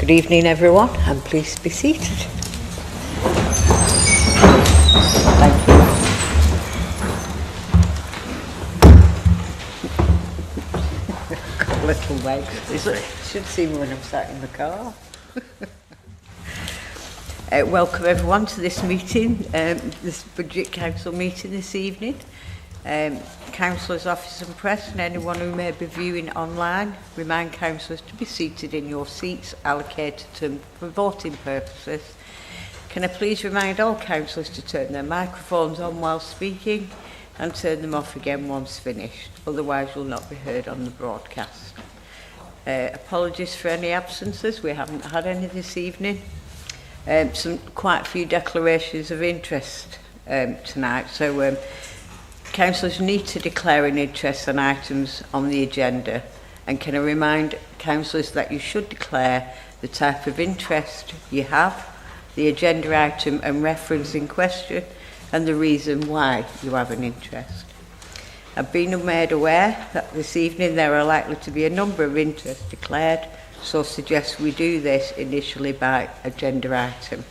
Good evening, everyone, and please be seated. Thank you. Got a little leg. You should see me when I'm sat in the car. Welcome everyone to this meeting, this Budget Council meeting this evening. Councillors, officers and press and anyone who may be viewing online, remind councillors to be seated in your seats allocated to them for voting purposes. Can I please remind all councillors to turn their microphones on while speaking and turn them off again once finished, otherwise will not be heard on the broadcast. Apologies for any absences, we haven't had any this evening. Quite a few declarations of interest tonight, so councillors need to declare an interest on items on the agenda, and can I remind councillors that you should declare the type of interest you have, the agenda item and reference in question, and the reason why you have an interest. I've been made aware that this evening there are likely to be a number of interests declared, so suggest we do this initially by agenda item.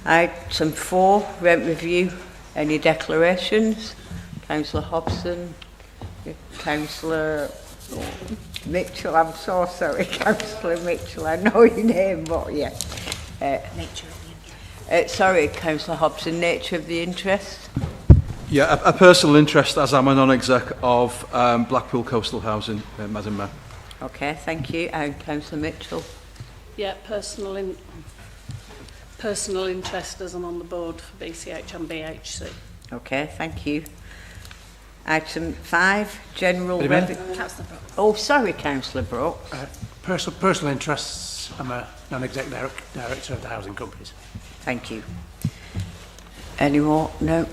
Item 4, rent review. Any declarations? Councillor Hobson, Councillor Mitchell, I'm so sorry, Councillor Mitchell, I know your name, but yeah. Nature of the interest. Sorry, Councillor Hobson, nature of the interest? Yeah, a personal interest as I'm a non-exec of Blackpool Coastal Housing, Madam Mayor. Okay, thank you. And Councillor Mitchell? Yeah, personal interest as I'm on the board for BCH and BHC. Okay, thank you. Item 5, general revenue. Councillor Brooke. Oh, sorry, Councillor Brooke. Personal interests. I'm a non-exec director of the housing companies. Thank you. Any more? No.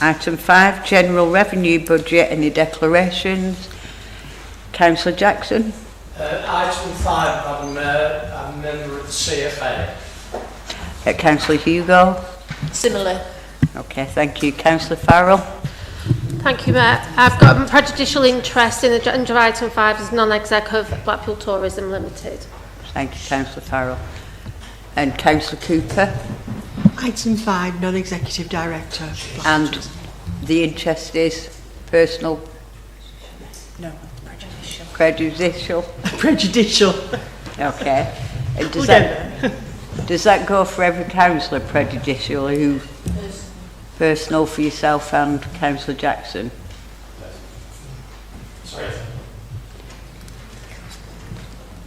Item 5, general revenue budget. Any declarations? Councillor Jackson. Item 5, Madam Mayor, I'm a member of the CFA. Councillor Hugo. Similar. Okay, thank you. Councillor Farrell. Thank you, Mayor. I've got a prejudicial interest in agenda item 5 as non-exec of Blackpool Tourism Limited. Thank you, Councillor Farrell. And Councillor Cooper. Item 5, non-executive director. And the interest is personal? No, prejudicial. Prejudicial? Prejudicial. Okay. And We'll does that go for every councillor, prejudicial, who personal for yourself and Councillor Jackson? Sorry.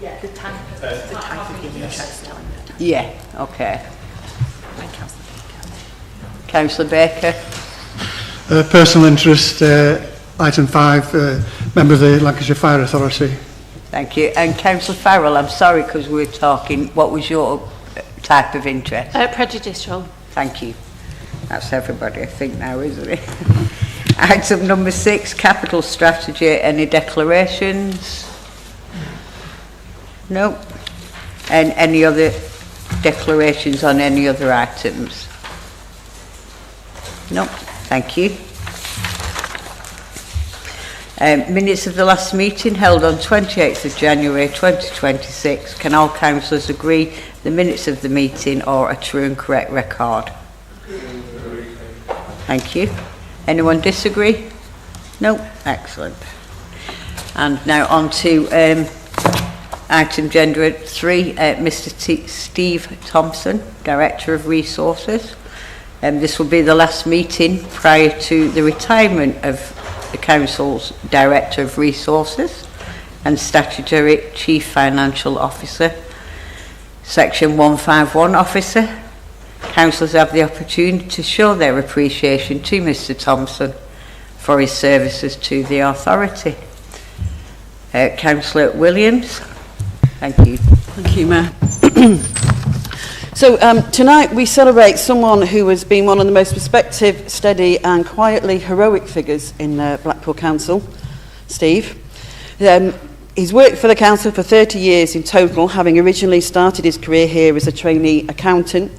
Yeah, the type of interest. Yeah, okay. Councillor Baker. Personal interest, item 5, member of the Lancashire Fire Authority. Thank you. And Councillor Farrell, I'm sorry because we were talking, what was your type of interest? Prejudicial. Thank you. That's everybody, I think, now, isn't it? Item number 6, capital strategy. Any declarations? No. And any other declarations on any other items? No. Thank you. Minutes of the last meeting held on 28th of January 2026. Can all councillors agree the minutes of the meeting are a true and correct record? Thank you. Anyone disagree? No? Excellent. And now on to item agenda 3, Mr. Steve Thompson, Director of Resources. This will be the last meeting prior to the retirement of the Council's Director of Resources and Statutory Chief Financial Officer. Section 151 Officer. Councillors have the opportunity to show their appreciation to Mr. Thompson for his services to the authority. Councillor Williams. Thank you. Thank you, Mayor. So tonight we celebrate someone who has been one of the most respected, steady and quietly heroic figures in Blackpool Council, Steve. He's worked for the council for 30 years in total, having originally started his career here as a trainee accountant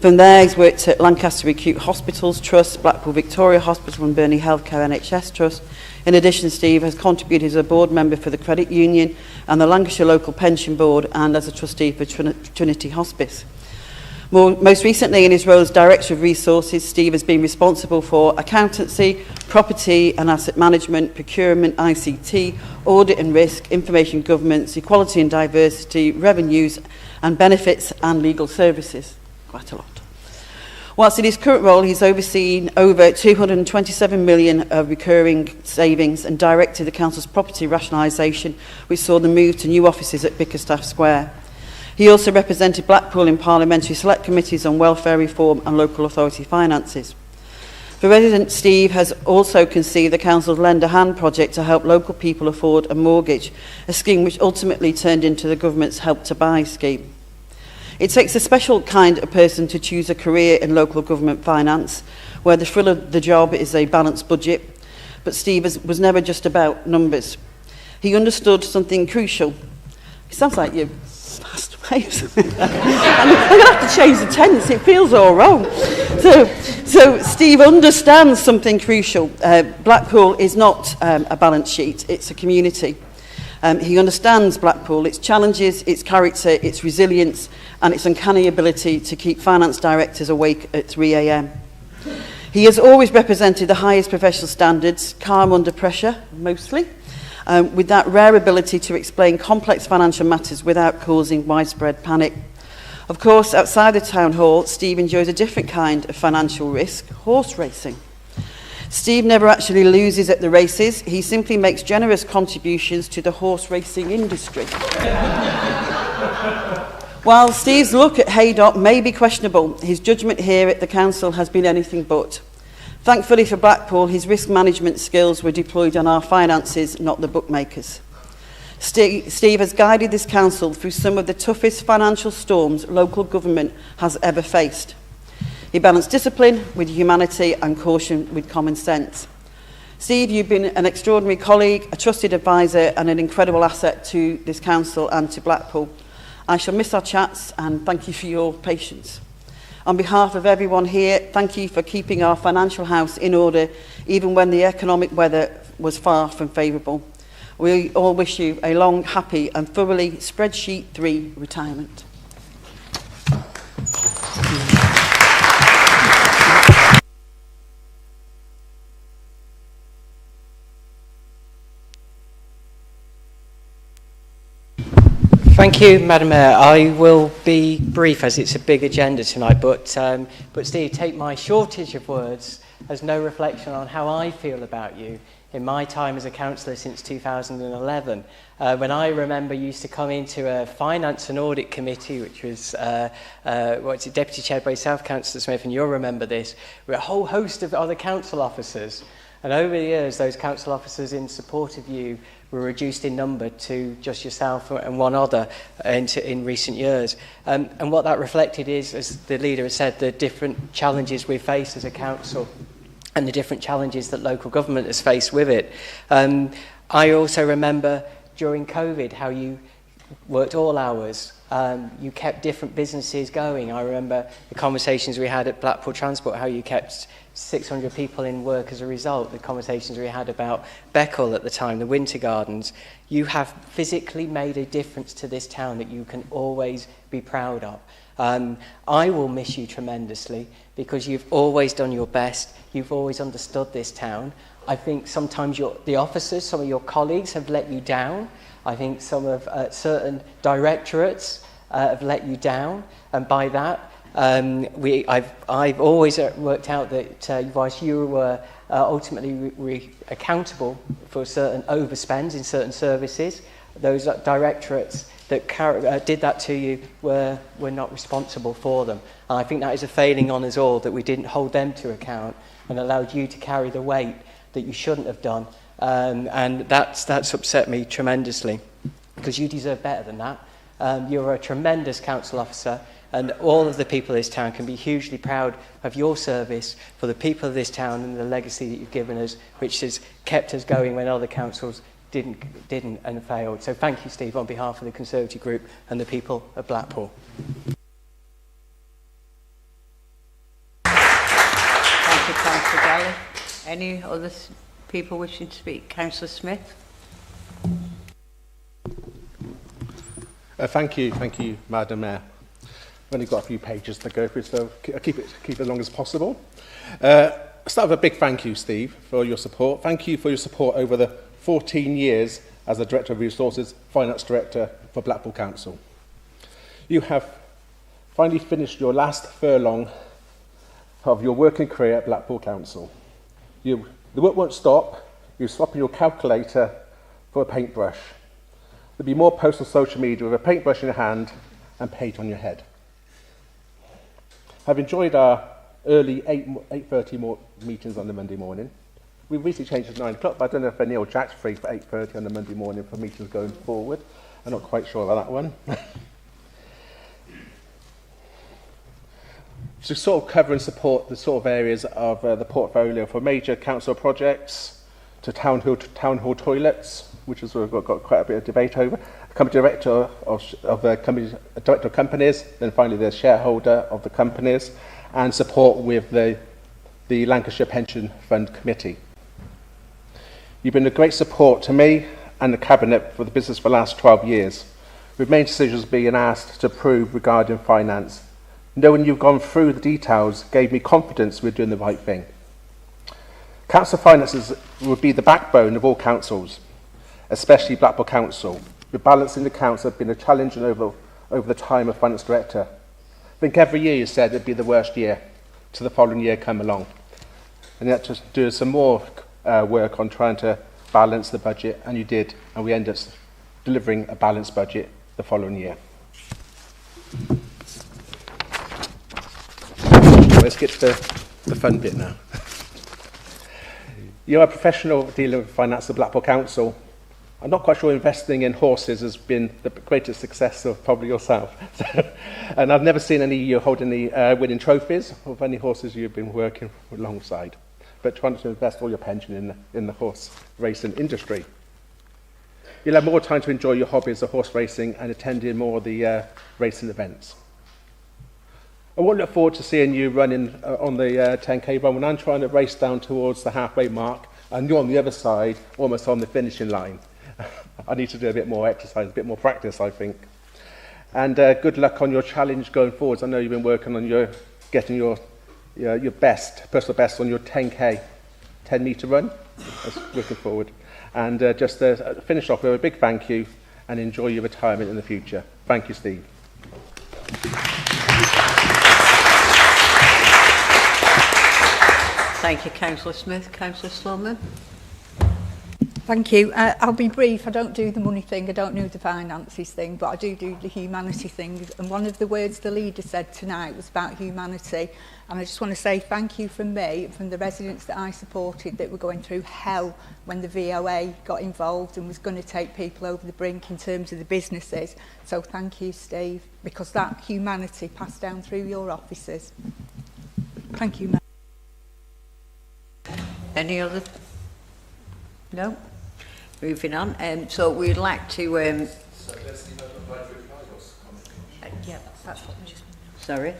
From there, he's worked at Lancaster Acute Hospitals Trust, Blackpool Victoria Hospital and Burnley Healthcare NHS Trust. In addition, Steve has contributed as a board member for the Credit Union and the Lancashire Local Pension Board and as a trustee for Trinity Hospice. Most recently, in his role as Director of Resources, Steve has been responsible for accountancy, property and asset management, procurement, ICT, audit and risk, information governance, equality and diversity, revenues and benefits and legal services. Quite a lot. Whilst in his current role, he's overseen over 227 million of recurring savings and directed the council's property rationalisation, which saw the move to new offices at Bickerstaff Square. He also represented Blackpool in parliamentary select committees on welfare reform and local authority finances. For resident, Steve has also conceived the council's Lend a Hand project to help local people afford a mortgage, a scheme which ultimately turned into the government's Help to Buy scheme. It takes a special kind of person to choose a career in local government finance, where the thrill of the job is a balanced budget, but Steve was never just about numbers. He understood something crucial. It sounds like you passed away. I'm going to have to change the tense, it feels all wrong. So Steve understands something crucial. Blackpool is not a balance sheet, it's a community. He understands Blackpool, its challenges, its character, its resilience, and its uncanny ability to keep finance directors awake at 3 a.m. He has always represented the highest professional standards, calm under pressure, mostly, with that rare ability to explain complex financial matters without causing widespread panic. Of course, outside the town hall, Steve enjoys a different kind of financial risk, horse racing. Steve never actually loses at the races. He simply makes generous contributions to the horse racing industry. While Steve's look at Haydock may be questionable, his judgment here at the council has been anything but. Thankfully for Blackpool, his risk management skills were deployed on our finances, not the bookmakers. Steve has guided this council through some of the toughest financial storms local government has ever faced. He balanced discipline with humanity and caution with common sense. Steve, you've been an extraordinary colleague, a trusted advisor and an incredible asset to this council and to Blackpool. I shall miss our chats and thank you for your patience. On behalf of everyone here, thank you for keeping our financial house in order even when the economic weather was far from favourable. We all wish you a long, happy and thoroughly spreadsheet-free retirement. Thank you, Madam Mayor. I will be brief as it's a big agenda tonight, but Steve, take my shortage of words as no reflection on how I feel about you in my time as a councillor since 2011. When I remember used to come into a finance and audit committee, which was deputy chaired by yourself, Councillor Smith, and you'll remember this, with a whole host of other council officers. And over the years, those council officers in support of you were reduced in number to just yourself and one other in recent years. And what that reflected is, as the leader has said, the different challenges we face as a council and the different challenges that local government has faced with it. I also remember during COVID how you worked all hours. You kept different businesses going. I remember the conversations we had at Blackpool Transport, how you kept 600 people in work as a result, the conversations we had about Beckle at the time, the Winter Gardens. You have physically made a difference to this town that you can always be proud of. I will miss you tremendously because you've always done your best. You've always understood this town. I think sometimes the officers, some of your colleagues have let you down. I think some of certain directorates have let you down, and by that, I've always worked out that whilst you were ultimately accountable for certain overspends in certain services, those directorates that did that to you were not responsible for them. And I think that is a failing on us all, that we didn't hold them to account and allowed you to carry the weight that you shouldn't have done. And that's upset me tremendously, because you deserve better than that. You're a tremendous council officer, and all of the people of this town can be hugely proud of your service for the people of this town and the legacy that you've given us, which has kept us going when other councils didn't and failed. So thank you, Steve, on behalf of the Conservative Group and the people of Blackpool. Any other people wishing to speak? Councillor Smith? Thank you, Madam Mayor. I've only got a few pages to go through, so I'll keep it as long as possible. Start with a big thank you, Steve, for your support. Thank you for your support over the 14 years as the Director of Resources, Finance Director for Blackpool Council. You have finally finished your last furlong of your working career at Blackpool Council. The work won't stop. You're swapping your calculator for a paintbrush. There'll be more posts on social media with a paintbrush in your hand and paint on your head. I've enjoyed our early 8:30 meetings on the Monday morning. We've recently changed it to 9 o'clock, but I don't know if Neil Jack's free for 8:30 on the Monday morning for meetings going forward. I'm not quite sure about that one. To sort of cover and support the sort of areas of the portfolio for major council projects, to town hall toilets, which is we've got quite a bit of debate over. Company director of companies, then finally the shareholder of the companies, and support with the Lancashire Pension Fund Committee. You've been a great support to me and the Cabinet for the business for the last 12 years, with main decisions being asked to approve regarding finance. Knowing you've gone through the details gave me confidence we're doing the right thing. Council finances would be the backbone of all councils, especially Blackpool Council. With balancing the council has been a challenge over the time of Finance Director. I think every year you said it'd be the worst year, to the following year come along. And you had to do some more work on trying to balance the budget, and you did, and we ended up delivering a balanced budget the following year. Let's get to the fun bit now. You're a professional dealing with finance at Blackpool Council. I'm not quite sure investing in horses has been the greatest success of probably yourself. And I've never seen any of you holding any winning trophies of any horses you've been working alongside, but trying to invest all your pension in the horse racing industry. You'll have more time to enjoy your hobbies of horse racing and attending more of the racing events. I won't look forward to seeing you running on the 10k run when I'm trying to race down towards the halfway mark and you're on the other side, almost on the finishing line. I need to do a bit more exercise, a bit more practice, I think. And good luck on your challenge going forwards. I know you've been working on getting your best, personal best on your 10k, 10-metre run. That's looking forward. And just to finish off with a big thank you and enjoy your retirement in the future. Thank you, Steve. Thank you, Councillor Smith. Councillor Sloman? Thank you. I'll be brief. I don't do the money thing, I don't do the finances thing, but I do the humanity thing. And one of the words the leader said tonight was about humanity. And I just want to say thank you from me, from the residents that I supported that were going through hell when the VOA got involved and was going to take people over the brink in terms of the businesses. So thank you, Steve, because that humanity passed down through your offices. Thank you, Matt. Any other? No? Moving on. So we'd like to... yeah, that's what we just... Sorry?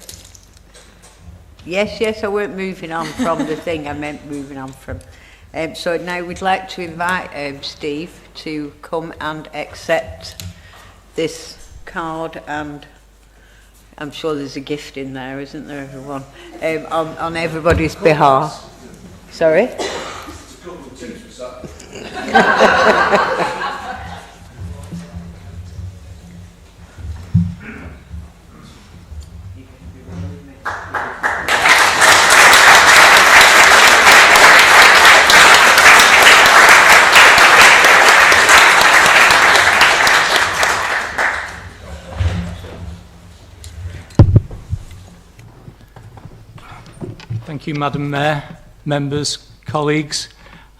Yes, I weren't moving on from the thing I meant moving on from. So now we'd like to invite Steve to come and accept this card, and I'm sure there's a gift in there, isn't there, everyone? On everybody's behalf. Sorry? Thank you, Madam Mayor, members, colleagues.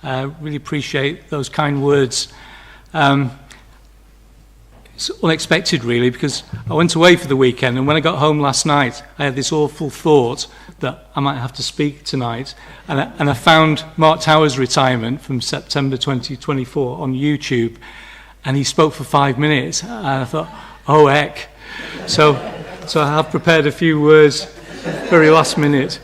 Really appreciate those kind words. It's unexpected, really, because I went away for the weekend, and when I got home last night, I had this awful thought that I might have to speak tonight, and I found Mark Towers' retirement from September 2024 on YouTube, and he spoke for 5 minutes, and I thought, oh, heck. So I have prepared a few words very last minute.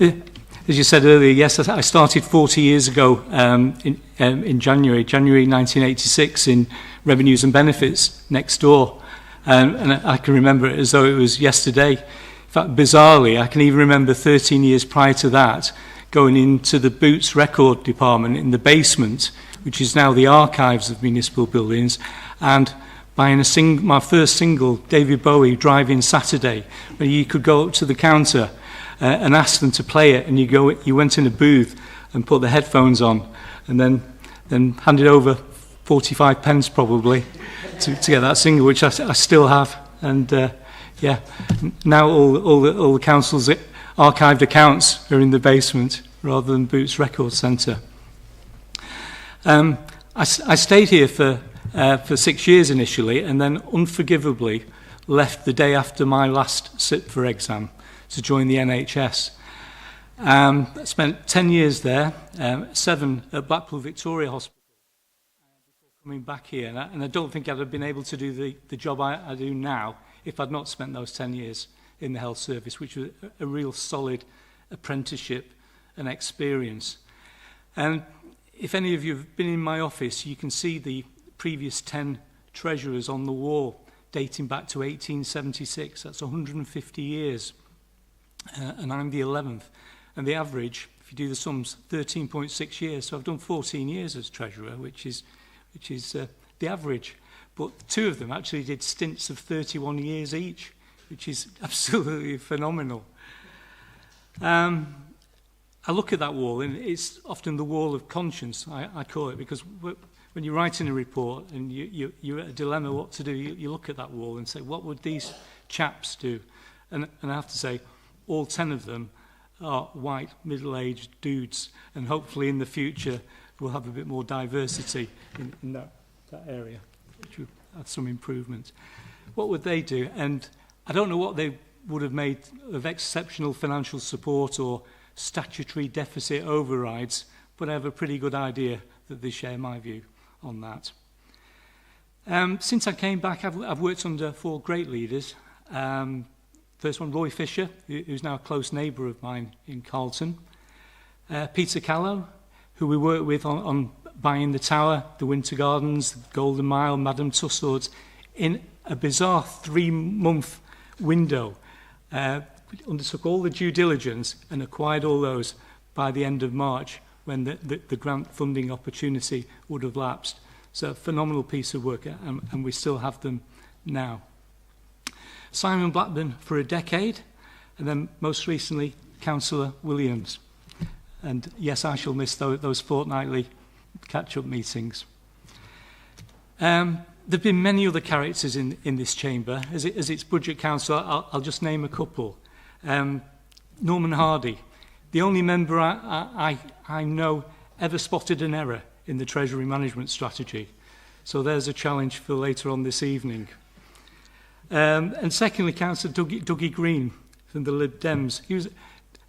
As you said earlier, yes, I started 40 years ago in January 1986 in Revenues and Benefits next door. And I can remember it as though it was yesterday. In fact, bizarrely, I can even remember 13 years prior to that going into the Boots record department in the basement, which is now the archives of municipal buildings, and buying my first single, David Bowie, Drive-In Saturday, where you could go up to the counter and ask them to play it, and you went in a booth and put the headphones on, and then handed over 45 pence probably to get that single, which I still have. And yeah, now all the council's archived accounts are in the basement rather than Boots Record Centre. I stayed here for 6 years initially, and then unforgivably left the day after my last SIPFA exam to join the NHS. I spent 10 years there, 7 at Blackpool Victoria Hospital before coming back here. And I don't think I'd have been able to do the job I do now if I'd not spent those 10 years in the health service, which was a real solid apprenticeship and experience. And if any of you have been in my office, you can see the previous 10 treasurers on the wall dating back to 1876. That's 150 years. And I'm the 11th. And the average, if you do the sums, 13.6 years. So I've done 14 years as treasurer, which is the average. But 2 of them actually did stints of 31 years each, which is absolutely phenomenal. I look at that wall, and it's often the wall of conscience, I call it, because when you're writing a report and you're at a dilemma what to do, you look at that wall and say, what would these chaps do? And I have to say, all 10 of them are white, middle-aged dudes, and hopefully in the future we'll have a bit more diversity in that area, which would have some improvement. What would they do? And I don't know what they would have made of exceptional financial support or statutory deficit overrides, but I have a pretty good idea that they share my view on that. Since I came back, I've worked under 4 great leaders. First one, Roy Fisher, who's now a close neighbour of mine in Carlton. Peter Callow, who we worked with on buying the Tower, the Winter Gardens, the Golden Mile, Madame Tussauds, in a bizarre 3-month window. We undertook all the due diligence and acquired all those by the end of March when the grant funding opportunity would have lapsed. So a phenomenal piece of work, and we still have them now. Simon Blackburn for a decade, and then most recently, Councillor Williams. And yes, I shall miss those fortnightly catch-up meetings. There have been many other characters in this chamber. As its Budget Council, I'll just name a couple. Norman Hardy, the only member I know ever spotted an error in the Treasury Management Strategy. So there's a challenge for later on this evening. And secondly, Councillor Dougie Green from the Lib Dems.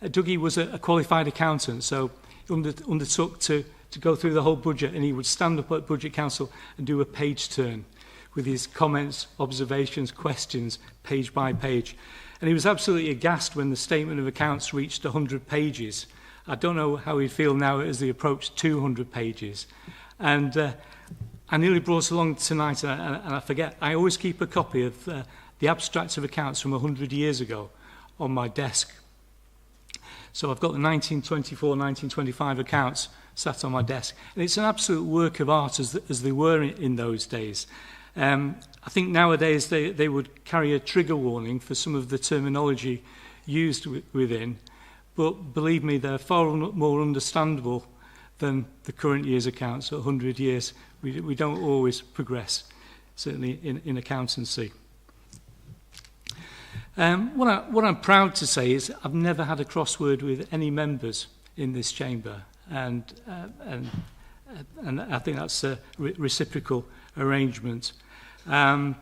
Dougie was a qualified accountant, so he undertook to go through the whole budget, and he would stand up at Budget Council and do a page turn with his comments, observations, questions, page by page. And he was absolutely aghast when the statement of accounts reached 100 pages. I don't know how he'd feel now as they approached 200 pages. And I nearly brought along tonight, and I forget, I always keep a copy of the abstracts of accounts from 100 years ago on my desk. So I've got the 1924, 1925 accounts sat on my desk. And it's an absolute work of art as they were in those days. I think nowadays they would carry a trigger warning for some of the terminology used within, but believe me, they're far more understandable than the current year's accounts. 100 years, we don't always progress, certainly in accountancy. What I'm proud to say is I've never had a crossword with any members in this chamber, and I think that's a reciprocal arrangement. One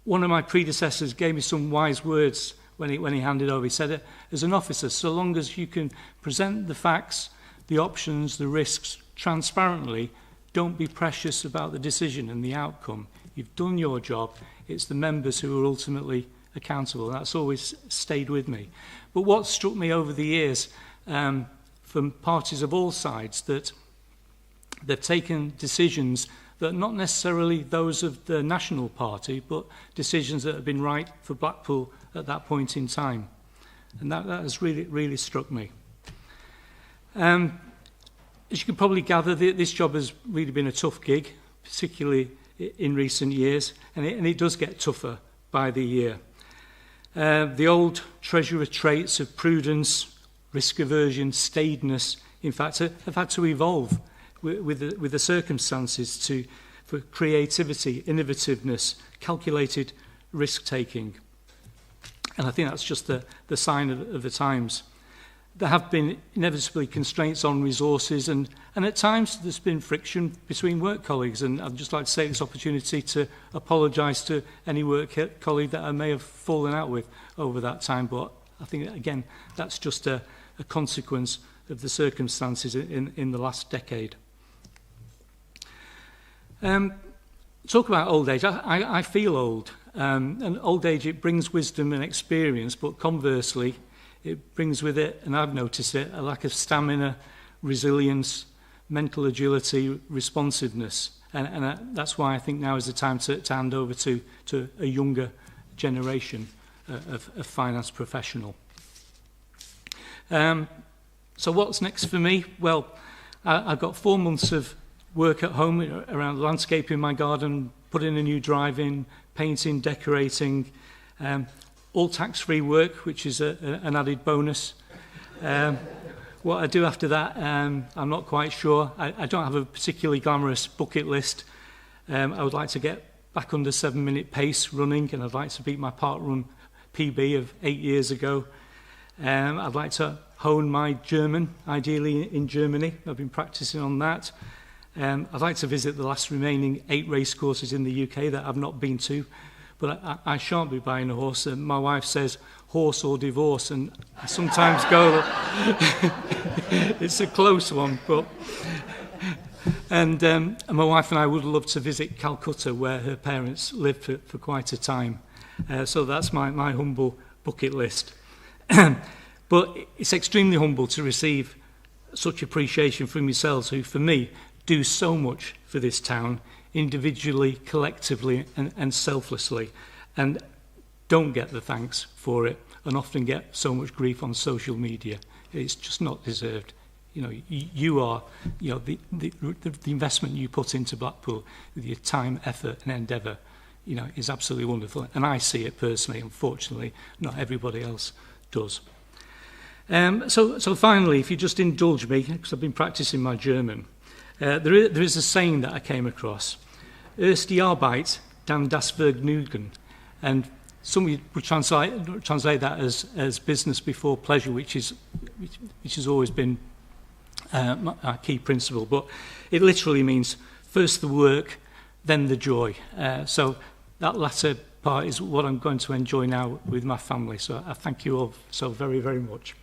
of my predecessors gave me some wise words when he handed over. He said, as an officer, so long as you can present the facts, the options, the risks transparently, don't be precious about the decision and the outcome. You've done your job. It's the members who are ultimately accountable. That's always stayed with me. But what struck me over the years from parties of all sides, that they've taken decisions that are not necessarily those of the National Party, but decisions that have been right for Blackpool at that point in time. And that has really struck me. As you can probably gather, this job has really been a tough gig, particularly in recent years, and it does get tougher by the year. The old Treasurer traits of prudence, risk aversion, staidness, in fact, have had to evolve with the circumstances for creativity, innovativeness, calculated risk-taking. And I think that's just the sign of the times. There have been inevitably constraints on resources, and at times there's been friction between work colleagues, and I'd just like to take this opportunity to apologise to any work colleague that I may have fallen out with over that time, but I think, again, that's just a consequence of the circumstances in the last decade. Talk about old age. I feel old, and old age, it brings wisdom and experience, but conversely, it brings with it, and I've noticed it, a lack of stamina, resilience, mental agility, responsiveness. And that's why I think now is the time to hand over to a younger generation of finance professional. So what's next for me? Well, I've got 4 months of work at home around landscaping my garden, putting a new drive in, painting, decorating, all tax-free work, which is an added bonus. What I do after that, I'm not quite sure. I don't have a particularly glamorous bucket list. I would like to get back under 7-minute pace running, and I'd like to beat my park-run PB of 8 years ago. I'd like to hone my German, ideally in Germany. I've been practicing on that. I'd like to visit the last remaining 8 racecourses in the UK that I've not been to. But I shan't be buying a horse. My wife says horse or divorce, and I sometimes go, it's a close one. But and my wife and I would love to visit Calcutta, where her parents lived for quite a time. So that's my humble bucket list. But it's extremely humble to receive such appreciation from yourselves, who, for me, do so much for this town, individually, collectively, and selflessly, and don't get the thanks for it, and often get so much grief on social media. It's just not deserved. You know, you are, you know, the investment you put into Blackpool with your time, effort, and endeavour, you know, is absolutely wonderful. And I see it personally. Unfortunately, not everybody else does. So finally, if you just indulge me, because I've been practicing my German, there is a saying that I came across: Erst die Arbeit, dann das Vergnügen. And some would translate that as business before pleasure, which has always been our key principle. But it literally means first the work, then the joy. So that latter part is what I'm going to enjoy now with my family. So I thank you all so very, very much.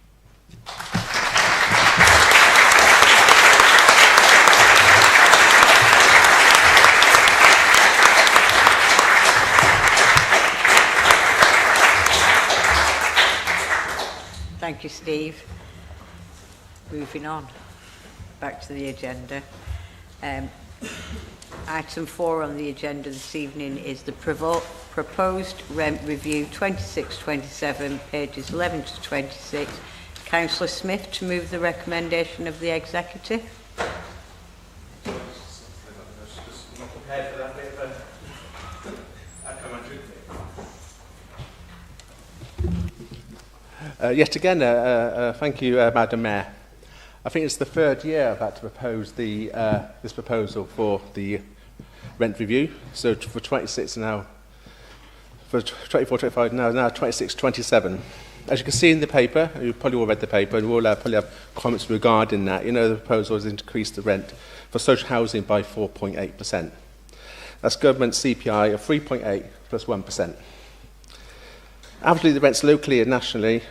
Thank you, Steve. Moving on, back to the agenda. Item 4 on the agenda this evening is the proposed rent review 26-27, pages 11 to 26. Councillor Smith to move the recommendation of the executive. Yet again, thank you, Madam Mayor. I think it's the 3rd year I've had to propose this proposal for the rent review. So for 26 now, for 24-25 now 26-27. As you can see in the paper, you've probably all read the paper, and we'll probably have comments regarding that. You know, the proposal is to increase the rent for social housing by 4.8%. That's government CPI of 3.8 plus 1%. Averagely, the rents locally and nationally,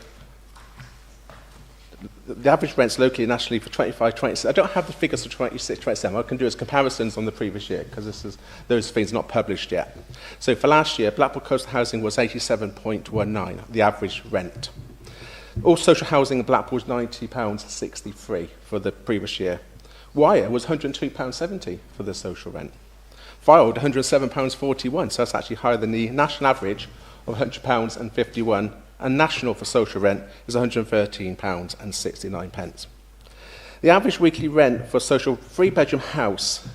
the average rents locally and nationally for 25-26, I don't have the figures for 26-27, what I can do is comparisons on the previous year, because those things are not published yet. So for last year, Blackpool Coastal Housing was 87.19, the average rent. All social housing in Blackpool was £90.63 for the previous year. Wyre was £102.70 for the social rent. Fylde, £107.41, so that's actually higher than the national average of £100.51, and national for social rent is £113.69. The average weekly rent for a social three-bedroom house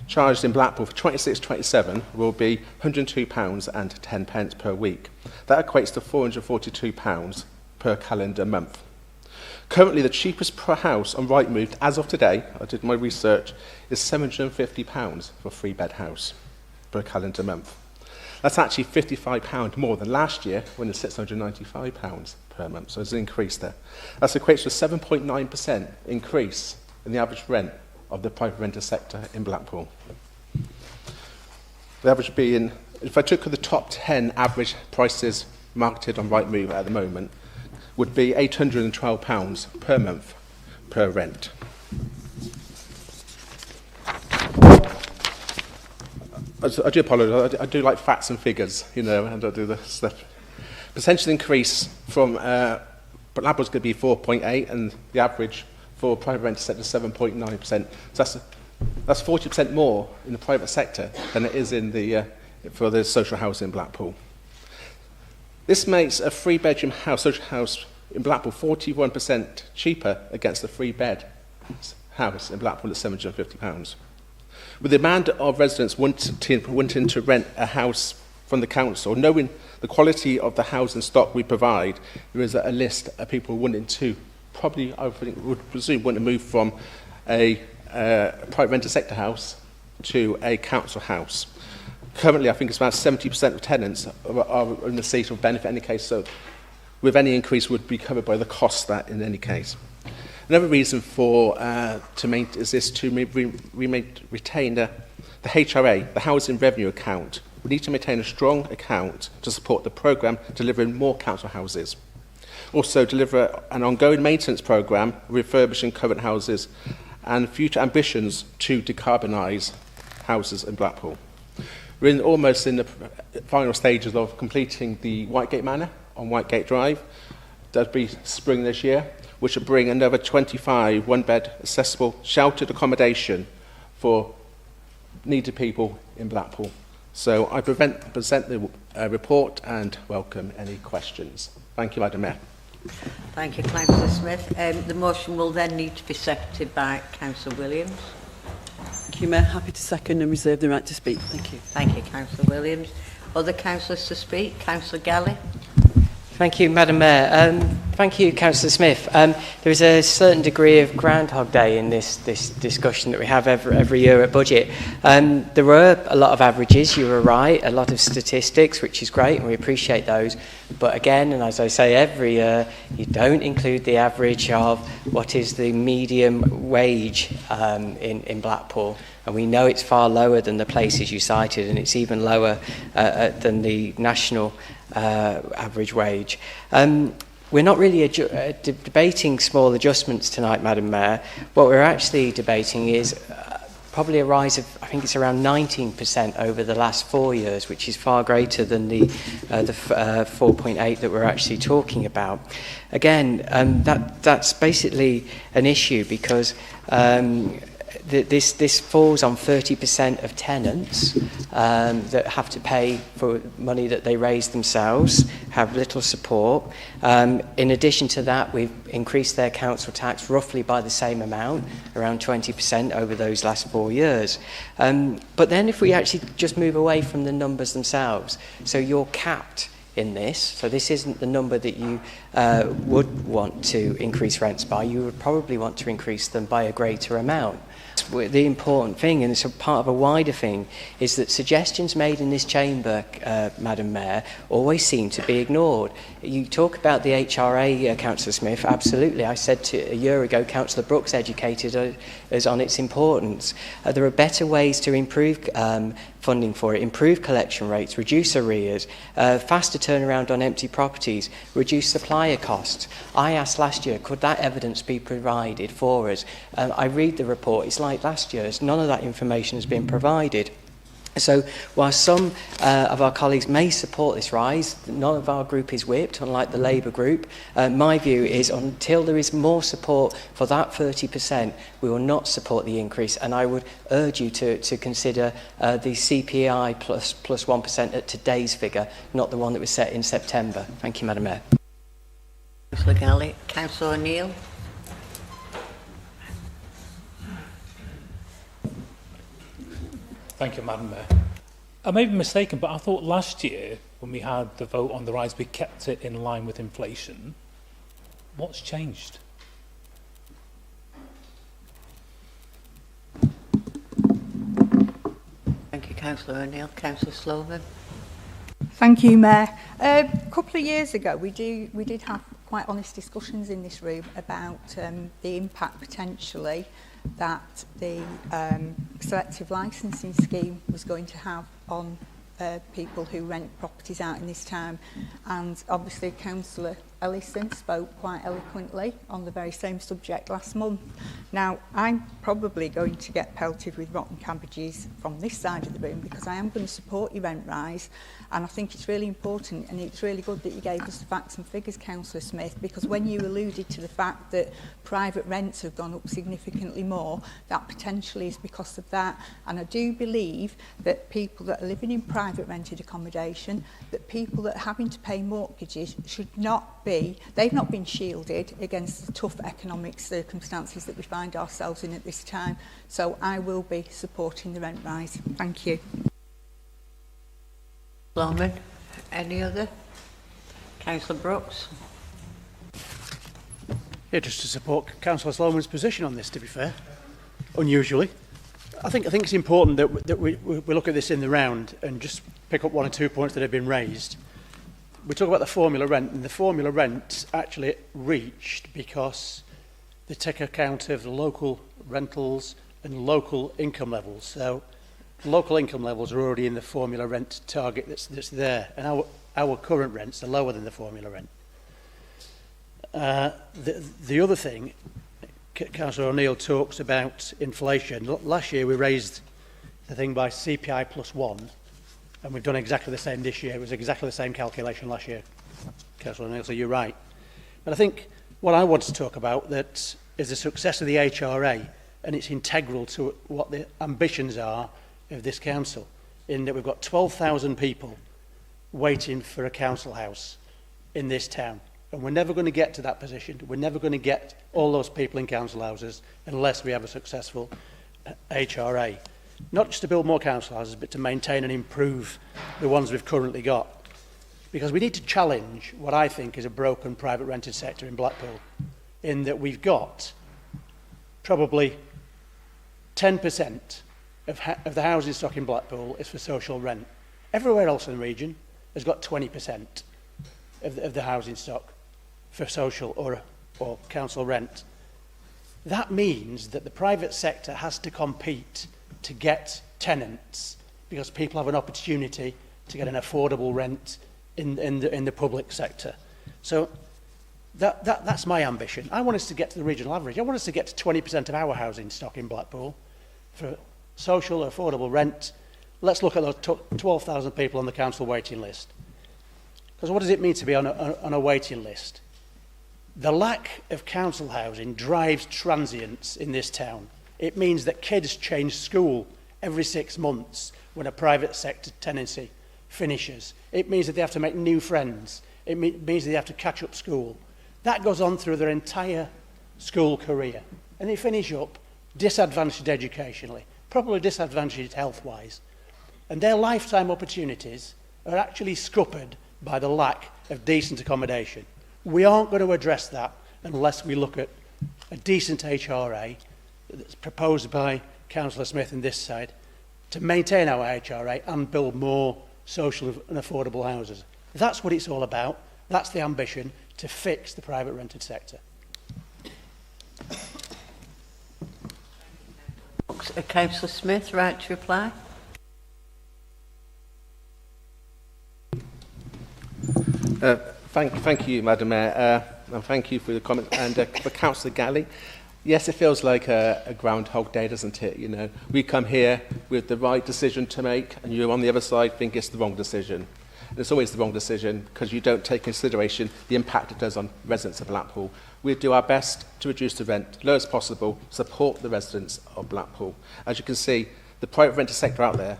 charged in Blackpool for 26-27 will be £102.10 per week. That equates to £442 per calendar month. Currently, the cheapest per house on Rightmove, as of today, I did my research, is £750 for a three-bed house per calendar month. That's actually £55 more than last year, when it's £695 per month, so there's an increase there. That equates to a 7.9% increase in the average rent of the private rented sector in Blackpool. The average being, if I took the top 10 average prices marketed on Rightmove at the moment, would be £812 per month per rent. I do apologise, I do like facts and figures, you know, and I do this stuff. Percentage increase from Blackpool's going to be 4.8, and the average for private rented sector is 7.9%. So that's 40% more in the private sector than it is in the for the social housing in Blackpool. This makes a three-bedroom house, social house in Blackpool, 41% cheaper against a three-bed house in Blackpool at £750. With the demand of residents wanting to rent a house from the council, knowing the quality of the housing stock we provide, there is a list of people wanting to, probably I would presume, want to move from a private rented sector house to a council house. Currently, I think it's about 70% of tenants are in the state of benefit in any case, so with any increase would be covered by the cost that in any case. Another reason for is this to retain the HRA, the Housing Revenue Account. We need to maintain a strong account to support the programme delivering more council houses. Also deliver an ongoing maintenance programme refurbishing current houses and future ambitions to decarbonise houses in Blackpool. We're almost in the final stages of completing the Whitegate Manor on Whitegate Drive. That'll be spring this year, which will bring another 25 one-bed accessible sheltered accommodation for needed people in Blackpool. So I present the report and welcome any questions. Thank you, Madam Mayor. Thank you, Councillor Smith. The motion will then need to be seconded by Councillor Williams. Thank you, Mayor. Happy to second and reserve the right to speak. Thank you. Thank you, Councillor Williams. Other councillors to speak? Councillor Galley. Thank you, Madam Mayor. Thank you, Councillor Smith. There is a certain degree of Groundhog Day in this discussion that we have every year at budget. There were a lot of averages, you were right, a lot of statistics, which is great, and we appreciate those. But again, and as I say every year, you don't include the average of what is the medium wage in Blackpool. And we know it's far lower than the places you cited, and it's even lower than the national average wage. We're not really debating small adjustments tonight, Madam Mayor. What we're actually debating is probably a rise of, I think it's around 19% over the last 4 years, which is far greater than the 4.8 that we're actually talking about. Again, that's basically an issue because this falls on 30% of tenants that have to pay for money that they raise themselves, have little support. In addition to that, we've increased their council tax roughly by the same amount, around 20% over those last 4 years. But then if we actually just move away from the numbers themselves, so you're capped in this, so this isn't the number that you would want to increase rents by, you would probably want to increase them by a greater amount. The important thing, and it's a part of a wider thing, is that suggestions made in this chamber, Madam Mayor, always seem to be ignored. You talk about the HRA, Councillor Smith, absolutely. I said a year ago, Councillor Brooks educated us on its importance. There are better ways to improve funding for it, improve collection rates, reduce arrears, faster turnaround on empty properties, reduce supplier costs. I asked last year, could that evidence be provided for us? I read the report, it's like last year's, none of that information has been provided. So while some of our colleagues may support this rise, none of our group is whipped, unlike the Labour group. My view is until there is more support for that 30%, we will not support the increase. And I would urge you to consider the CPI plus 1% at today's figure, not the one that was set in September. Thank you, Madam Mayor. Councillor Galley. Councillor O'Neill. Thank you, Madam Mayor. I may be mistaken, but I thought last year, when we had the vote on the rise, we kept it in line with inflation. What's changed? Thank you, Councillor O'Neill. Councillor Sloman. Thank you, Mayor. A couple of years ago, we did have quite honest discussions in this room about the impact potentially that the selective licensing scheme was going to have on people who rent properties out in this town. And obviously Councillor Ellison spoke quite eloquently on the very same subject last month. Now, I'm probably going to get pelted with rotten cabbages from this side of the room because I am going to support your rent rise, and I think it's really important, and it's really good that you gave us the facts and figures, Councillor Smith, because when you alluded to the fact that private rents have gone up significantly more, that potentially is because of that. And I do believe that people that are living in private rented accommodation, that people that are having to pay mortgages should not be, they've not been shielded against the tough economic circumstances that we find ourselves in at this time. So I will be supporting the rent rise. Thank you. Sloman. Any other? Councillor Brooks. Yeah, just to support Councillor Sloman's position on this, to be fair, unusually. I think it's important that we look at this in the round and just pick up one or 2 points that have been raised. We talk about the formula rent, and the formula rent actually reached because they take account of the local rentals and local income levels. So local income levels are already in the formula rent target that's there, and our current rents are lower than the formula rent. The other thing, Councillor O'Neill talks about inflation. Last year we raised the thing by CPI plus 1, and we've done exactly the same this year. It was exactly the same calculation last year, Councillor O'Neill, so you're right. But I think what I want to talk about that is the success of the HRA, and it's integral to what the ambitions are of this council, in that we've got 12,000 people waiting for a council house in this town. And we're never going to get to that position. We're never going to get all those people in council houses unless we have a successful HRA. Not just to build more council houses, but to maintain and improve the ones we've currently got. Because we need to challenge what I think is a broken private rented sector in Blackpool, in that we've got probably 10% of the housing stock in Blackpool is for social rent. Everywhere else in the region has got 20% of the housing stock for social or council rent. That means that the private sector has to compete to get tenants because people have an opportunity to get an affordable rent in the public sector. So that's my ambition. I want us to get to the regional average. I want us to get to 20% of our housing stock in Blackpool for social or affordable rent. Let's look at those 12,000 people on the council waiting list. Because what does it mean to be on a waiting list? The lack of council housing drives transients in this town. It means that kids change school every 6 months when a private sector tenancy finishes. It means that they have to make new friends. It means that they have to catch up school. That goes on through their entire school career. And they finish up disadvantaged educationally, probably disadvantaged health-wise. And their lifetime opportunities are actually scuppered by the lack of decent accommodation. We aren't going to address that unless we look at a decent HRA that's proposed by Councillor Smith and this side to maintain our HRA and build more social and affordable houses. That's what it's all about. That's the ambition, to fix the private rented sector. Councillor Smith, right to reply. Thank you, Madam Mayor, and thank you for the comment. And for Councillor Galley, Yes, it feels like a Groundhog Day, doesn't it? You know, we come here with the right decision to make, and you on the other side think it's the wrong decision. And it's always the wrong decision because you don't take consideration the impact it does on residents of Blackpool. We do our best to reduce the rent, low as possible, support the residents of Blackpool. As you can see, the private rented sector out there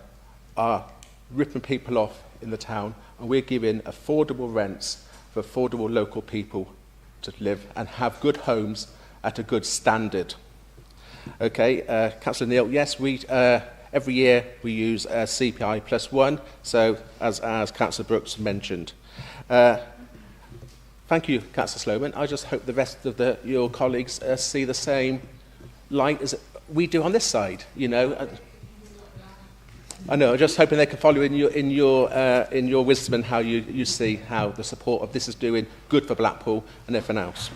are ripping people off in the town, and we're giving affordable rents for affordable local people to live and have good homes at a good standard. Okay, Councillor Neil, yes, we every year we use CPI +1, so as Councillor Brooks mentioned. Thank you, Councillor Sloman. I just hope the rest of your colleagues see the same light as we do on this side, you know. I know, I'm just hoping they can follow in your wisdom and how you see how the support of this is doing good for Blackpool and everything else.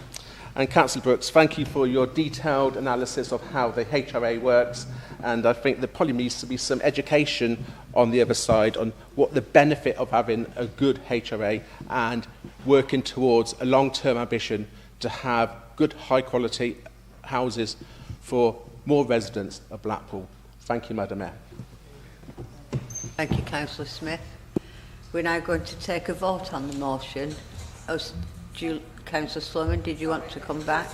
And Councillor Brooks, thank you for your detailed analysis of how the HRA works, and I think there probably needs to be some education on the other side on what the benefit of having a good HRA and working towards a long-term ambition to have good high-quality houses for more residents of Blackpool. Thank you, Madam Mayor. Thank you, Councillor Smith. We're now going to take a vote on the motion. Councillor Sloman, did you want to come back?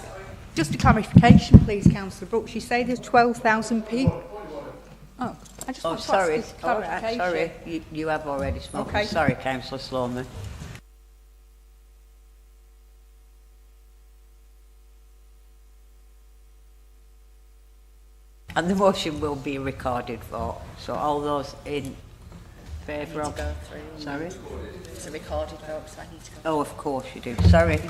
Just a clarification, please, Councillor Brooks. You say there's 12,000 people. Oh, I just want to ask this clarification. Sorry, you have already spoken. Okay. Sorry, Councillor Sloman. And the motion will be a recorded vote. So all those in favour of... go through. Sorry? It's a recorded vote, so I need to go. Oh, of course you do. Sorry.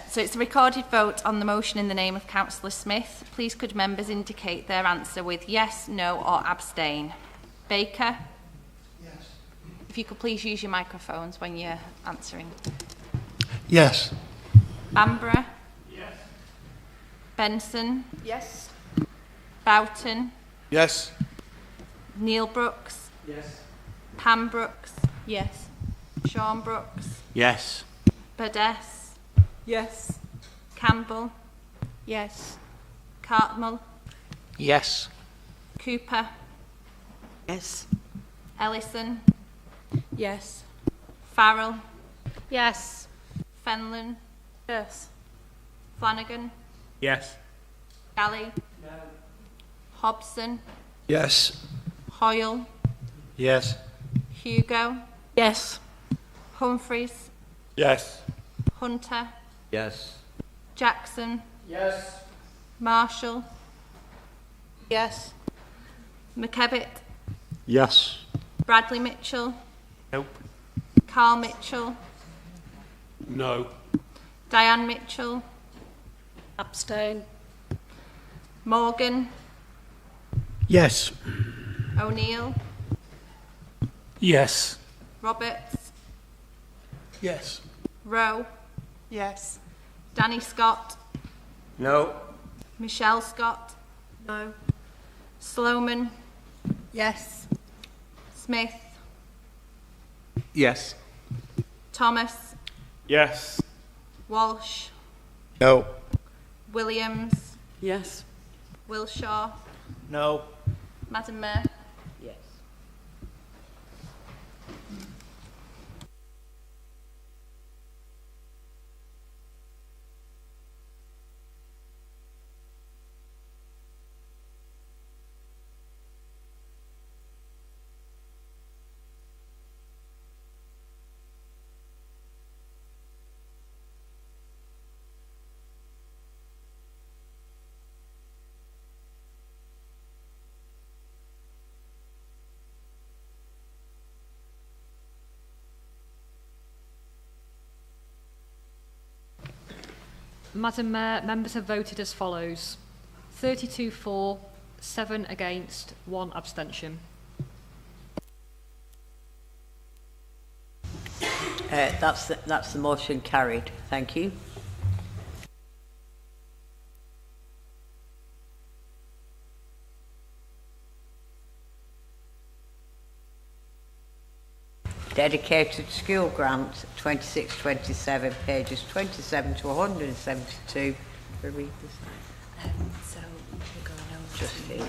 So it's a recorded vote on the motion in the name of Councillor Smith. Please could members indicate their answer with yes, no or abstain. Baker? Yes. If you could please use your microphones when you're answering. Yes. Bamborough? Yes. Benson? Yes. Boughton? Yes. Neil Brooks? Yes. Pam Brooks? Yes. Sean Brooks? Yes. Burdess? Yes. Campbell? Yes. Cartmel? Yes. Cooper? Yes. Ellison? Yes. Farrell? Yes. Fenlon? Yes. Flanagan? Yes. Galley? No. Hobson? Yes. Hoyle? Yes. Hugo? Yes. Humphreys? Yes. Hunter? Yes. Jackson? Yes. Marshall? Yes. McKevitt? Yes. Bradley Mitchell? Nope. Carl Mitchell? No. Diane Mitchell? Abstain. Morgan? Yes. O'Neill? Yes. Roberts? Yes. Rowe? Yes. Danny Scott? No. Michelle Scott? No. Sloman? Yes. Smith? Yes. Thomas? Yes. Walsh? No. Williams? Yes. Wilshaw? No. Madam Mayor? Yes. Madam Mayor, members have voted as follows: 32 for, 7 against, 1 abstention. That's the motion carried. Thank you. Dedicated School Grant 26-27, pages 27 to 172, for read this? So we're going over Just to, here.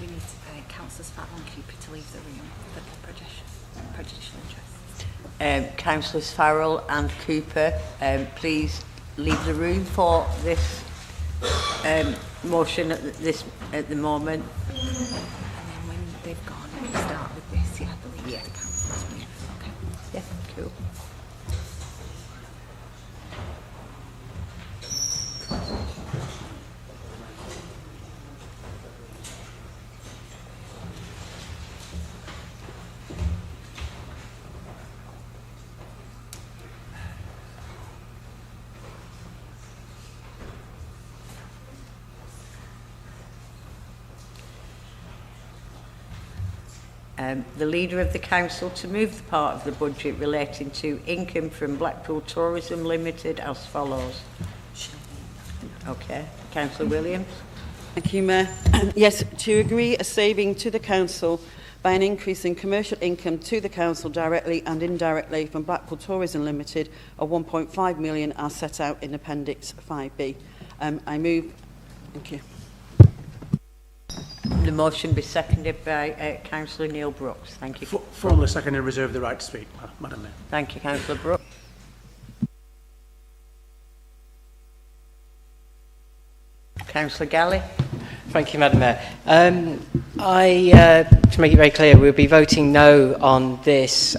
we need Councillors Farrell and Cooper to leave the room for the prejudicial interest. Councillors Farrell and Cooper, please leave the room for this motion at the moment. And then when they've gone, we start with this, yeah, the lead Yeah. the councillors. Okay. Yeah, cool. The Leader of the Council to move the part of the budget relating to income from Blackpool Tourism Limited as follows. Okay, Councillor Williams. Thank you, Mayor. Yes, to agree a saving to the Council by an increase in commercial income to the Council directly and indirectly from Blackpool Tourism Limited of 1.5 million as set out in Appendix 5B. I move. Thank you. The motion be seconded by Councillor Neil Brooks. Thank you. Formally second and reserve the right to speak, Madam Mayor. Thank you, Councillor Brooks. Councillor Galley. Thank you, Madam Mayor. To make it very clear, we'll be voting no on this.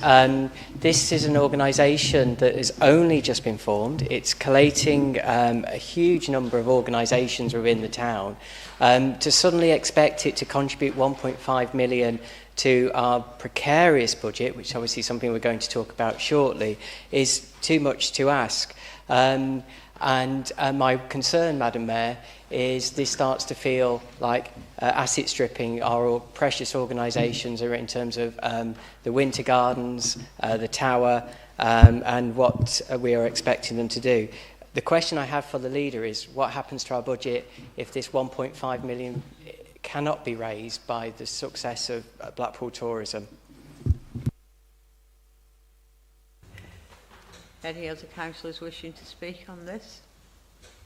This is an organisation that has only just been formed. It's collating a huge number of organisations within the town. To suddenly expect it to contribute 1.5 million to our precarious budget, which obviously is something we're going to talk about shortly, is too much to ask. And my concern, Madam Mayor, is this starts to feel like asset stripping our precious organisations are in terms of the Winter Gardens, the Tower, and what we are expecting them to do. The question I have for the Leader is what happens to our budget if this 1.5 million cannot be raised by the success of Blackpool Tourism? Any other councillors wishing to speak on this?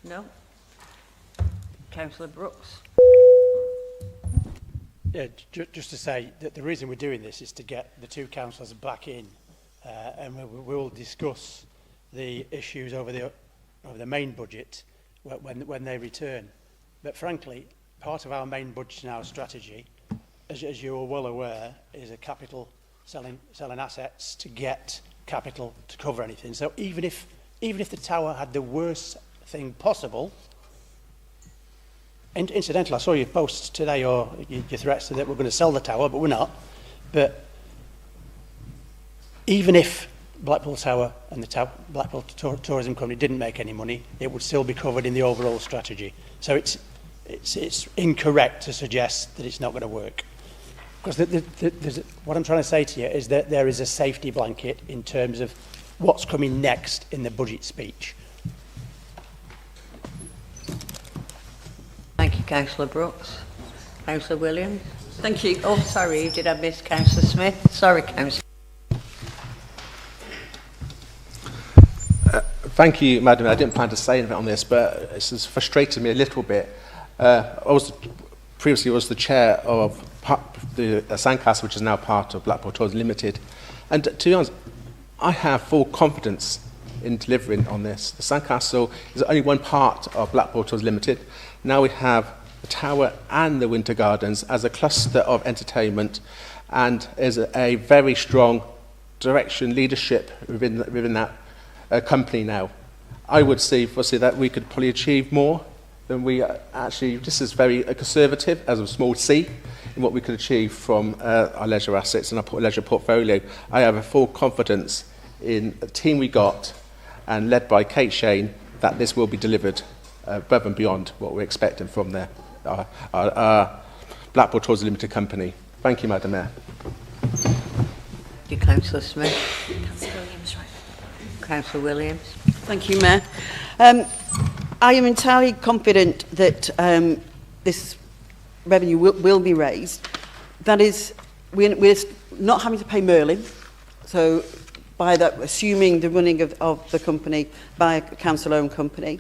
No? Councillor Brooks. Yeah, just to say that the reason we're doing this is to get the two councillors back in, and we will discuss the issues over the main budget when they return. But frankly, part of our main budget and our strategy, as you are well aware, is a capital selling assets to get capital to cover anything. So even if the Tower had the worst thing possible. And incidentally, I saw your posts today, or your threats that we're going to sell the Tower, but we're not. But even if Blackpool Tower and the Blackpool Tourism Company didn't make any money, it would still be covered in the overall strategy. So it's incorrect to suggest that it's not going to work. Because what I'm trying to say to you is that there is a safety blanket in terms of what's coming next in the budget speech. Thank you, Councillor Brooks. Councillor Williams. Thank you. Oh, sorry, did I miss Councillor Smith? Sorry, Councillor. Thank you, Madam. I didn't plan to say anything on this, but this has frustrated me a little bit. Previously was the chair of the Sandcastle, which is now part of Blackpool Tourism Limited. And to be honest, I have full confidence in delivering on this. The Sandcastle is only one part of Blackpool Tourism Limited. Now we have the Tower and the Winter Gardens as a cluster of entertainment, and is a very strong direction, leadership within that company now. I would foresee that we could probably achieve more than we actually. This is very conservative as a small C in what we could achieve from our leisure assets and our leisure portfolio. I have a full confidence in the team we got, and led by Kate Shane, that this will be delivered above and beyond what we're expecting from our Blackpool Tourism Limited company. Thank you, Madam Mayor. Thank you, Councillor Smith. Councillor Williams, right. Councillor Williams. Thank you, Mayor. I am entirely confident that this revenue will be raised. That is, we're not having to pay Merlin, so by that, assuming the running of the company by a council-owned company.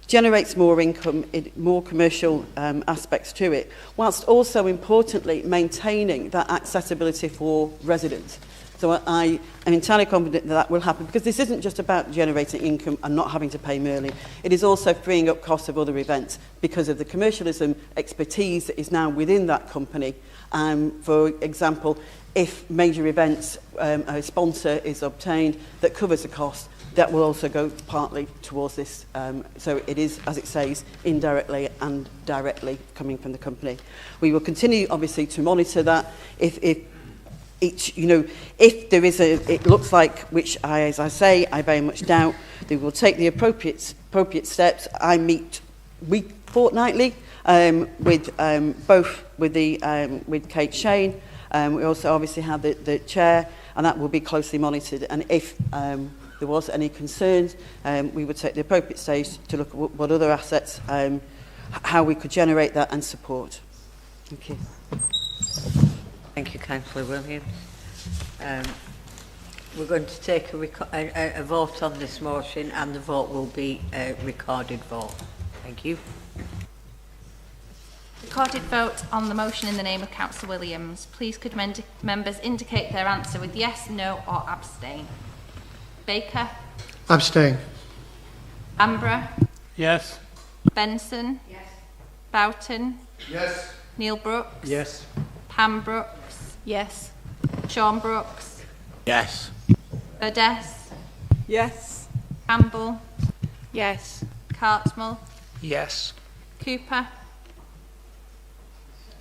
generates more income, more commercial aspects to it, whilst also importantly maintaining that accessibility for residents. So I am entirely confident that that will happen, because this isn't just about generating income and not having to pay Merlin. It is also freeing up costs of other events because of the commercialism expertise that is now within that company. For example, if major events, a sponsor is obtained that covers the cost, that will also go partly towards this. So it is, as it says, indirectly and directly coming from the company. We will continue, obviously, to monitor that. If there is it looks like, which as I say, I very much doubt, they will take the appropriate steps. I meet fortnightly with Kate Shane. We also obviously have the chair, and that will be closely monitored. And if there was any concerns, we would take the appropriate stage to look at what other assets, how we could generate that and support. Thank you. Thank you, Councillor Williams. We're going to take a vote on this motion, and the vote will be a recorded vote. Thank you. Recorded vote on the motion in the name of Councillor Williams. Please could members indicate their answer with yes, no or abstain. Baker? Abstain. Ambra? Yes. Benson? Yes. Boughton? Yes. Neil Brooks? Yes. Pam Brooks? Yes. Sean Brooks? Yes. Burdess? Yes. Campbell? Yes. Cartmel? Yes. Cooper?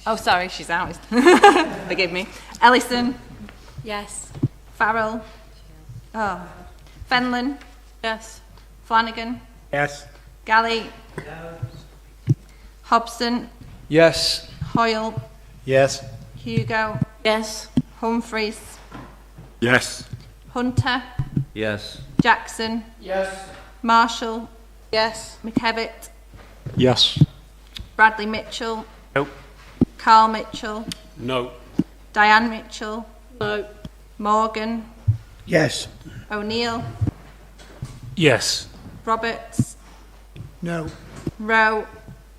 Oh, sorry, she's out. Forgive me. Ellison? Yes. Farrell? Oh. Fenlon? Yes. Flanagan? Yes. Galley? Hobson? Yes. Hoyle? Yes. Hugo? Yes. Humphreys? Yes. Hunter? Yes. Jackson? Yes. Marshall? Yes. McKevitt? Yes. Bradley Mitchell? Nope. Carl Mitchell? No. Diane Mitchell? No. Morgan? Yes. O'Neill? Yes. Roberts? No. Rowe?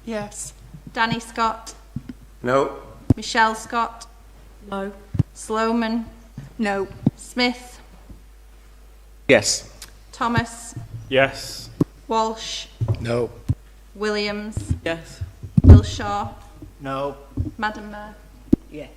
Yes. Danny Scott? No. Michelle Scott? No. Sloman? No. Smith? Yes. Thomas? Yes. Walsh? No. Williams? Yes. Wilshaw? No. Madam Mayor? Yes.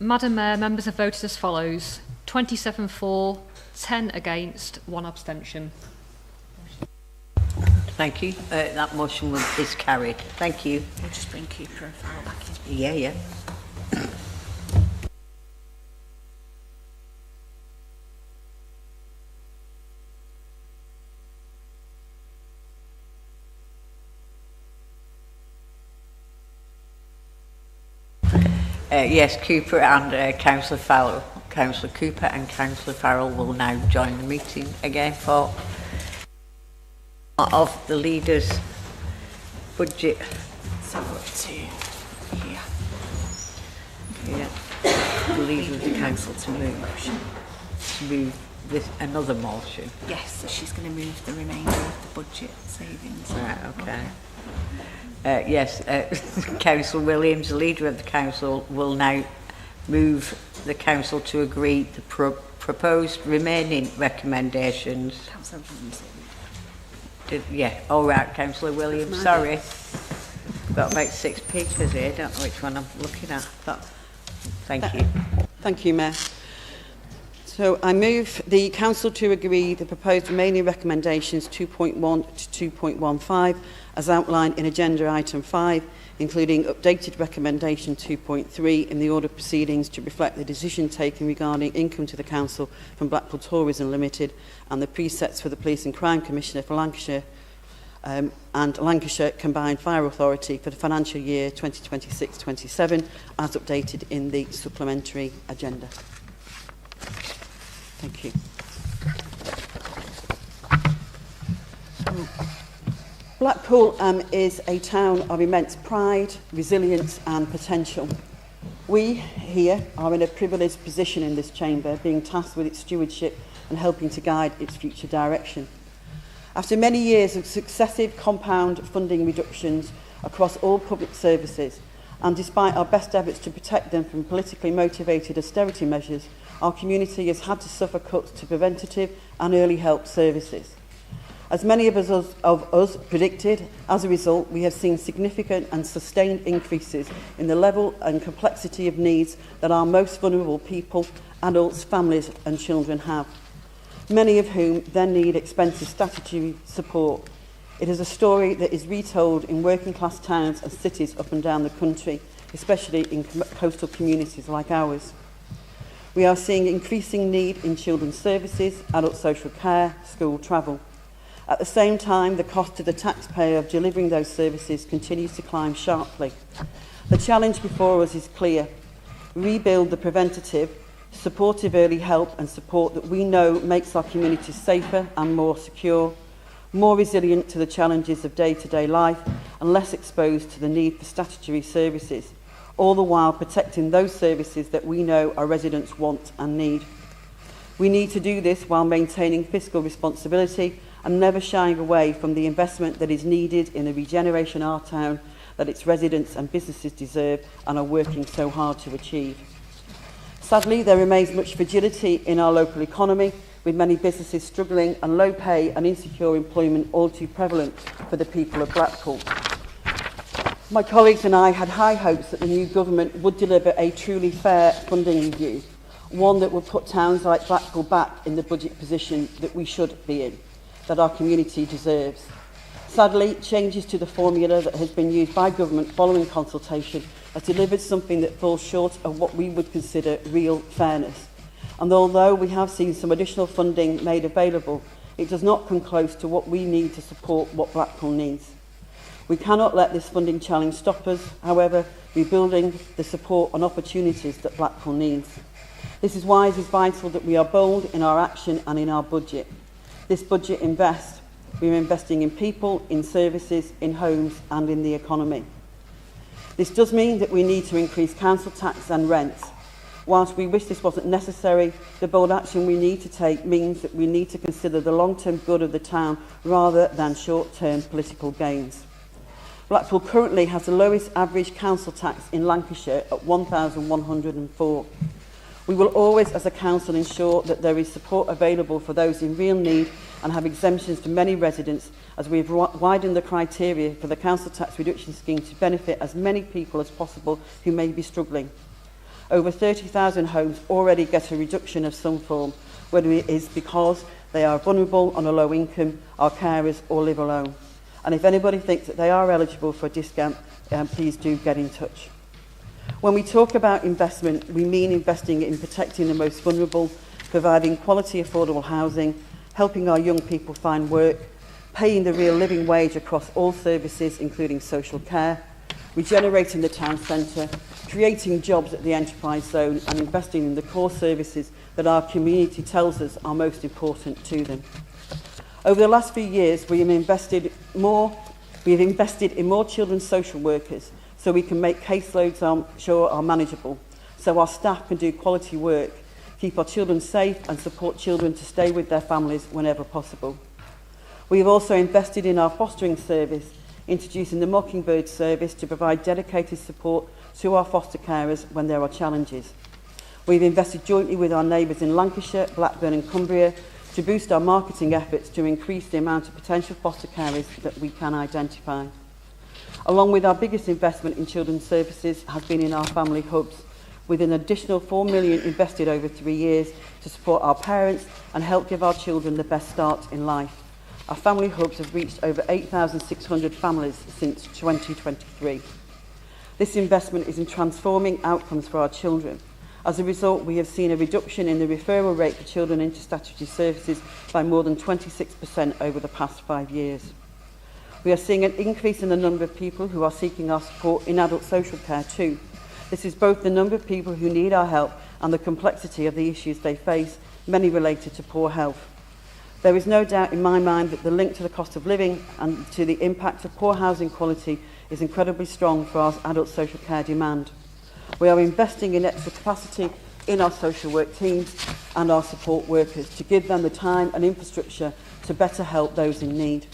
Madam Mayor, members have voted as follows: 27 for, 10 against, 1 abstention. Thank you. That motion is carried. Thank you. We'll just bring Cooper and Farrell back in. Yeah, yeah. Yes, Cooper and Councillor Farrell. Councillor Cooper and Councillor Farrell will now join the meeting again for of the leaders' budget. So up to here. Yeah, the leader of the council to move this another motion. Yes, so she's going to move the remainder of the budget savings. Right, okay. Yes, Councillor Williams, the leader of the council, will now move the council to agree the proposed remaining recommendations. Councillor Williams. Yeah, all right, Councillor Williams, sorry. I've got about 6 papers here, don't know which one I'm looking at. Thank you. Thank you, Mayor. So I move the council to agree the proposed remaining recommendations 2.1 to 2.15 as outlined in agenda item 5 including updated recommendation 2.3 in the order of proceedings to reflect the decision taken regarding income to the Council from Blackpool Tourism Limited and the presets for the Police and Crime Commissioner for Lancashire and Lancashire Combined Fire Authority for the financial year 2026-27 as updated in the supplementary agenda. Thank you. Blackpool is a town of immense pride, resilience and potential. We here are in a privileged position in this chamber, being tasked with its stewardship and helping to guide its future direction. After many years of successive compound funding reductions across all public services, and despite our best efforts to protect them from politically motivated austerity measures, our community has had to suffer cuts to preventative and early help services. As many of us predicted, as a result, we have seen significant and sustained increases in the level and complexity of needs that our most vulnerable people, adults, families and children have, many of whom then need expensive statutory support. It is a story that is retold in working class towns and cities up and down the country, especially in coastal communities like ours. We are seeing increasing need in children's services, adult social care, school travel. At the same time, the cost to the taxpayer of delivering those services continues to climb sharply. The challenge before us is clear. Rebuild the preventative, supportive early help and support that we know makes our communities safer and more secure, more resilient to the challenges of day-to-day life and less exposed to the need for statutory services, all the while protecting those services that we know our residents want and need. We need to do this while maintaining fiscal responsibility and never shying away from the investment that is needed in the regeneration of our town that its residents and businesses deserve and are working so hard to achieve. Sadly, there remains much fragility in our local economy, with many businesses struggling and low pay and insecure employment all too prevalent for the people of Blackpool. My colleagues and I had high hopes that the new government would deliver a truly fair funding review, one that would put towns like Blackpool back in the budget position that we should be in, that our community deserves. Sadly, changes to the formula that has been used by government following consultation has delivered something that falls short of what we would consider real fairness. And although we have seen some additional funding made available, it does not come close to what we need to support what Blackpool needs. We cannot let this funding challenge stop us, however, rebuilding the support and opportunities that Blackpool needs. This is why it is vital that we are bold in our action and in our budget. This budget invests. We are investing in people, in services, in homes and in the economy. This does mean that we need to increase council tax and rents. Whilst we wish this wasn't necessary, the bold action we need to take means that we need to consider the long-term good of the town rather than short-term political gains. Blackpool currently has the lowest average council tax in Lancashire at £1,104. We will always, as a council, ensure that there is support available for those in real need and have exemptions for many residents, as we have widened the criteria for the council tax reduction scheme to benefit as many people as possible who may be struggling. Over 30,000 homes already get a reduction of some form, whether it is because they are vulnerable, on a low income, are carers or live alone. And if anybody thinks that they are eligible for a discount, please do get in touch. When we talk about investment, we mean investing in protecting the most vulnerable, providing quality affordable housing, helping our young people find work, paying the real living wage across all services, including social care, regenerating the town centre, creating jobs at the enterprise zone and investing in the core services that our community tells us are most important to them. Over the last few years, we have invested in more children's social workers so we can make caseloads are manageable, so our staff can do quality work, keep our children safe and support children to stay with their families whenever possible. We have also invested in our fostering service, introducing the Mockingbird service to provide dedicated support to our foster carers when there are challenges. We've invested jointly with our neighbours in Lancashire, Blackburn and Cumbria to boost our marketing efforts to increase the amount of potential foster carers that we can identify. Along with our biggest investment in children's services has been in our family hubs, with an additional £4 million invested over 3 years to support our parents and help give our children the best start in life. Our family hubs have reached over 8,600 families since 2023. This investment is in transforming outcomes for our children. As a result, we have seen a reduction in the referral rate for children into statutory services by more than 26% over the past 5 years. We are seeing an increase in the number of people who are seeking our support in adult social care too. This is both the number of people who need our help and the complexity of the issues they face, many related to poor health. There is no doubt in my mind that the link to the cost of living and to the impact of poor housing quality is incredibly strong for our adult social care demand. We are investing in extra capacity in our social work teams and our support workers to give them the time and infrastructure to better help those in need.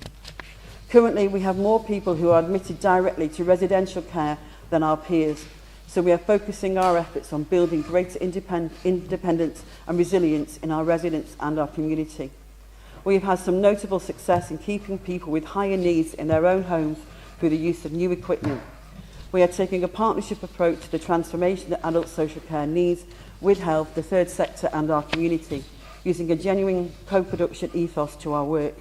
Currently, we have more people who are admitted directly to residential care than our peers, so we are focusing our efforts on building greater independence and resilience in our residents and our community. We have had some notable success in keeping people with higher needs in their own homes through the use of new equipment. We are taking a partnership approach to the transformation that adult social care needs with health, the third sector and our community, using a genuine co-production ethos to our work.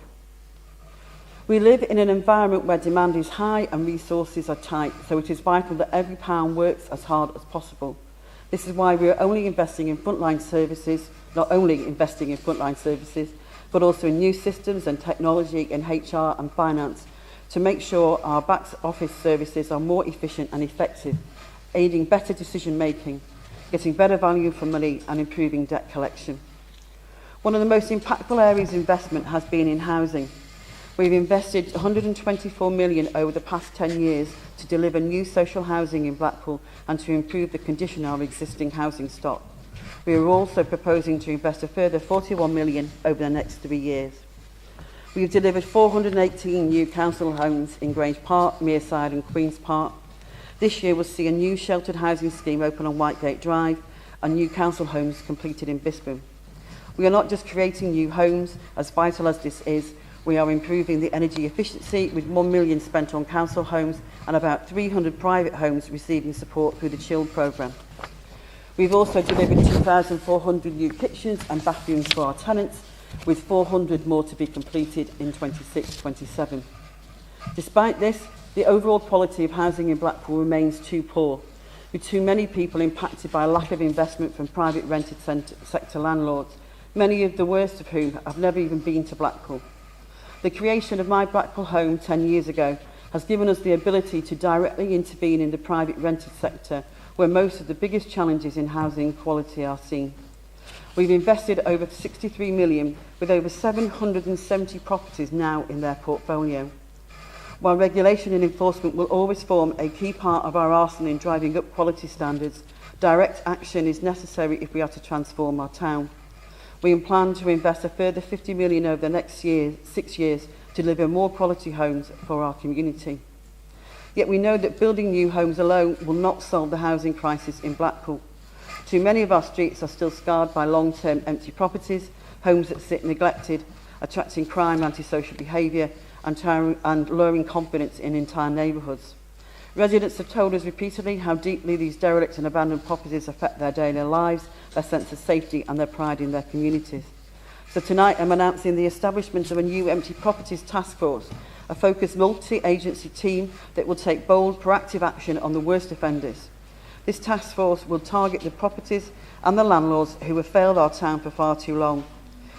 We live in an environment where demand is high and resources are tight, so it is vital that every pound works as hard as possible. This is why we are only investing in frontline services, not only investing in frontline services, but also in new systems and technology in HR and finance to make sure our back office services are more efficient and effective, aiding better decision making, getting better value for money and improving debt collection. One of the most impactful areas of investment has been in housing. We've invested £124 million over the past 10 years to deliver new social housing in Blackpool and to improve the condition of our existing housing stock. We are also proposing to invest a further £41 million over the next 3 years. We have delivered 418 new council homes in Grange Park, Mearside and Queen's Park. This year will see a new sheltered housing scheme open on Whitegate Drive and new council homes completed in Bispham. We are not just creating new homes, as vital as this is, we are improving the energy efficiency with £1 million spent on council homes and about 300 private homes receiving support through the CHILD programme. We've also delivered 2,400 new kitchens and bathrooms for our tenants, with 400 more to be completed in 26-27. Despite this, the overall quality of housing in Blackpool remains too poor, with too many people impacted by a lack of investment from private rented sector landlords, many of the worst of whom have never even been to Blackpool. The creation of My Blackpool Home 10 years ago has given us the ability to directly intervene in the private rented sector, where most of the biggest challenges in housing quality are seen. We've invested over £63 million, with over 770 properties now in their portfolio. While regulation and enforcement will always form a key part of our arsenal in driving up quality standards, direct action is necessary if we are to transform our town. We plan to invest a further £50 million over the next 6 years to deliver more quality homes for our community. Yet we know that building new homes alone will not solve the housing crisis in Blackpool. Too many of our streets are still scarred by long-term empty properties, homes that sit neglected, attracting crime, antisocial behaviour and lowering confidence in entire neighbourhoods. Residents have told us repeatedly how deeply these derelict and abandoned properties affect their daily lives, their sense of safety and their pride in their communities. So tonight I'm announcing the establishment of a new empty properties task force, a focused multi-agency team that will take bold, proactive action on the worst offenders. This task force will target the properties and the landlords who have failed our town for far too long.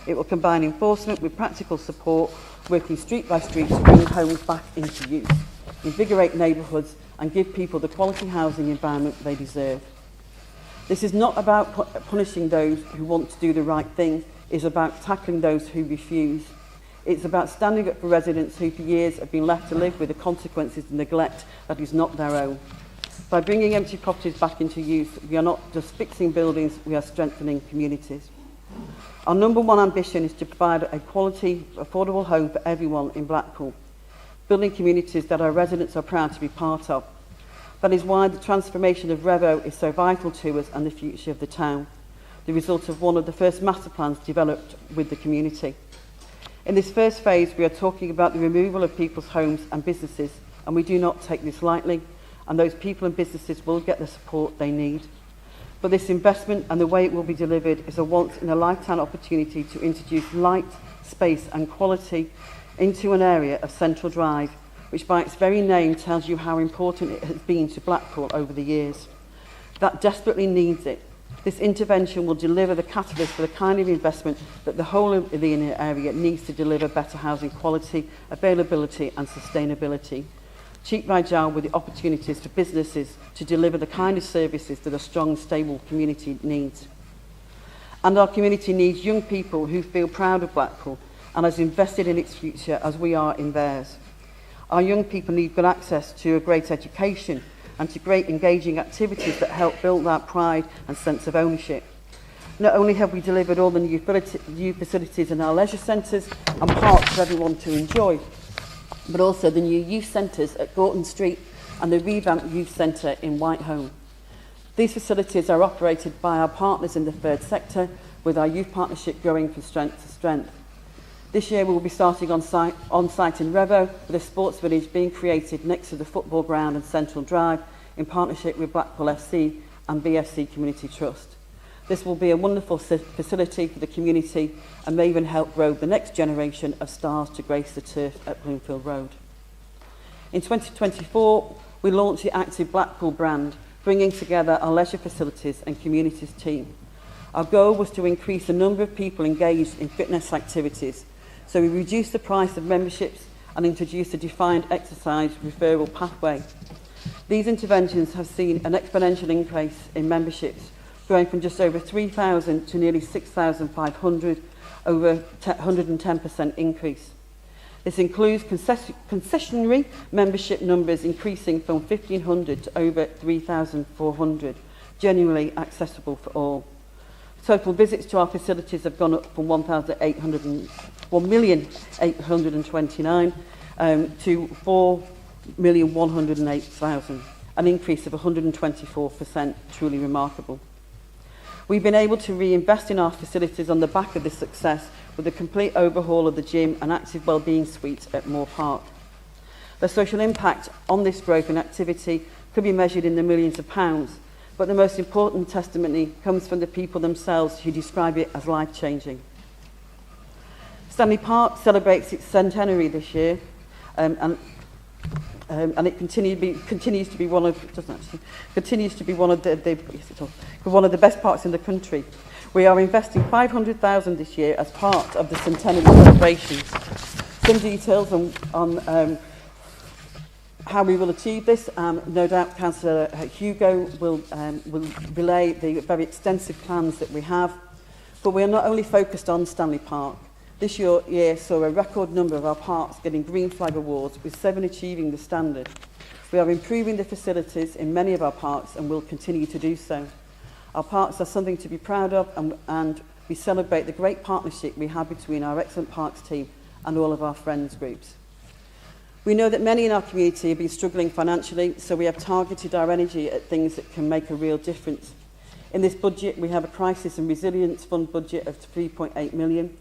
It will combine enforcement with practical support, working street by street to bring homes back into use, invigorate neighbourhoods and give people the quality housing environment they deserve. This is not about punishing those who want to do the right thing, it's about tackling those who refuse. It's about standing up for residents who for years have been left to live with the consequences of neglect that is not their own. By bringing empty properties back into use, we are not just fixing buildings, we are strengthening communities. Our number one ambition is to provide a quality, affordable home for everyone in Blackpool, building communities that our residents are proud to be part of. That is why the transformation of Revo is so vital to us and the future of the town, the result of one of the first master plans developed with the community. In this first phase, we are talking about the removal of people's homes and businesses, and we do not take this lightly, and those people and businesses will get the support they need. But this investment and the way it will be delivered is a once-in-a-lifetime opportunity to introduce light, space and quality into an area of Central Drive which by its very name tells you how important it has been to Blackpool over the years. That desperately needs it. This intervention will deliver the catalyst for the kind of investment that the whole of the inner area needs to deliver better housing quality, availability and sustainability. Cheap Rydal with the opportunities for businesses to deliver the kind of services that a strong, stable community needs. And our community needs young people who feel proud of Blackpool and has invested in its future as we are in theirs. Our young people need good access to a great education and to great engaging activities that help build that pride and sense of ownership. Not only have we delivered all the new facilities in our leisure centres and parks for everyone to enjoy, but also the new youth centres at Gorton Street and the revamped youth centre in Whitehome. These facilities are operated by our partners in the third sector, with our youth partnership growing from strength to strength. This year we will be starting on site in Revo, with a sports village being created next to the football ground and Central Drive in partnership with Blackpool FC and BFC Community Trust. This will be a wonderful facility for the community and may even help grow the next generation of stars to grace the turf at Bloomfield Road. In 2024, we launched the Active Blackpool brand, bringing together our leisure facilities and communities team. Our goal was to increase the number of people engaged in fitness activities, so we reduced the price of memberships and introduced a defined exercise referral pathway. These interventions have seen an exponential increase in memberships, growing from just over 3,000 to nearly 6,500, over 110% increase. This includes concessionary membership numbers increasing from 1,500 to over 3,400, genuinely accessible for all. Total visits to our facilities have gone up from 1,829 to 4,108,000, an increase of 124%, truly remarkable. We've been able to reinvest in our facilities on the back of this success with a complete overhaul of the gym and active wellbeing suite at Moore Park. The social impact on this growth in activity could be measured in the millions of pounds, but the most important testimony comes from the people themselves who describe it as life-changing. Stanley Park celebrates its centenary this year, and it continues to be one of the best parks in the country. We are investing 500,000 this year as part of the centenary celebrations. Some details on how we will achieve this. No doubt Councillor Hugo will relay the very extensive plans that we have. But we are not only focused on Stanley Park. This year saw a record number of our parks getting Green Flag Awards, with 7 achieving the standard. We are improving the facilities in many of our parks and will continue to do so. Our parks are something to be proud of, and we celebrate the great partnership we have between our excellent parks team and all of our friends groups. We know that many in our community have been struggling financially, so we have targeted our energy at things that can make a real difference. In this budget, we have a Crisis and Resilience Fund budget of 3.8 million.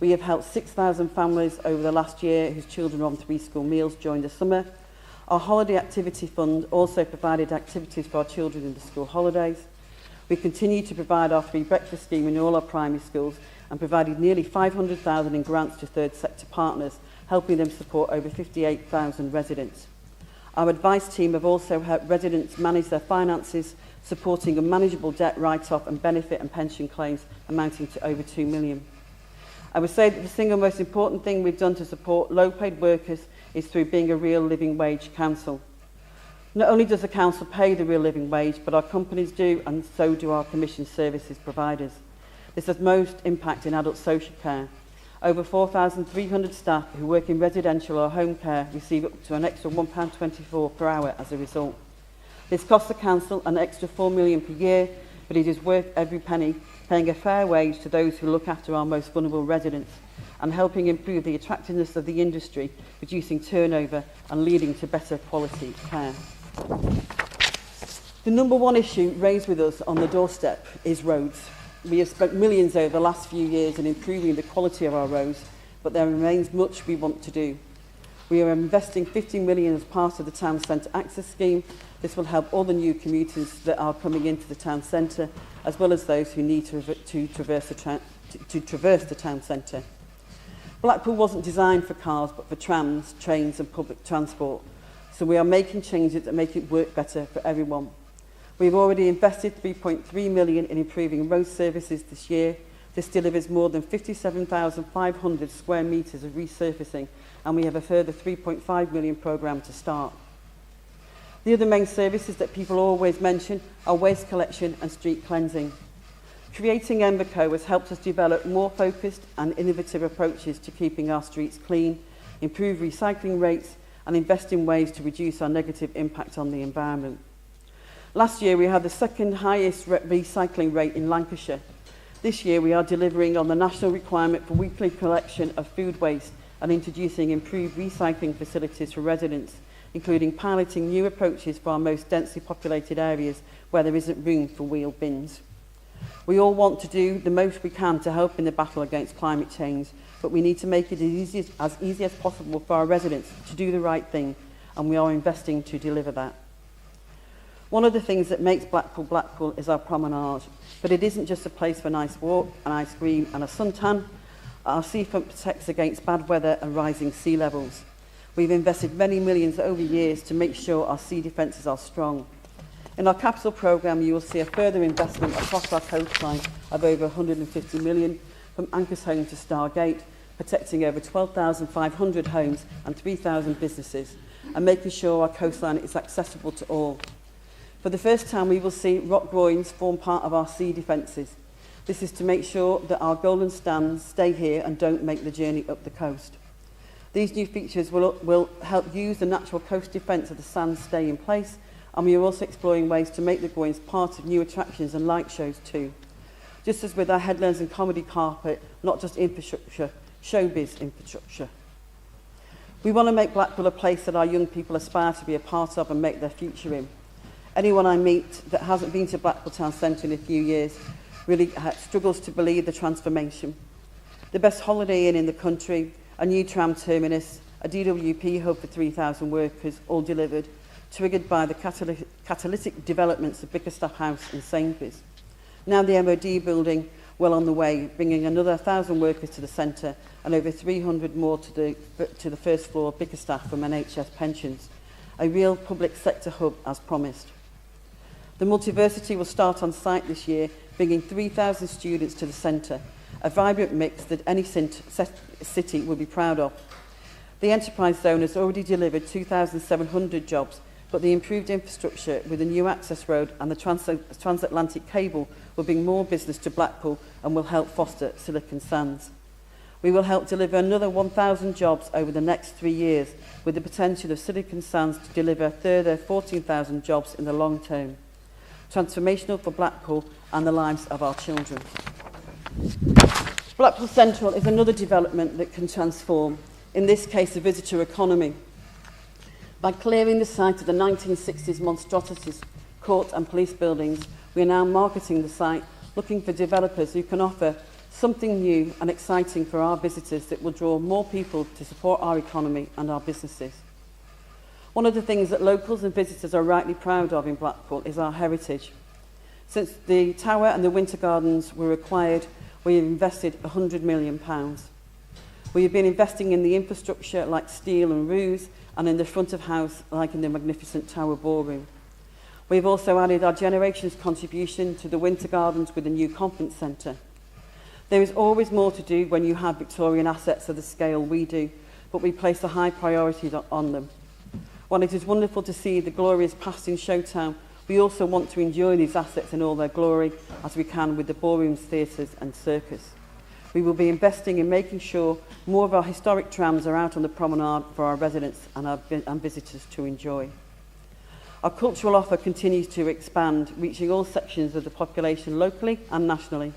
We have helped 6,000 families over the last year whose children are on 3 school meals during the summer. Our Holiday Activity Fund also provided activities for our children in the school holidays. We continue to provide our free breakfast scheme in all our primary schools and provided nearly 500,000 in grants to third sector partners, helping them support over 58,000 residents. Our advice team have also helped residents manage their finances, supporting a manageable debt write-off and benefit and pension claims amounting to over 2 million. I would say that the single most important thing we've done to support low-paid workers is through being a real living wage council. Not only does the council pay the real living wage, but our companies do, and so do our commission services providers. This has most impact in adult social care. Over 4,300 staff who work in residential or home care receive up to an extra £1.24 per hour as a result. This costs the council an extra £4 million per year, but it is worth every penny, paying a fair wage to those who look after our most vulnerable residents and helping improve the attractiveness of the industry, reducing turnover and leading to better quality care. The number one issue raised with us on the doorstep is roads. We have spent millions over the last few years in improving the quality of our roads, but there remains much we want to do. We are investing 50 million as part of the Town Centre Access Scheme. This will help all the new commuters that are coming into the town centre, as well as those who need to traverse the town centre. Blackpool wasn't designed for cars, but for trams, trains and public transport. So we are making changes that make it work better for everyone. We've already invested £3.3 million in improving road services this year. This delivers more than 57,500 square metres of resurfacing, and we have a further £3.5 million programme to start. The other main services that people always mention are waste collection and street cleansing. Creating Emberco has helped us develop more focused and innovative approaches to keeping our streets clean, improve recycling rates, and invest in ways to reduce our negative impact on the environment. Last year, we had the second highest recycling rate in Lancashire. This year, we are delivering on the national requirement for weekly collection of food waste and introducing improved recycling facilities for residents, including piloting new approaches for our most densely populated areas where there isn't room for wheeled bins. We all want to do the most we can to help in the battle against climate change, but we need to make it as easy as possible for our residents to do the right thing, and we are investing to deliver that. One of the things that makes Blackpool Blackpool is our promenade, but it isn't just a place for a nice walk, an ice cream and a suntan. Our seafront protects against bad weather and rising sea levels. We've invested many millions over years to make sure our sea defences are strong. In our capital programme, you will see a further investment across our coastline of over 150 million, from Anchors Home to Stargate, protecting over 12,500 homes and 3,000 businesses, and making sure our coastline is accessible to all. For the first time, we will see rock groins form part of our sea defences. This is to make sure that our golden stands stay here and don't make the journey up the coast. These new features will help use the natural coast defence of the sands stay in place, and we are also exploring ways to make the groins part of new attractions and light shows too. Just as with our headlands and comedy carpet, not just infrastructure, showbiz infrastructure. We want to make Blackpool a place that our young people aspire to be a part of and make their future in. Anyone I meet that hasn't been to Blackpool Town Centre in a few years really struggles to believe the transformation. The best holiday inn in the country, a new tram terminus, a DWP hub for 3,000 workers, all delivered, triggered by the catalytic developments of Bickerstaff House and Sainsbury's. Now the MOD building well on the way, bringing another 1,000 workers to the centre and over 300 more to the first floor of Bickerstaff from NHS pensions. A real public sector hub as promised. The Multiversity will start on site this year, bringing 3,000 students to the centre, a vibrant mix that any city will be proud of. The Enterprise Zone has already delivered 2,700 jobs, but the improved infrastructure with the new access road and the transatlantic cable will bring more business to Blackpool and will help foster Silicon Sands. We will help deliver another 1,000 jobs over the next 3 years, with the potential of Silicon Sands to deliver a further 14,000 jobs in the long term. Transformational for Blackpool and the lives of our children. Blackpool Central is another development that can transform, in this case the visitor economy. By clearing the site of the 1960s monstrosities, court and police buildings, we are now marketing the site, looking for developers who can offer something new and exciting for our visitors that will draw more people to support our economy and our businesses. One of the things that locals and visitors are rightly proud of in Blackpool is our heritage. Since the Tower and the Winter Gardens were acquired, we have invested £100 million. We have been investing in the infrastructure like steel and roofs, and in the front of house like in the magnificent Tower Ballroom. We have also added our generation's contribution to the Winter Gardens with a new conference centre. There is always more to do when you have Victorian assets of the scale we do, but we place a high priority on them. While it is wonderful to see the glorious past in Showtown, we also want to enjoy these assets in all their glory as we can with the ballrooms, theatres and circus. We will be investing in making sure more of our historic trams are out on the promenade for our residents and visitors to enjoy. Our cultural offer continues to expand, reaching all sections of the population locally and nationally.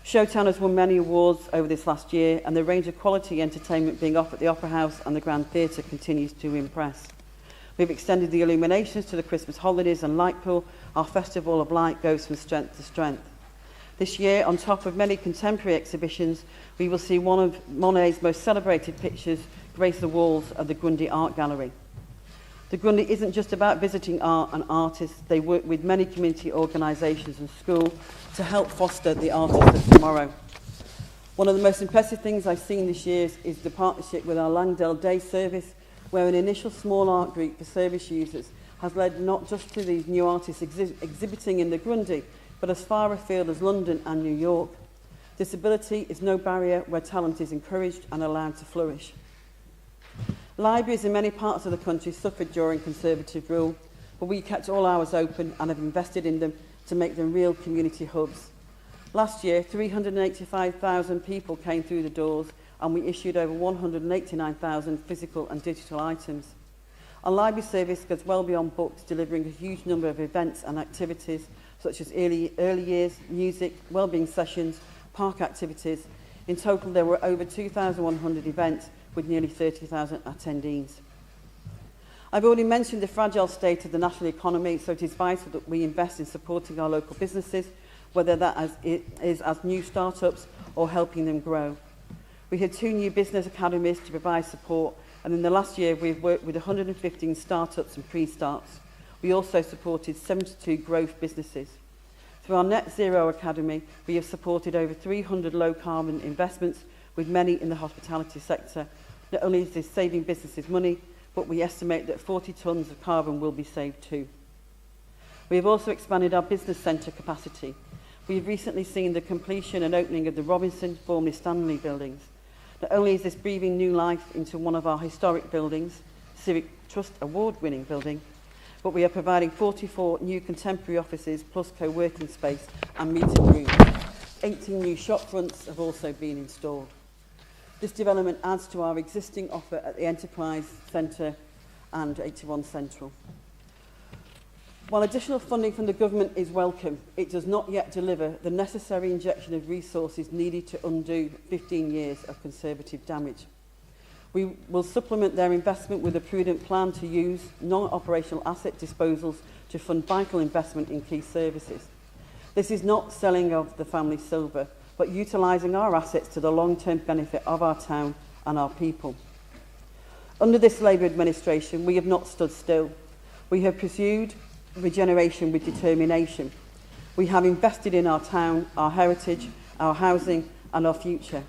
Showtown has won many awards over this last year, and the range of quality entertainment being offered at the Opera House and the Grand Theatre continues to impress. We've extended the illuminations to the Christmas holidays, and Lightpool, our festival of light, goes from strength to strength. This year, on top of many contemporary exhibitions, we will see one of Monet's most celebrated pictures grace the walls of the Grundy Art Gallery. The Grundy isn't just about visiting art and artists. They work with many community organisations and schools to help foster the artists of tomorrow. One of the most impressive things I've seen this year is the partnership with our Langdale Day service, where an initial small art group for service users has led not just to these new artists exhibiting in the Grundy, but as far afield as London and New York. Disability is no barrier where talent is encouraged and allowed to flourish. Libraries in many parts of the country suffered during Conservative rule, but we kept all hours open and have invested in them to make them real community hubs. Last year, 385,000 people came through the doors and we issued over 189,000 physical and digital items. Our library service goes well beyond books, delivering a huge number of events and activities such as early years, music, wellbeing sessions, park activities. In total, there were over 2,100 events with nearly 30,000 attendees. I've already mentioned the fragile state of the national economy, so it is vital that we invest in supporting our local businesses, whether that is as new startups or helping them grow. We had 2 new business academies to provide support, and in the last year we've worked with 115 startups and pre-starts. We also supported 72 growth businesses. Through our Net Zero Academy, we have supported over 300 low-carbon investments, with many in the hospitality sector. Not only is this saving businesses money, but we estimate that 40 tonnes of carbon will be saved too. We have also expanded our business centre capacity. We have recently seen the completion and opening of the Robinson, formerly Stanley buildings. Not only is this breathing new life into one of our historic buildings, Civic Trust award-winning building, but we are providing 44 new contemporary offices plus co-working space and meeting rooms. 18 new shop fronts have also been installed. This development adds to our existing offer at the Enterprise Centre and 81 Central. While additional funding from the government is welcome, it does not yet deliver the necessary injection of resources needed to undo 15 years of Conservative damage. We will supplement their investment with a prudent plan to use non-operational asset disposals to fund vital investment in key services. This is not selling of the family silver, but utilising our assets to the long-term benefit of our town and our people. Under this Labour administration, we have not stood still. We have pursued regeneration with determination. We have invested in our town, our heritage, our housing and our future.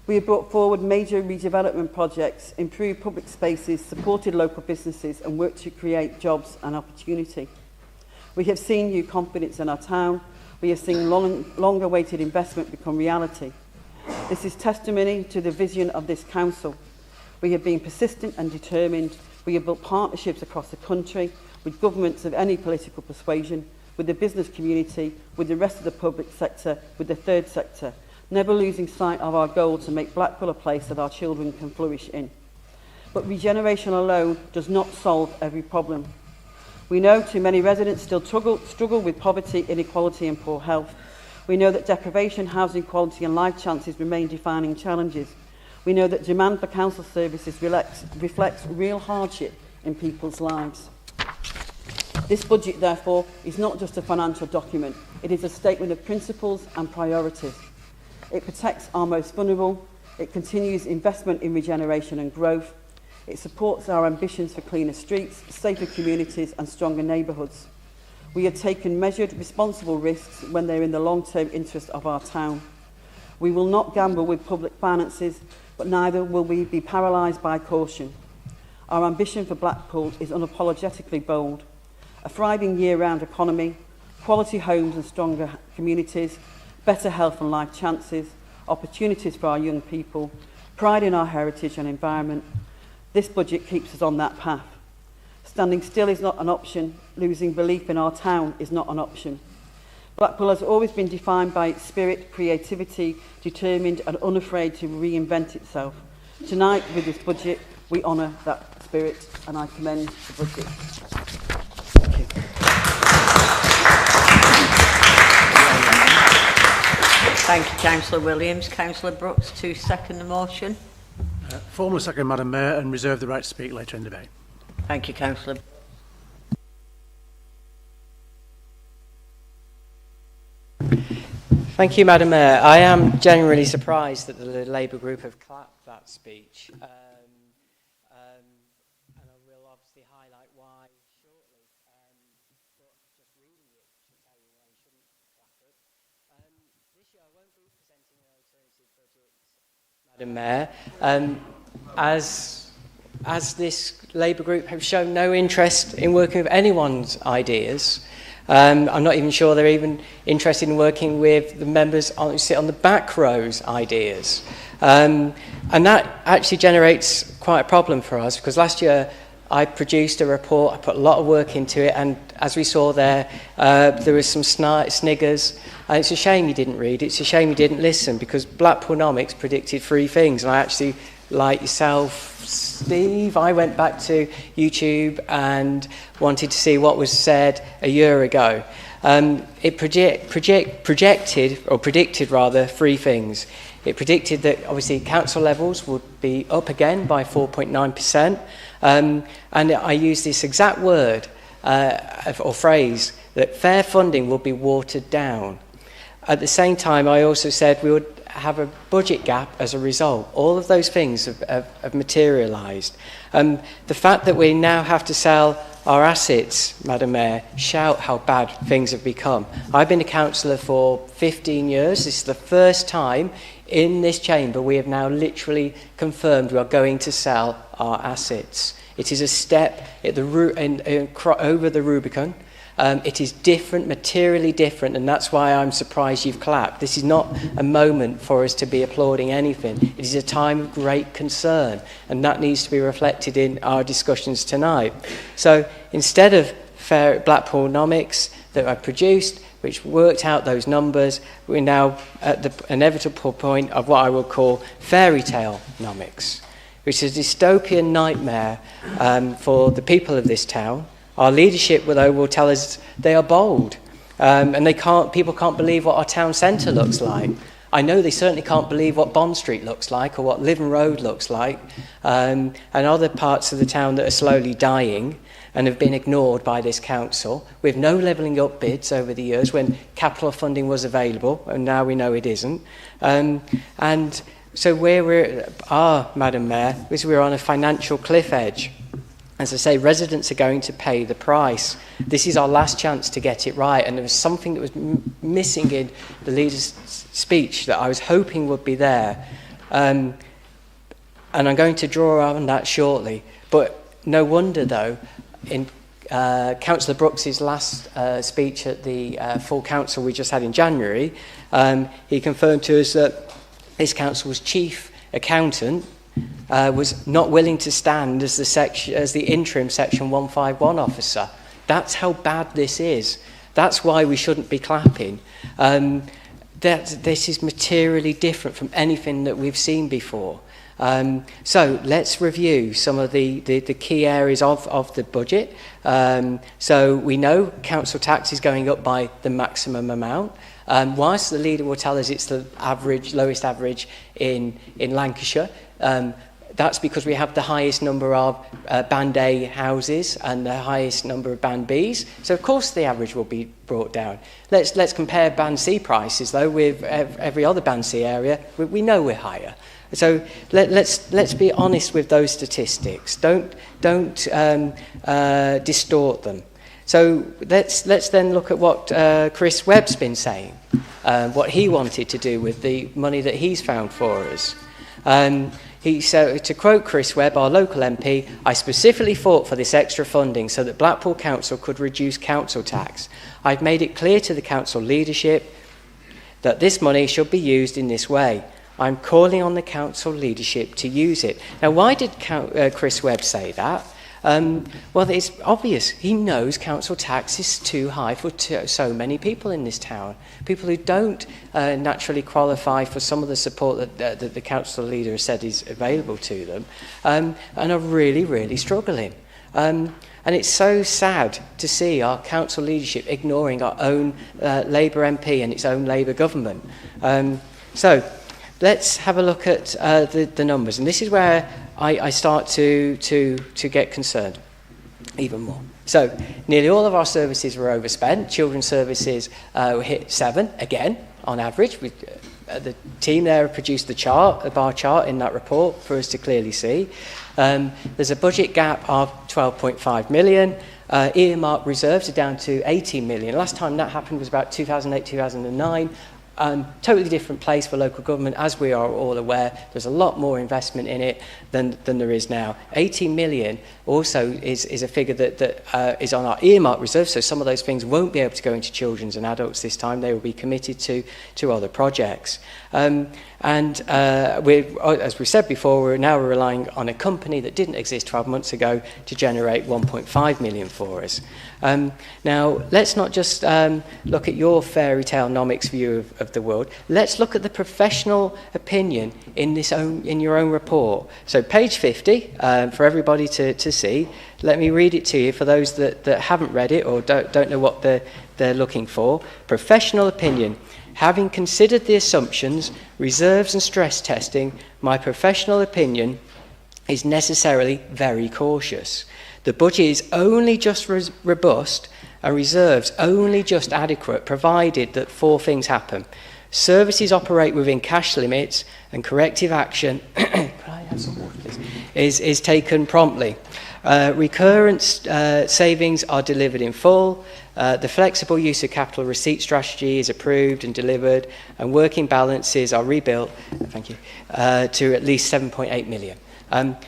We have brought forward major redevelopment projects, improved public spaces, supported local businesses and worked to create jobs and opportunity. We have seen new confidence in our town. We have seen long-awaited investment become reality. This is testimony to the vision of this council. We have been persistent and determined. We have built partnerships across the country with governments of any political persuasion, with the business community, with the rest of the public sector, with the third sector, never losing sight of our goal to make Blackpool a place that our children can flourish in. But regeneration alone does not solve every problem. We know too many residents still struggle with poverty, inequality and poor health. We know that deprivation, housing quality and life chances remain defining challenges. We know that demand for council services reflects real hardship in people's lives. This budget, therefore, is not just a financial document. It is a statement of principles and priorities. It protects our most vulnerable. It continues investment in regeneration and growth. It supports our ambitions for cleaner streets, safer communities and stronger neighbourhoods. We have taken measured, responsible risks when they're in the long-term interest of our town. We will not gamble with public finances, but neither will we be paralysed by caution. Our ambition for Blackpool is unapologetically bold. A thriving year-round economy, quality homes and stronger communities, better health and life chances, opportunities for our young people, pride in our heritage and environment. This budget keeps us on that path. Standing still is not an option. Losing belief in our town is not an option. Blackpool has always been defined by its spirit, creativity, determined and unafraid to reinvent itself. Tonight, with this budget, we honour that spirit and I commend the budget. Thank you. Thank you, Councillor Williams. Councillor Brooks to second the motion. Formally second, Madam Mayor, and reserve the right to speak later in debate. Thank you, Councillor. Thank you, Madam Mayor. I am genuinely surprised that the Labour group have clapped that speech. And I will obviously highlight why shortly. But just reading it should tell you why you shouldn't clap it. This year I won't be presenting an alternative Madam Mayor. As this Labour group have shown no interest in working with anyone's ideas, I'm not even sure they're even interested in working with the members who sit on the back row's ideas. And that actually generates quite a problem for us, because last year I produced a report, I put a lot of work into it, and as we saw there, there was some sniggers, and it's a shame you didn't read, it's a shame you didn't listen, because Blackpoolnomics predicted 3 things, and I actually, like yourself, Steve, I went back to YouTube and wanted to see what was said a year ago. It predicted 3 things. It predicted that obviously council levels would be up again by 4.9%, and I used this exact word or phrase, that fair funding will be watered down. At the same time, I also said we would have a budget gap as a result. All of those things have materialised. The fact that we now have to sell our assets, Madam Mayor, shout how bad things have become. I've been a councillor for 15 years. This is the first time in this chamber we have now literally confirmed we are going to sell our assets. It is a step at over the Rubicon. It is different, materially different, and that's why I'm surprised you've clapped. This is not a moment for us to be applauding anything. It is a time of great concern, and that needs to be reflected in our discussions tonight. So instead of fair Blackpoolnomics that I produced, which worked out those numbers, we're now at the inevitable point of what I will call fairy tale nomics, which is a dystopian nightmare for the people of this town. Our leadership, though, will tell us they are bold, and people can't believe what our town centre looks like. I know they certainly can't believe what Bond Street looks like or what Living Road looks like, and other parts of the town that are slowly dying and have been ignored by this council, with no levelling up bids over the years when capital funding was available, and now we know it isn't. And so where we are, Madam Mayor, is we're on a financial cliff edge. As I say, residents are going to pay the price. This is our last chance to get it right, and there was something that was missing in the leader's speech that I was hoping would be there. And I'm going to draw on that shortly. But no wonder, though, in Councillor Brooks's last speech at the full council we just had in January, he confirmed to us that this council's chief accountant was not willing to stand as the interim Section 151 officer. That's how bad this is. That's why we shouldn't be clapping. This is materially different from anything that we've seen before. So let's review some of the key areas of the budget. So we know council tax is going up by the maximum amount. Whilst the leader will tell us it's the lowest average in Lancashire, that's because we have the highest number of Band A houses and the highest number of Band Bs. So of course the average will be brought down. Let's compare Band C prices though with every other Band C area. We know we're higher. So let's be honest with those statistics. Don't distort them. So let's then look at what Chris Webb's been saying, what he wanted to do with the money that he's found for us. He said, to quote Chris Webb, our local MP, "I specifically fought for this extra funding so that Blackpool Council could reduce council tax. I've made it clear to the council leadership that this money should be used in this way. I'm calling on the council leadership to use it." Now, why did Chris Webb say that? Well, it's obvious. He knows council tax is too high for so many people in this town. People who don't naturally qualify for some of the support that the council leader has said is available to them, and are really, really struggling. And it's so sad to see our council leadership ignoring our own Labour MP and its own Labour government. So let's have a look at the numbers. And this is where I start to get concerned even more. So nearly all of our services were overspent. Children's services hit 7 again on average. The team there have produced a bar chart in that report for us to clearly see. There's a budget gap of 12.5 million. Earmark reserves are down to 18 million. Last time that happened was about 2008, 2009. Totally different place for local government, as we are all aware. There's a lot more investment in it than there is now. 18 million also is a figure that is on our earmark reserve, so some of those things won't be able to go into children's and adults this time. They will be committed to other projects. As we said before, we're now relying on a company that didn't exist 12 months ago to generate 1.5 million for us. Now, let's not just look at your fairy tale nomics view of the world. Let's look at the professional opinion in your own report. So page 50, for everybody to see. Let me read it to you for those that haven't read it or don't know what they're looking for. Professional opinion. Having considered the assumptions, reserves and stress testing, my professional opinion is necessarily very cautious. The budget is only just robust and reserves only just adequate, provided that 4 things happen. Services operate within cash limits and corrective action could I have some water, please? Is taken promptly. Recurrent savings are delivered in full. The flexible use of capital receipt strategy is approved and delivered, and working balances are rebuilt, thank you, to at least 7.8 million.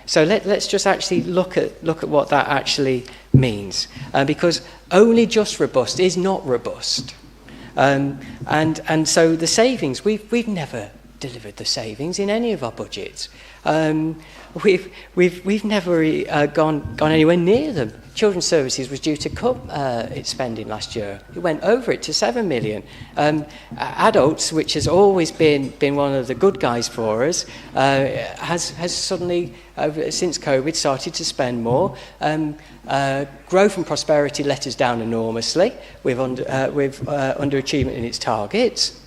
So let's just actually look at what that actually means, because only just robust is not robust, and so the savings, we've never delivered the savings in any of our budgets. We've never gone anywhere near them. Children's Services was due to cut its spending last year. It went over it to 7 million. Adults, which has always been one of the good guys for us, has suddenly, since COVID, started to spend more. Growth and Prosperity let us down enormously with underachievement in its targets.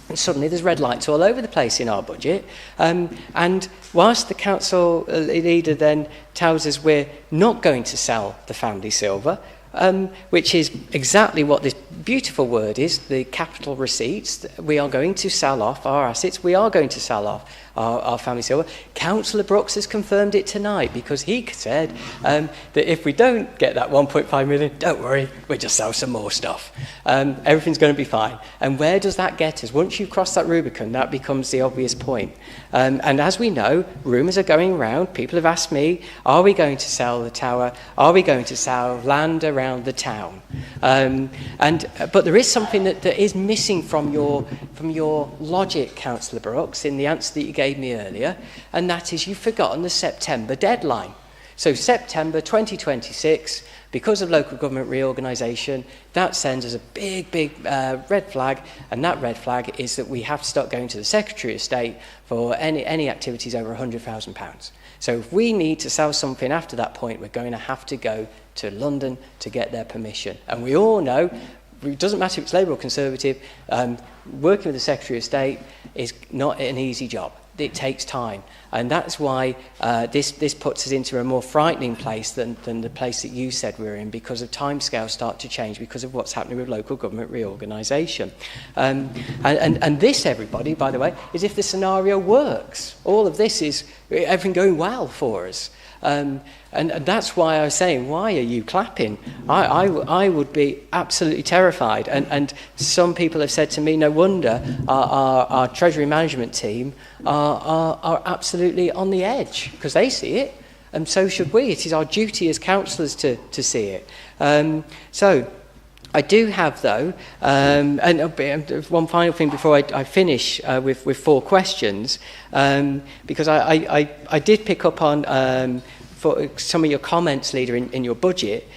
And suddenly there's red lights all over the place in our budget. And whilst the council leader then tells us we're not going to sell the family silver, which is exactly what this beautiful word is, the capital receipts, we are going to sell off our assets, we are going to sell off our family silver. Councillor Brooks has confirmed it tonight, because he said that if we don't get that 1.5 million, don't worry, we'll just sell some more stuff. Everything's going to be fine. And where does that get us? Once you've crossed that Rubicon, that becomes the obvious point. And as we know, rumours are going around. People have asked me, are we going to sell the tower? Are we going to sell land around the town? But there is something that is missing from your logic, Councillor Brooks, in the answer that you gave me earlier, and that is you've forgotten the September deadline. So September 2026, because of local government reorganisation, that sends us a big red flag, and that red flag is that we have to start going to the Secretary of State for any activities over £100,000. So if we need to sell something after that point, we're going to have to go to London to get their permission. And we all know, it doesn't matter if it's Labour or Conservative, working with the Secretary of State is not an easy job. It takes time, and that's why this puts us into a more frightening place than the place that you said we were in, because of timescales start to change because of what's happening with local government reorganisation. And this, everybody, by the way, is if the scenario works. All of this is everything going well for us. And that's why I was saying, why are you clapping? I would be absolutely terrified. And some people have said to me, no wonder our Treasury Management team are absolutely on the edge, because they see it, and so should we. It is our duty as councillors to see it. So I do have, though, and one final thing before I finish with 4 questions, because I did pick up on for some of your comments, Leader, in your budget,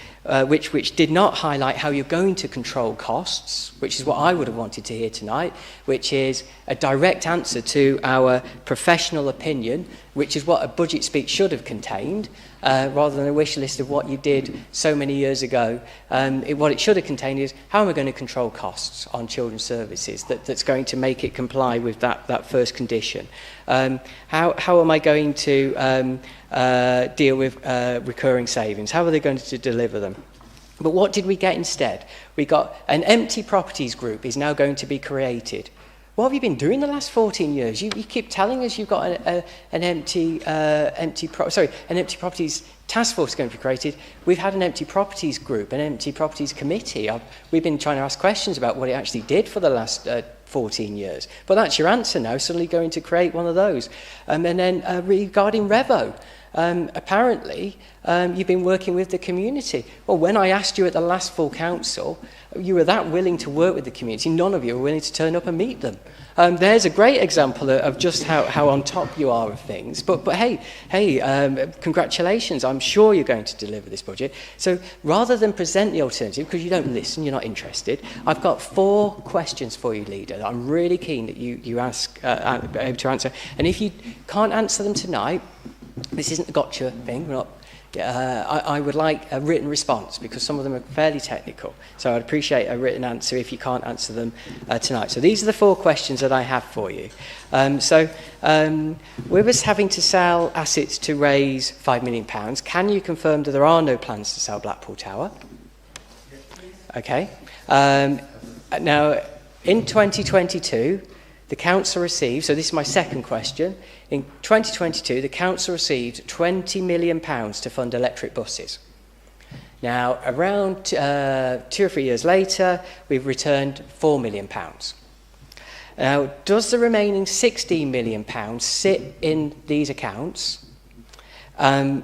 which did not highlight how you're going to control costs, which is what I would have wanted to hear tonight, which is a direct answer to our professional opinion, which is what a budget speech should have contained, rather than a wish list of what you did so many years ago. What it should have contained is, how am I going to control costs on children's services that's going to make it comply with that first condition? How am I going to deal with recurring savings? How are they going to deliver them? But what did we get instead? We got an empty properties group is now going to be created. What have you been doing the last 14 years? You keep telling us you've got an empty properties task force going to be created. We've had an empty properties group, an empty properties committee. We've been trying to ask questions about what it actually did for the last 14 years. But that's your answer now, suddenly going to create one of those. And then regarding Revo, apparently you've been working with the community. Well, when I asked you at the last full council, you were that willing to work with the community. None of you were willing to turn up and meet them. There's a great example of just how on top you are of things. But hey, congratulations. I'm sure you're going to deliver this budget. So rather than present the alternative, because you don't listen, you're not interested, I've got 4 questions for you, Leader, that I'm really keen that you ask able to answer. And if you can't answer them tonight, this isn't a gotcha thing. We're not, I would like a written response because some of them are fairly technical. So I'd appreciate a written answer if you can't answer them tonight. So these are the 4 questions that I have for you. With us having to sell assets to raise £5 million, can you confirm that there are no plans to sell Blackpool Tower? Okay. Now, in 2022, the council received, so this is my second question, in 2022 the council received £20 million to fund electric buses. Now, around 2 or 3 years later, we've returned £4 million. Now, does the remaining £16 million sit in these accounts? And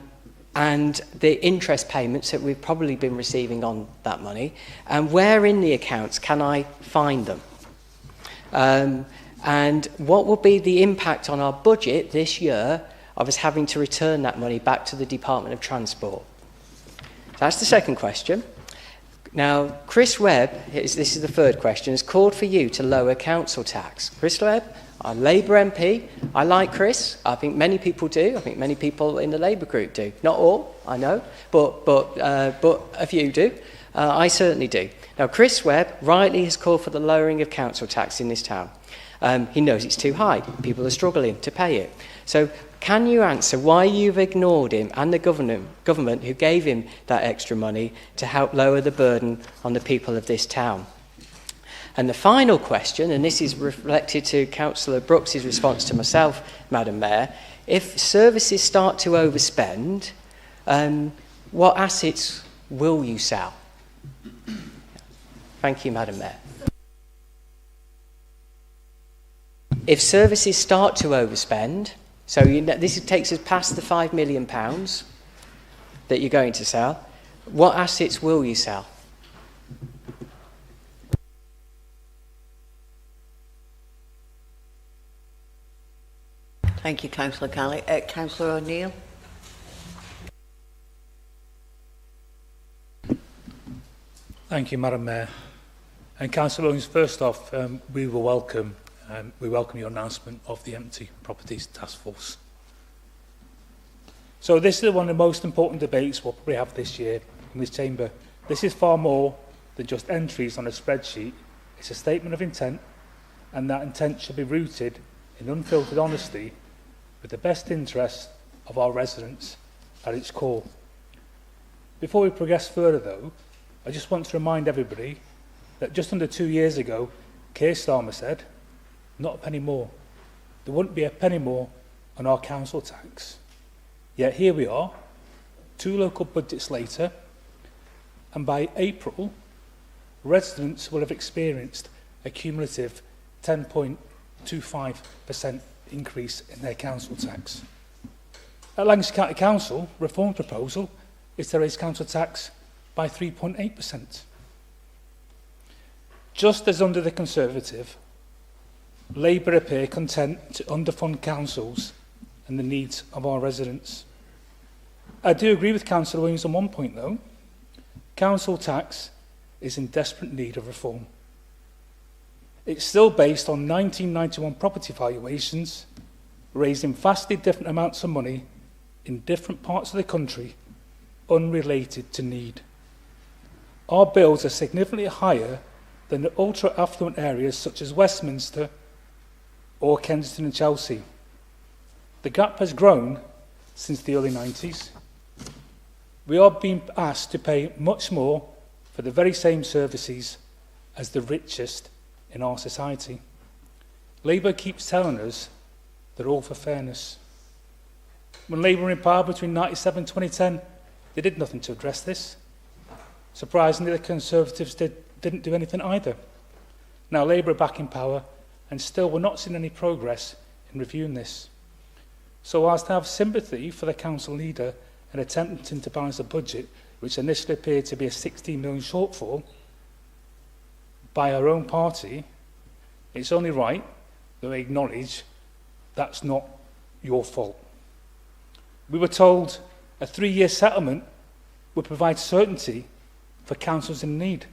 the interest payments that we've probably been receiving on that money, and where in the accounts can I find them? And what will be the impact on our budget this year of us having to return that money back to the Department of Transport? That's the second question. Now, Chris Webb, this is the third question, has called for you to lower council tax. Chris Webb, our Labour MP, I like Chris. I think many people do. I think many people in the Labour group do. Not all, I know, but a few do. I certainly do. Now, Chris Webb rightly has called for the lowering of council tax in this town. He knows it's too high. People are struggling to pay it. So can you answer why you've ignored him and the government who gave him that extra money to help lower the burden on the people of this town? And the final question, and this is reflected to Councillor Brooks' response to myself, Madam Mayor, if services start to overspend, what assets will you sell? Thank you, Madam Mayor. If services start to overspend, so this takes us past the £5 million that you're going to sell, what assets will you sell? Thank you, Councillor Kelly. Councillor O'Neill. Thank you, Madam Mayor. And Councillor Owens, first off, we welcome your announcement of the Empty Properties Task Force. So this is one of the most important debates we'll probably have this year in this chamber. This is far more than just entries on a spreadsheet. It's a statement of intent, and that intent should be rooted in unfiltered honesty with the best interests of our residents at its core. Before we progress further though, I just want to remind everybody that just under 2 years ago, Keir Starmer said, not a penny more. There wouldn't be a penny more on our council tax. Yet here we are, 2 local budgets later, and by April, residents will have experienced a cumulative 10.25% increase in their council tax. At Lancashire County Council, reform proposal is to raise council tax by 3.8%. Just as under the Conservative, Labour appear content to underfund councils and the needs of our residents. I do agree with Councillor Williams on one point though. Council tax is in desperate need of reform. It's still based on 1991 property valuations, raising vastly different amounts of money in different parts of the country, unrelated to need. Our bills are significantly higher than the ultra-affluent areas such as Westminster or Kensington and Chelsea. The gap has grown since the early 90s. We are being asked to pay much more for the very same services as the richest in our society. Labour keeps telling us they're all for fairness. When Labour were in power between 1997 and 2010, they did nothing to address this. Surprisingly, the Conservatives didn't do anything either. Now Labour are back in power, and still we're not seeing any progress in reviewing this. So whilst I have sympathy for the council leader in attempting to balance a budget which initially appeared to be a 16 million shortfall by our own party, it's only right that we acknowledge that's not your fault. We were told a 3-year settlement would provide certainty for councils in need.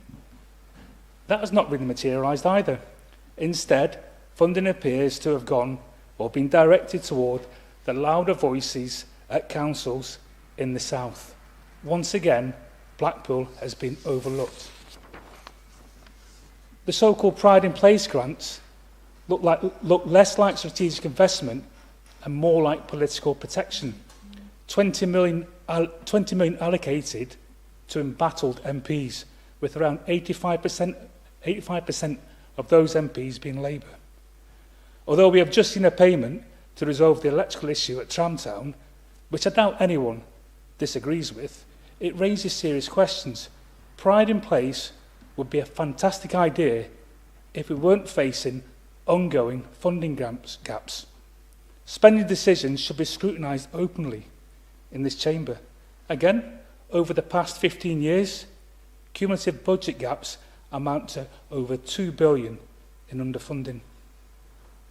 That has not really materialised either. Instead, funding appears to have gone or been directed toward the louder voices at councils in the south. Once again, Blackpool has been overlooked. The so-called Pride in Place grants look less like strategic investment and more like political protection. 20 million allocated to embattled MPs, with around 85% of those MPs being Labour. Although we have just seen a payment to resolve the electrical issue at Tramtown, which I doubt anyone disagrees with, it raises serious questions. Pride in Place would be a fantastic idea if we weren't facing ongoing funding gaps. Spending decisions should be scrutinised openly in this chamber. Again, over the past 15 years, cumulative budget gaps amount to over 2 billion in underfunding.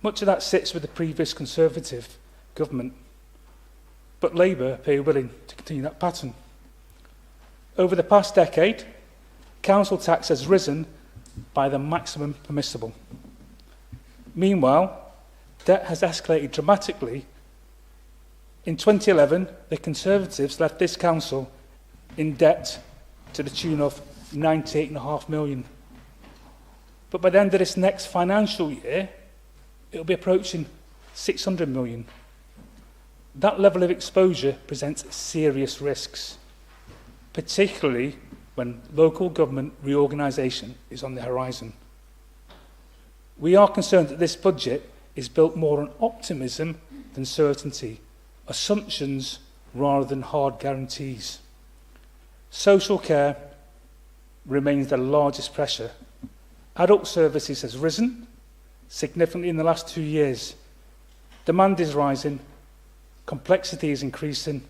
Much of that sits with the previous Conservative government, but Labour appear willing to continue that pattern. Over the past decade, council tax has risen by the maximum permissible. Meanwhile, debt has escalated dramatically. In 2011, the Conservatives left this council in debt to the tune of 98.5 million. But by the end of this next financial year, it will be approaching 600 million. That level of exposure presents serious risks, particularly when local government reorganisation is on the horizon. We are concerned that this budget is built more on optimism than certainty, assumptions rather than hard guarantees. Social care remains the largest pressure. Adult services has risen significantly in the last 2 years. Demand is rising, complexity is increasing,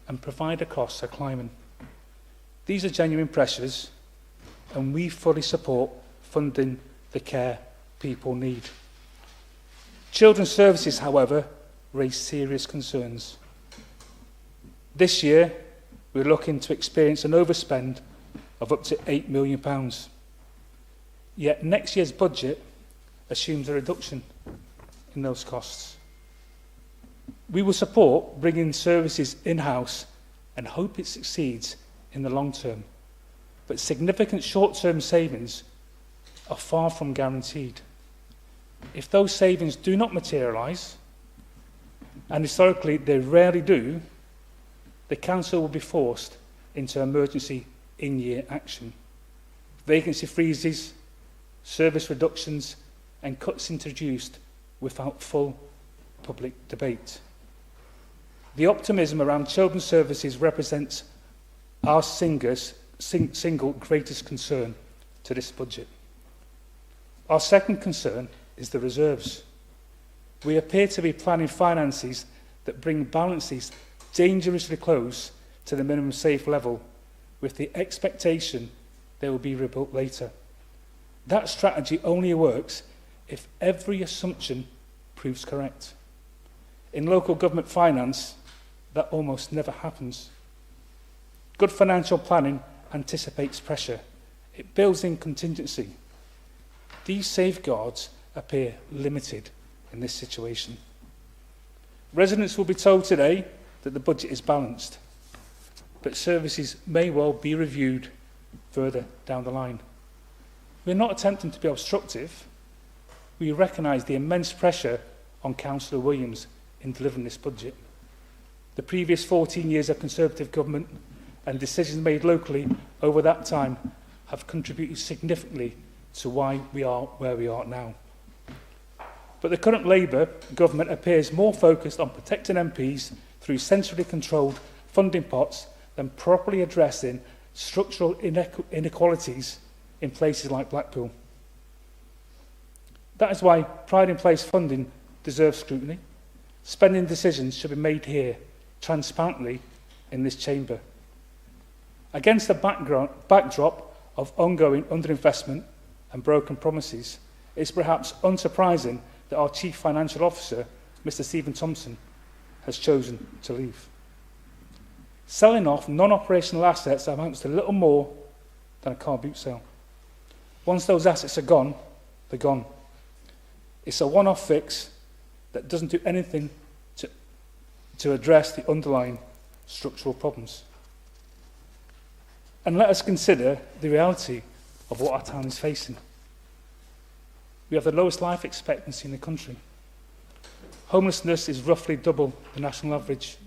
and provider costs are climbing. These are genuine pressures, and we fully support funding the care people need. Children's services, however, raise serious concerns. This year, we're looking to experience an overspend of up to £8 million. Yet next year's budget assumes a reduction in those costs. We will support bringing services in-house and hope it succeeds in the long term. But significant short-term savings are far from guaranteed. If those savings do not materialise, and historically they rarely do, the council will be forced into emergency in-year action. Vacancy freezes, service reductions, and cuts introduced without full public debate. The optimism around children's services represents our single greatest concern to this budget. Our second concern is the reserves. We appear to be planning finances that bring balances dangerously close to the minimum safe level, with the expectation they will be rebuilt later. That strategy only works if every assumption proves correct. In local government finance, that almost never happens. Good financial planning anticipates pressure. It builds in contingency. These safeguards appear limited in this situation. Residents will be told today that the budget is balanced, but services may well be reviewed further down the line. We're not attempting to be obstructive. We recognise the immense pressure on Councillor Williams in delivering this budget. The previous 14 years of Conservative government and decisions made locally over that time have contributed significantly to why we are where we are now. But the current Labour government appears more focused on protecting MPs through centrally controlled funding pots than properly addressing structural inequalities in places like Blackpool. That is why Pride in Place funding deserves scrutiny. Spending decisions should be made here, transparently, in this chamber. Against the backdrop of ongoing underinvestment and broken promises, it is perhaps unsurprising that our Chief Financial Officer, Mr. Stephen Thompson, has chosen to leave. Selling off non-operational assets amounts to little more than a car boot sale. Once those assets are gone, they're gone. It's a one-off fix that doesn't do anything to address the underlying structural problems. And let us consider the reality of what our town is facing. We have the lowest life expectancy in the country. Homelessness is roughly double the national average.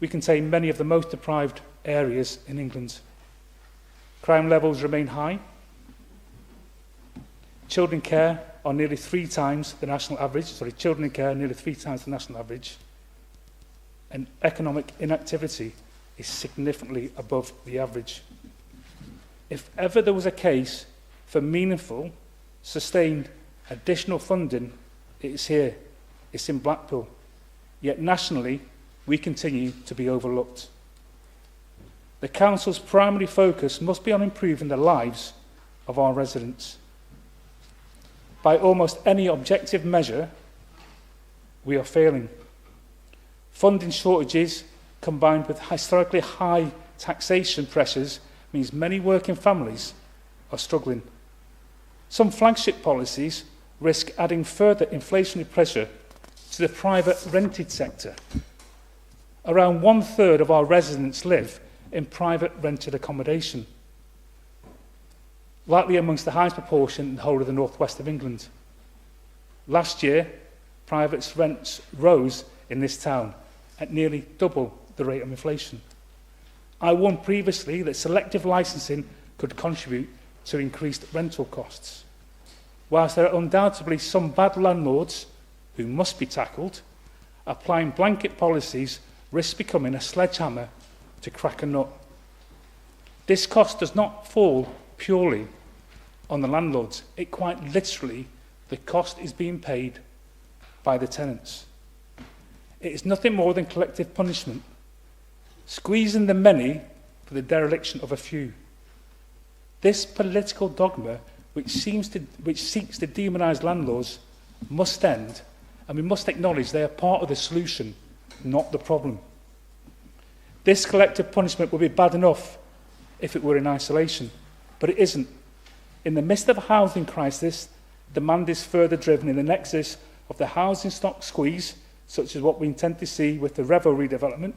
We contain many of the most deprived areas in England. Crime levels remain high. Children in care are nearly 3 times the national average. Children in care are nearly 3 times the national average. And economic inactivity is significantly above the average. If ever there was a case for meaningful, sustained, additional funding, it is here. It's in Blackpool. Yet nationally, we continue to be overlooked. The Council's primary focus must be on improving the lives of our residents. By almost any objective measure, we are failing. Funding shortages combined with historically high taxation pressures means many working families are struggling. Some flagship policies risk adding further inflationary pressure to the private rented sector. Around 1/3 of our residents live in private rented accommodation, likely amongst the highest proportion in the whole of the northwest of England. Last year, private rents rose in this town at nearly double the rate of inflation. I warned previously that selective licensing could contribute to increased rental costs. Whilst there are undoubtedly some bad landlords who must be tackled, applying blanket policies risks becoming a sledgehammer to crack a nut. This cost does not fall purely on the landlords. It quite literally, the cost is being paid by the tenants. It is nothing more than collective punishment, squeezing the many for the dereliction of a few. This political dogma, which seeks to demonise landlords, must end, and we must acknowledge they are part of the solution, not the problem. This collective punishment would be bad enough if it were in isolation, but it isn't. In the midst of a housing crisis, demand is further driven in the nexus of the housing stock squeeze, such as what we intend to see with the Revo redevelopment,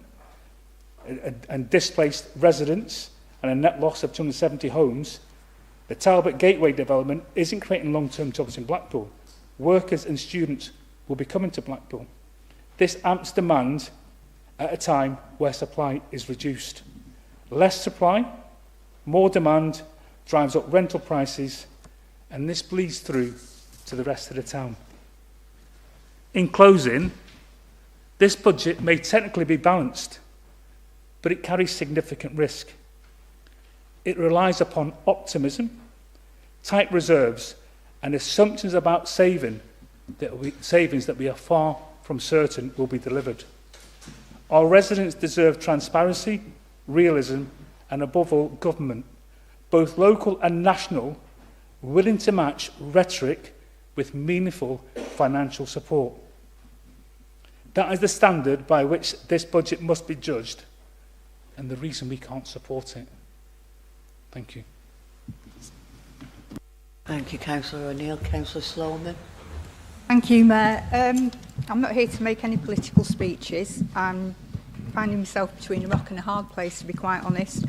and displaced residents and a net loss of 270 homes. The Talbot Gateway development isn't creating long-term jobs in Blackpool. Workers and students will be coming to Blackpool. This amps demand at a time where supply is reduced. Less supply, more demand drives up rental prices, and this bleeds through to the rest of the town. In closing, this budget may technically be balanced, but it carries significant risk. It relies upon optimism, tight reserves, and assumptions about savings that we are far from certain will be delivered. Our residents deserve transparency, realism, and above all, government, both local and national, willing to match rhetoric with meaningful financial support. That is the standard by which this budget must be judged, and the reason we can't support it. Thank you. Thank you, Councillor O'Neill. Councillor Sloman. Thank you, Mayor. I'm not here to make any political speeches. I'm finding myself between a rock and a hard place, to be quite honest.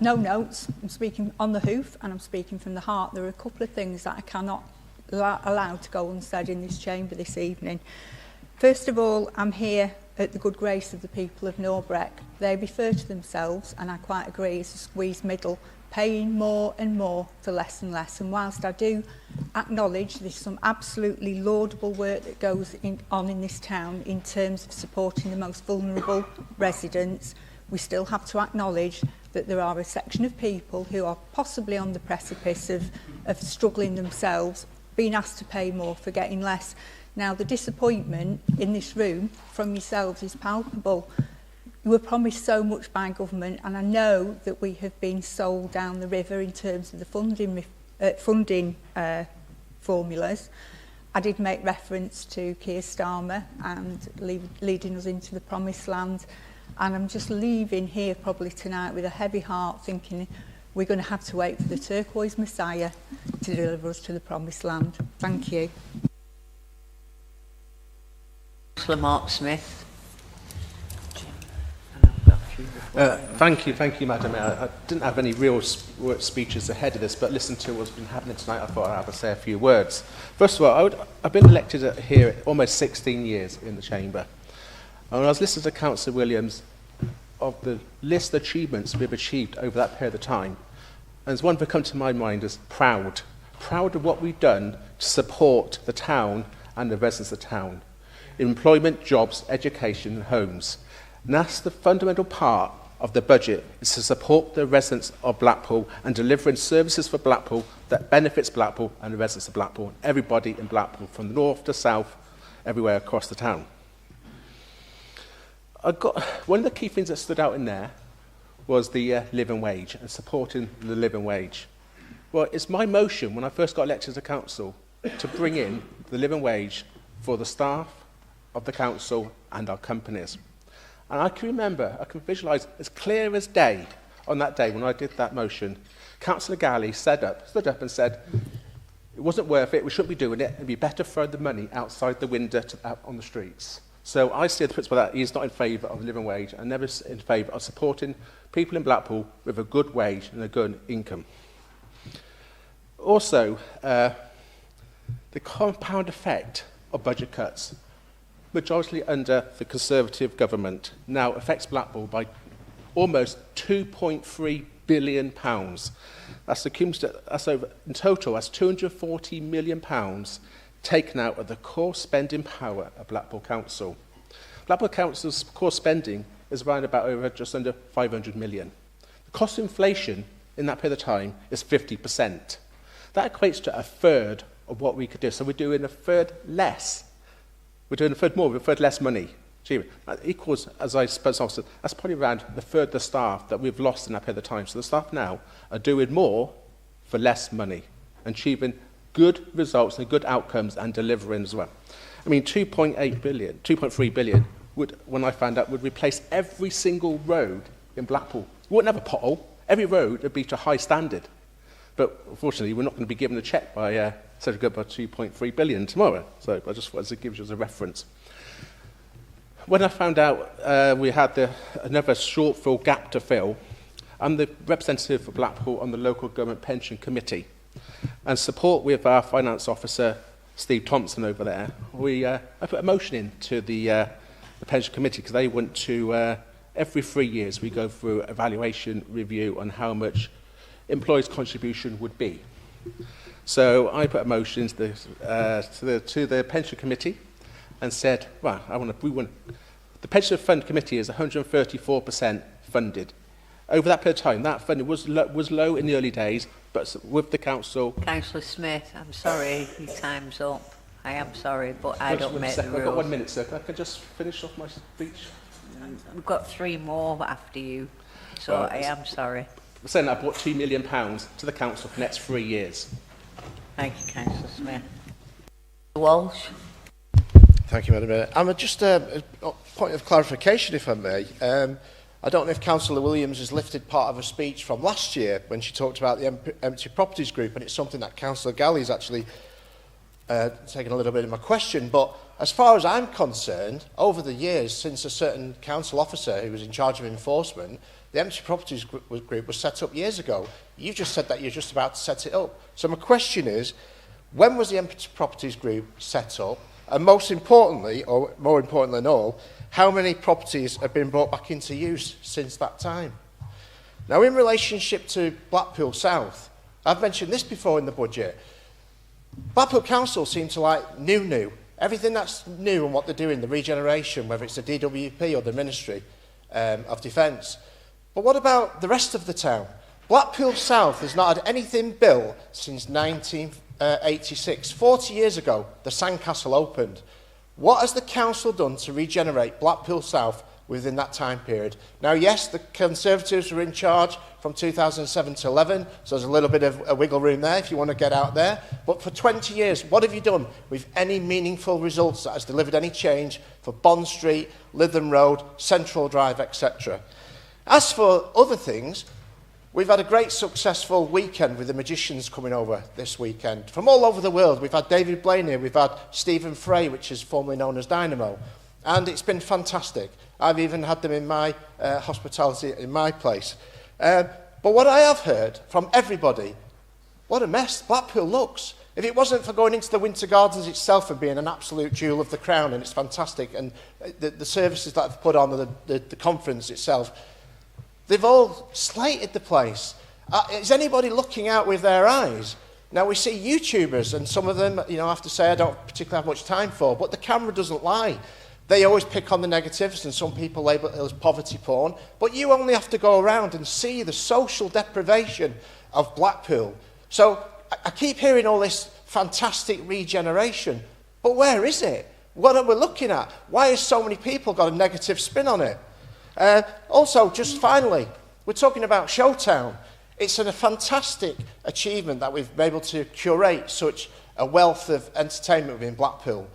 No notes. I'm speaking on the hoof and I'm speaking from the heart. There are a couple of things that I cannot allow to go unsaid in this chamber this evening. First of all, I'm here at the good grace of the people of Norbreck. They refer to themselves, and I quite agree, as a squeezed middle, paying more and more for less and less. And whilst I do acknowledge there's some absolutely laudable work that goes on in this town in terms of supporting the most vulnerable residents, we still have to acknowledge that there are a section of people who are possibly on the precipice of struggling themselves, being asked to pay more for getting less. Now, the disappointment in this room from yourselves is palpable. You were promised so much by government, and I know that we have been sold down the river in terms of the funding formulas. I did make reference to Keir Starmer and leading us into the promised land, and I'm just leaving here probably tonight with a heavy heart, thinking we're going to have to wait for the turquoise Messiah to deliver us to the promised land. Thank you. Councillor Mark Smith. Thank you, Madam Mayor. I didn't have any real speeches ahead of this, but listening to what's been happening tonight, I thought I'd have to say a few words. First of all, I've been elected here almost 16 years in the Chamber. And when I was listening to Councillor Williams of the list of achievements we've achieved over that period of time, and there's one that comes to my mind as proud. Proud of what we've done to support the town and the residents of the town. Employment, jobs, education and homes. And that's the fundamental part of the budget, is to support the residents of Blackpool and delivering services for Blackpool that benefits Blackpool and the residents of Blackpool, and everybody in Blackpool, from the north to south, everywhere across the town. One of the key things that stood out in there was the living wage and supporting the living wage. Well, it's my motion when I first got elected to council to bring in the living wage for the staff of the council and our companies. And I can remember, I can visualise as clear as day on that day when I did that motion, Councillor Galley stood up and said, it wasn't worth it, we shouldn't be doing it, it'd be better throw the money outside the window out on the streets. So I see the principle that he's not in favour of the living wage and never in favour of supporting people in Blackpool with a good wage and a good income. Also, the compound effect of budget cuts, majority under the Conservative government, now affects Blackpool by almost £2.3 billion. That's over, in total, that's £240 million taken out of the core spending power of Blackpool Council. Blackpool Council's core spending is around about just under 500 million. The cost of inflation in that period of time is 50%. That equates to a third of what we could do. So we're doing a third less. We're doing a third more, with a third less money. That equals, as I suppose, that's probably around the third the staff that we've lost in that period of time. So the staff now are doing more for less money, achieving good results and good outcomes and delivering as well. I mean, 2.3 billion would, when I found out, would replace every single road in Blackpool. We wouldn't have a pothole. Every road would be to high standard. But unfortunately, we're not going to be given a cheque by Central Government by 2.3 billion tomorrow. So I just wanted to give you as a reference. When I found out we had another shortfall gap to fill, I'm the representative for Blackpool on the Local Government Pension Committee. And support with our finance officer, Steve Thompson, over there, I put a motion in to the Pension Committee because they want to, every 3 years, we go through evaluation review on how much employees' contribution would be. So I put a motion to the Pension Committee and said, well, the Pension Fund Committee is 134% funded. Over that period of time, that funding was low in the early days, but with the council... Councillor Smith, I'm sorry, your time's up. I am sorry, but I don't make the rules. I've got 1 minute, sir. Can I just finish off my speech? We've got 3 more after you, so I am sorry. I'm saying I brought £2 million to the council for the next 3 years. Thank you, Councillor Smith. Walsh. Thank you, Madam Mayor. Just a point of clarification, if I may. I don't know if Councillor Williams has lifted part of her speech from last year when she talked about the Empty Properties Group, and it's something that Councillor Galley's actually taken a little bit of my question. But as far as I'm concerned, over the years, since a certain council officer who was in charge of enforcement, the Empty Properties Group was set up years ago. You just said that you're just about to set it up. So my question is, when was the Empty Properties Group set up? And most importantly, or more important than all, how many properties have been brought back into use since that time? Now, in relationship to Blackpool South, I've mentioned this before in the budget. Blackpool Council seem to like new. Everything that's new and what they're doing, the regeneration, whether it's the DWP or the Ministry of Defence, But what about the rest of the town? Blackpool South has not had anything built since 1986. 40 years ago, the Sandcastle opened. What has the council done to regenerate Blackpool South within that time period? Now, yes, the Conservatives were in charge from 2007 to 11, so there's a little bit of a wiggle room there if you want to get out there. But for 20 years, what have you done with any meaningful results that has delivered any change for Bond Street, Lytham Road, Central Drive, etc.? As for other things, we've had a great successful weekend with the magicians coming over this weekend. From all over the world, we've had David Blaine here, we've had Stephen Fray, which is formerly known as Dynamo, and it's been fantastic. I've even had them in my hospitality in my place. But what I have heard from everybody, what a mess Blackpool looks. If it wasn't for going into the Winter Gardens itself and being an absolute jewel of the crown, and it's fantastic, and the services that I've put on, the conference itself, they've all slated the place. Is anybody looking out with their eyes? Now, we see YouTubers, and some of them, you know, I have to say I don't particularly have much time for, but the camera doesn't lie. They always pick on the negatives, and some people label it as poverty porn, but you only have to go around and see the social deprivation of Blackpool. So I keep hearing all this fantastic regeneration, but where is it? What are we looking at? Why has so many people got a negative spin on it? Also, just finally, we're talking about Showtown. It's a fantastic achievement that we've been able to curate such a wealth of entertainment within Blackpool.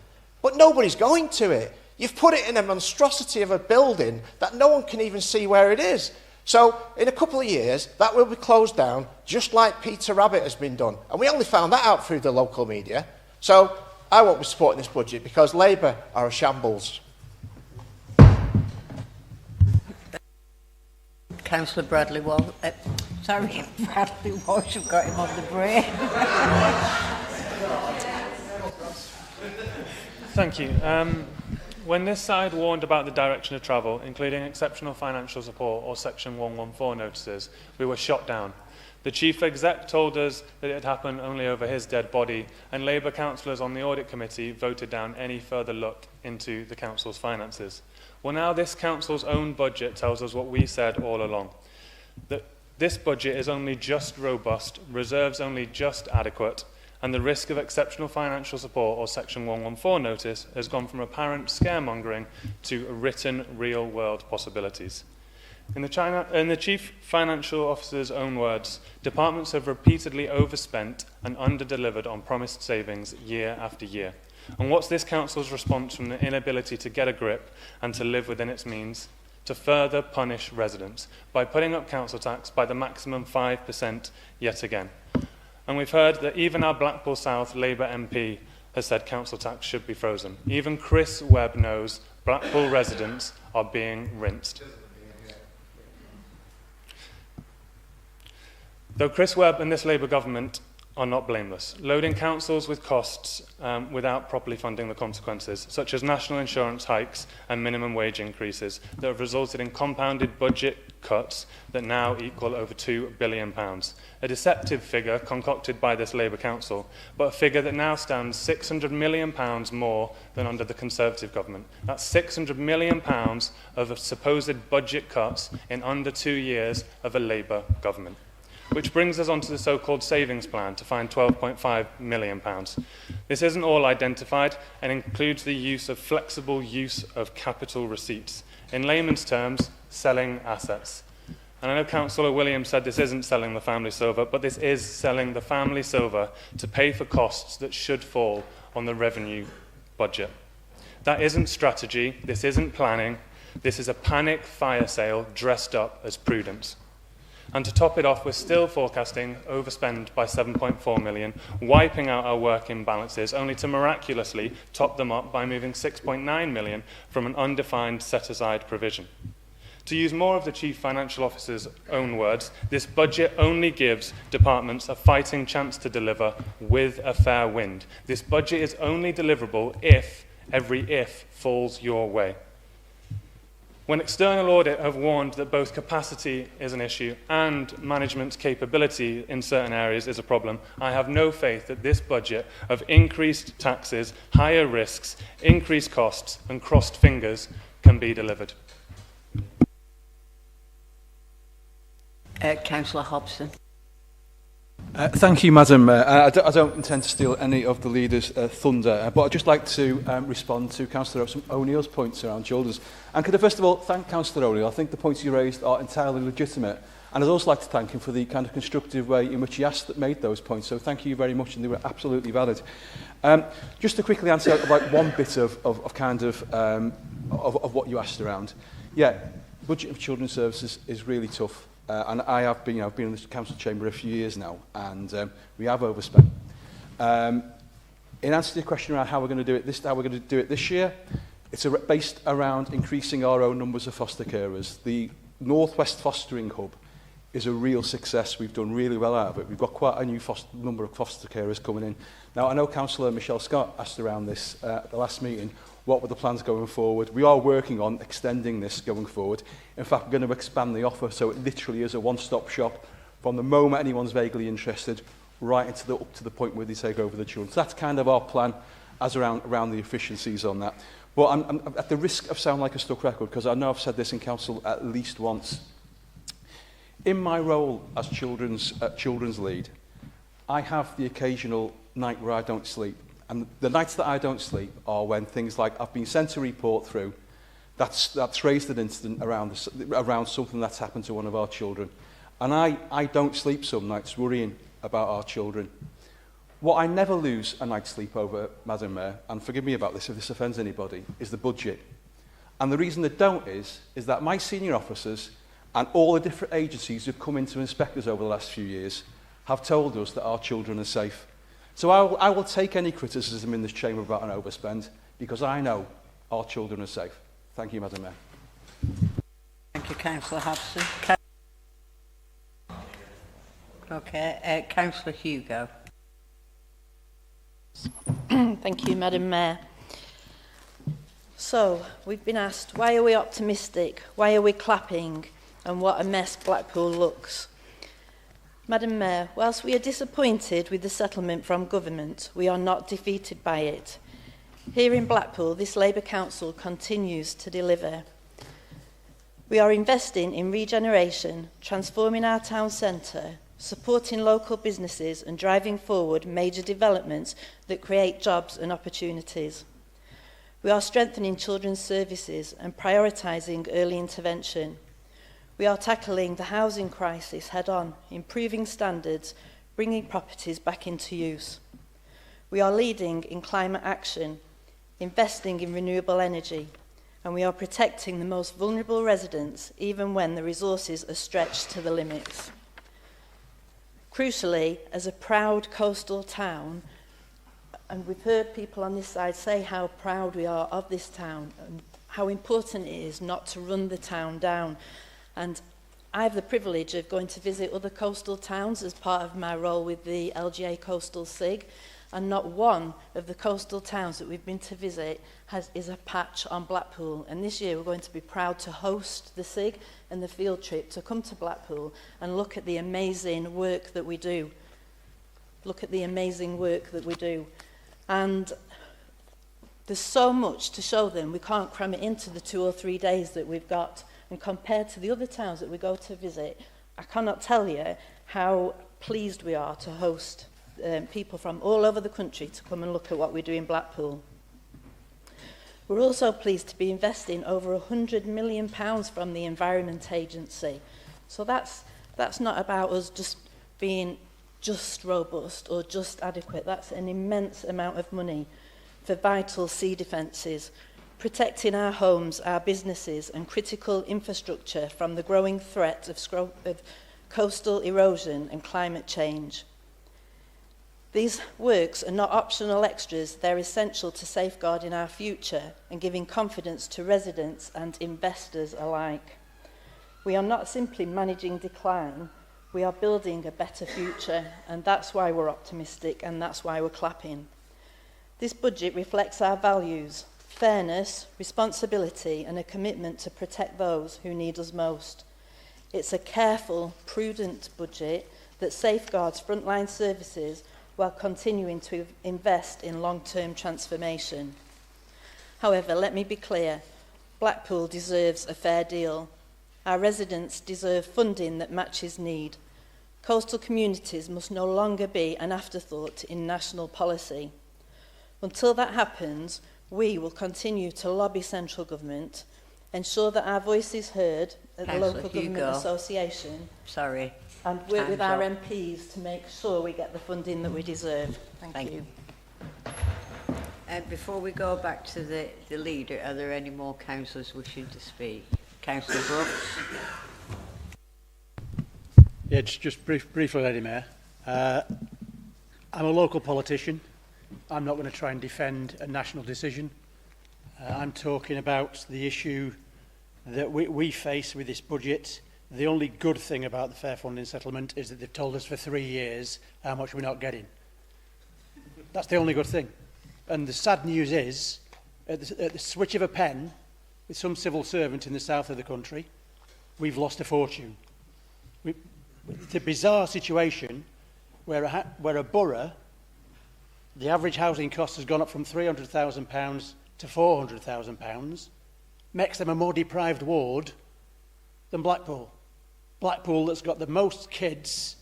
But nobody's going to it. You've put it in a monstrosity of a building that no one can even see where it is. So, in a couple of years, that will be closed down, just like Peter Rabbit has been done. And we only found that out through the local media. So, I won't be supporting this budget because Labour are a shambles. Councillor Bradley Walsh. Bradley Walsh, I've got him on the brain. Thank you. When this side warned about the direction of travel, including exceptional financial support or Section 114 notices, we were shot down. The Chief Exec told us that it had happened only over his dead body, and Labour councillors on the Audit Committee voted down any further look into the Council's finances. Well, now this Council's own budget tells us what we said all along, that this budget is only just robust, reserves only just adequate, and the risk of exceptional financial support or Section 114 notice has gone from apparent scaremongering to written real-world possibilities. In the Chief Financial Officer's own words, departments have repeatedly overspent and under-delivered on promised savings year after year. And what's this Council's response from the inability to get a grip and to live within its means? To further punish residents by putting up council tax by the maximum 5% yet again. And we've heard that even our Blackpool South Labour MP has said council tax should be frozen. Even Chris Webb knows Blackpool residents are being rinsed. Though Chris Webb and this Labour government are not blameless, loading councils with costs without properly funding the consequences, such as national insurance hikes and minimum wage increases that have resulted in compounded budget cuts that now equal over £2 billion. A deceptive figure concocted by this Labour council, but a figure that now stands £600 million more than under the Conservative government. That's £600 million of supposed budget cuts in under 2 years of a Labour government. Which brings us on to the so-called savings plan to find £12.5 million. This isn't all identified and includes the use of flexible use of capital receipts. In layman's terms, selling assets. And I know Councillor Williams said this isn't selling the family silver, but this is selling the family silver to pay for costs that should fall on the revenue budget. That isn't strategy, this isn't planning, this is a panic fire sale dressed up as prudence. And to top it off, we're still forecasting overspend by 7.4 million, wiping out our working balances, only to miraculously top them up by moving 6.9 million from an undefined set-aside provision. To use more of the Chief Financial Officer's own words, this budget only gives departments a fighting chance to deliver with a fair wind. This budget is only deliverable if every if falls your way. When external audit have warned that both capacity is an issue and management's capability in certain areas is a problem, I have no faith that this budget of increased taxes, higher risks, increased costs and crossed fingers can be delivered. Councillor Hobson. Thank you, Madam Mayor. I don't intend to steal any of the leader's thunder, but I'd just like to respond to Councillor O'Neill's points around children's. And could I first of all thank Councillor O'Neill? I think the points you raised are entirely legitimate. And I'd also like to thank him for the kind of constructive way in which he made those points. So thank you very much, and they were absolutely valid. Just to quickly answer like one bit of what you asked around. Yeah, budget of children's services is really tough. And I have been, I've been in the council chamber a few years now, and we have overspent. In answer to your question around how we're going to do it this year, it's based around increasing our own numbers of foster carers. The Northwest Fostering Hub is a real success. We've done really well out of it. We've got quite a new number of foster carers coming in. Now, I know Councillor Michelle Scott asked around this at the last meeting, what were the plans going forward? We are working on extending this going forward. In fact, we're going to expand the offer so it literally is a one-stop shop from the moment anyone's vaguely interested right into up to the point where they take over the children. So that's kind of our plan as around the efficiencies on that. But I'm at the risk of sounding like a stuck record, because I know I've said this in council at least once. In my role as children's lead, I have the occasional night where I don't sleep. And the nights that I don't sleep are when things like I've been sent a report through that's raised an incident around something that's happened to one of our children. And I don't sleep some nights worrying about our children. What I never lose a night's sleep over, Madam Mayor, and forgive me about this if this offends anybody, is the budget. And the reason they don't is that my senior officers and all the different agencies who've come in to inspect us over the last few years have told us that our children are safe. So I will take any criticism in this chamber about an overspend, because I know our children are safe. Thank you, Madam Mayor. Thank you, Councillor Hobson. Okay, Councillor Hugo. Thank you, Madam Mayor. So, we've been asked, why are we optimistic? Why are we clapping? And what a mess Blackpool looks. Madam Mayor, whilst we are disappointed with the settlement from government, we are not defeated by it. Here in Blackpool, this Labour Council continues to deliver. We are investing in regeneration, transforming our town centre, supporting local businesses and driving forward major developments that create jobs and opportunities. We are strengthening children's services and prioritising early intervention. We are tackling the housing crisis head-on, improving standards, bringing properties back into use. We are leading in climate action, investing in renewable energy, and we are protecting the most vulnerable residents even when the resources are stretched to the limits. Crucially, as a proud coastal town, and we've heard people on this side say how proud we are of this town and how important it is not to run the town down. And I have the privilege of going to visit other coastal towns as part of my role with the LGA Coastal SIG, and not one of the coastal towns that we've been to visit is a patch on Blackpool. And this year we're going to be proud to host the SIG and the field trip to come to Blackpool and look at the amazing work that we do. And there's so much to show them, we can't cram it into the 2 or 3 days that we've got. And compared to the other towns that we go to visit, I cannot tell you how pleased we are to host people from all over the country to come and look at what we do in Blackpool. We're also pleased to be investing over £100 million from the Environment Agency. So that's not about us just being just robust or just adequate. That's an immense amount of money for vital sea defences, protecting our homes, our businesses and critical infrastructure from the growing threat of coastal erosion and climate change. These works are not optional extras, they're essential to safeguarding our future and giving confidence to residents and investors alike. We are not simply managing decline, we are building a better future, and that's why we're optimistic and that's why we're clapping. This budget reflects our values: fairness, responsibility and a commitment to protect those who need us most. It's a careful, prudent budget that safeguards frontline services while continuing to invest in long-term transformation. However, let me be clear, Blackpool deserves a fair deal. Our residents deserve funding that matches need. Coastal communities must no longer be an afterthought in national policy. Until that happens, we will continue to lobby central government, ensure that our voice is heard at the Local Government Association. Sorry. And work with our Time's up. MPs to make sure we get the funding that we deserve. Thank you. Before we go back to the leader, are there any more councillors wishing to speak? Councillor Brooks. Yeah, just briefly, Lady Mayor. I'm a local politician. I'm not going to try and defend a national decision. I'm talking about the issue that we face with this budget. The only good thing about the fair funding settlement is that they've told us for 3 years how much we're not getting. That's the only good thing. And the sad news is, at the switch of a pen, with some civil servant in the south of the country, we've lost a fortune. It's a bizarre situation where a borough, the average housing cost has gone up from £300,000 to £400,000, makes them a more deprived ward than Blackpool. Blackpool that's got the most kids,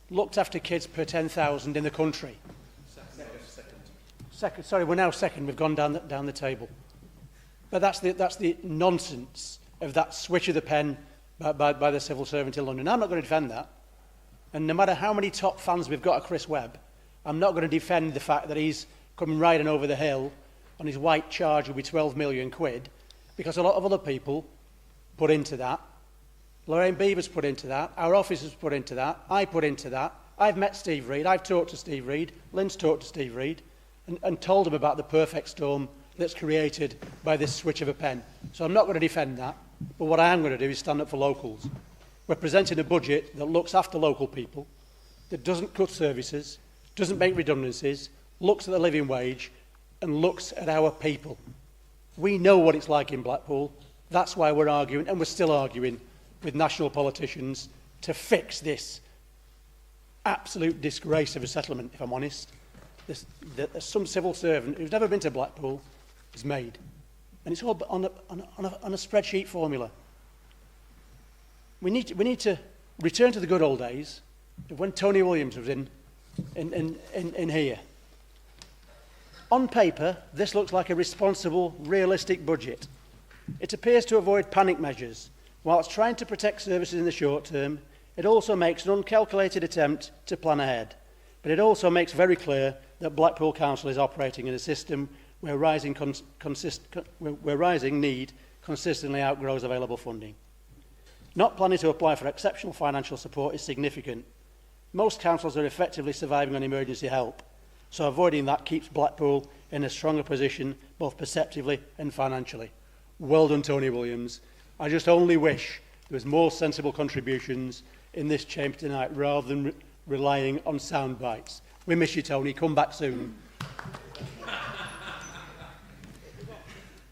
looked after kids per 10,000 in the country. Second. Sorry, we're now second. We've gone down the table. But that's the nonsense of that switch of the pen by the civil servant in London. I'm not going to defend that. And no matter how many top fans we've got of Chris Webb, I'm not going to defend the fact that he's coming riding over the hill on his white Charger with 12 million quid, because a lot of other people put into that. Lorraine Beaver's put into that. Our officers put into that. I put into that. I've met Steve Reid. I've talked to Steve Reid. Lynn's talked to Steve Reid and told him about the perfect storm that's created by this switch of a pen. So I'm not going to defend that. But what I am going to do is stand up for locals. We're presenting a budget that looks after local people, that doesn't cut services, doesn't make redundancies, looks at the living wage, and looks at our people. We know what it's like in Blackpool. That's why we're arguing, and we're still arguing, with national politicians to fix this absolute disgrace of a settlement, if I'm honest. Some civil servant who's never been to Blackpool has made. And it's all on a spreadsheet formula. We need to return to the good old days of when Tony Williams was in here. On paper, this looks like a responsible, realistic budget. It appears to avoid panic measures. Whilst trying to protect services in the short term, it also makes an uncalculated attempt to plan ahead. But it also makes very clear that Blackpool Council is operating in a system where rising need consistently outgrows available funding. Not planning to apply for exceptional financial support is significant. Most councils are effectively surviving on emergency help, so avoiding that keeps Blackpool in a stronger position, both perceptively and financially. Well done, Tony Williams. I just only wish there was more sensible contributions in this chamber tonight rather than relying on sound bites. We miss you, Tony. Come back soon.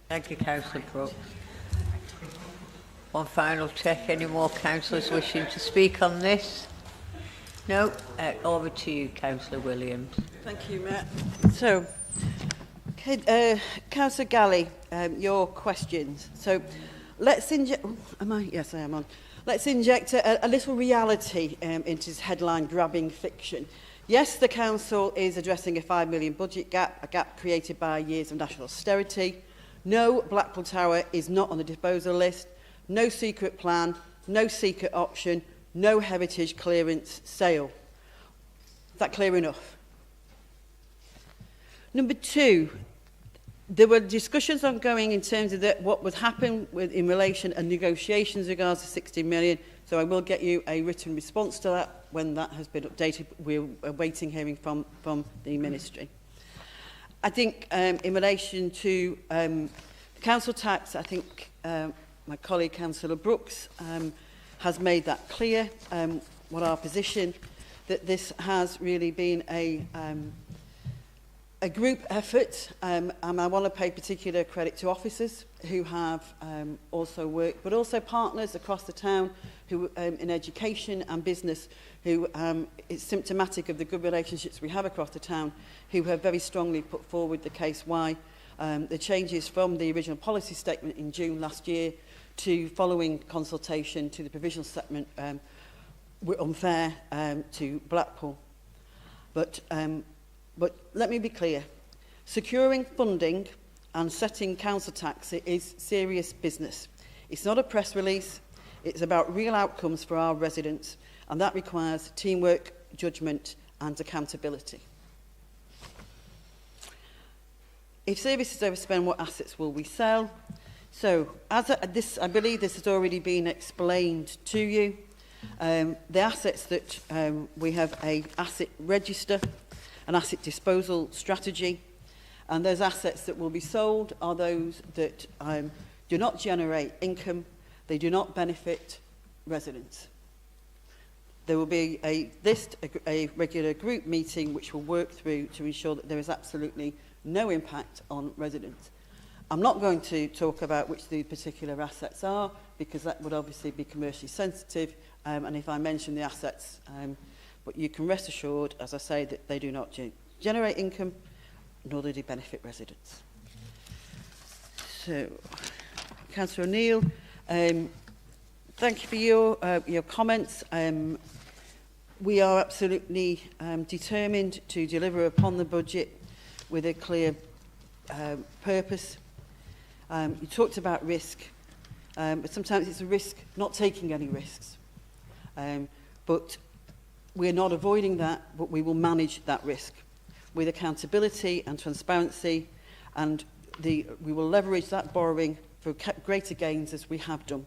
Thank you, Councillor Brooks. One final check. Any more councillors wishing to speak on this? No? Over to you, Councillor Williams. Thank you, Matt. So, okay, Councillor Galley, your questions. So, let's inject... Am I? Yes, I am on. Let's inject a little reality into this headline-grabbing fiction. Yes, the Council is addressing a £5 million budget gap, a gap created by years of national austerity. No, Blackpool Tower is not on the disposal list. No secret plan, no secret option, no heritage clearance sale. Is that clear enough? Number two, there were discussions ongoing in terms of what would happen in relation and negotiations regards to 60 million. So I will get you a written response to that when that has been updated. We're awaiting hearing from the Ministry. I think in relation to the council tax, I think my colleague Councillor Brooks has made that clear, what our position, that this has really been a group effort, and I want to pay particular credit to officers who have also worked, but also partners across the town who in education and business who it's symptomatic of the good relationships we have across the town, who have very strongly put forward the case why the changes from the original policy statement in June last year to, following consultation to the provisional settlement, were unfair to Blackpool. But let me be clear. Securing funding and setting council tax is serious business. It's not a press release. It's about real outcomes for our residents, and that requires teamwork, judgment and accountability. If services overspend, what assets will we sell? So, I believe this has already been explained to you. The assets that we have an asset register, an asset disposal strategy, and those assets that will be sold are those that do not generate income, they do not benefit residents. There will be a regular group meeting which will work through to ensure that there is absolutely no impact on residents. I'm not going to talk about which the particular assets are because that would obviously be commercially sensitive, and if I mention the assets, but you can rest assured, as I say, that they do not generate income, nor do they benefit residents. So, Councillor O'Neill, thank you for your comments. We are absolutely determined to deliver upon the budget with a clear purpose. You talked about risk, but sometimes it's a risk not taking any risks. But we're not avoiding that, but we will manage that risk with accountability and transparency, and we will leverage that borrowing for greater gains as we have done.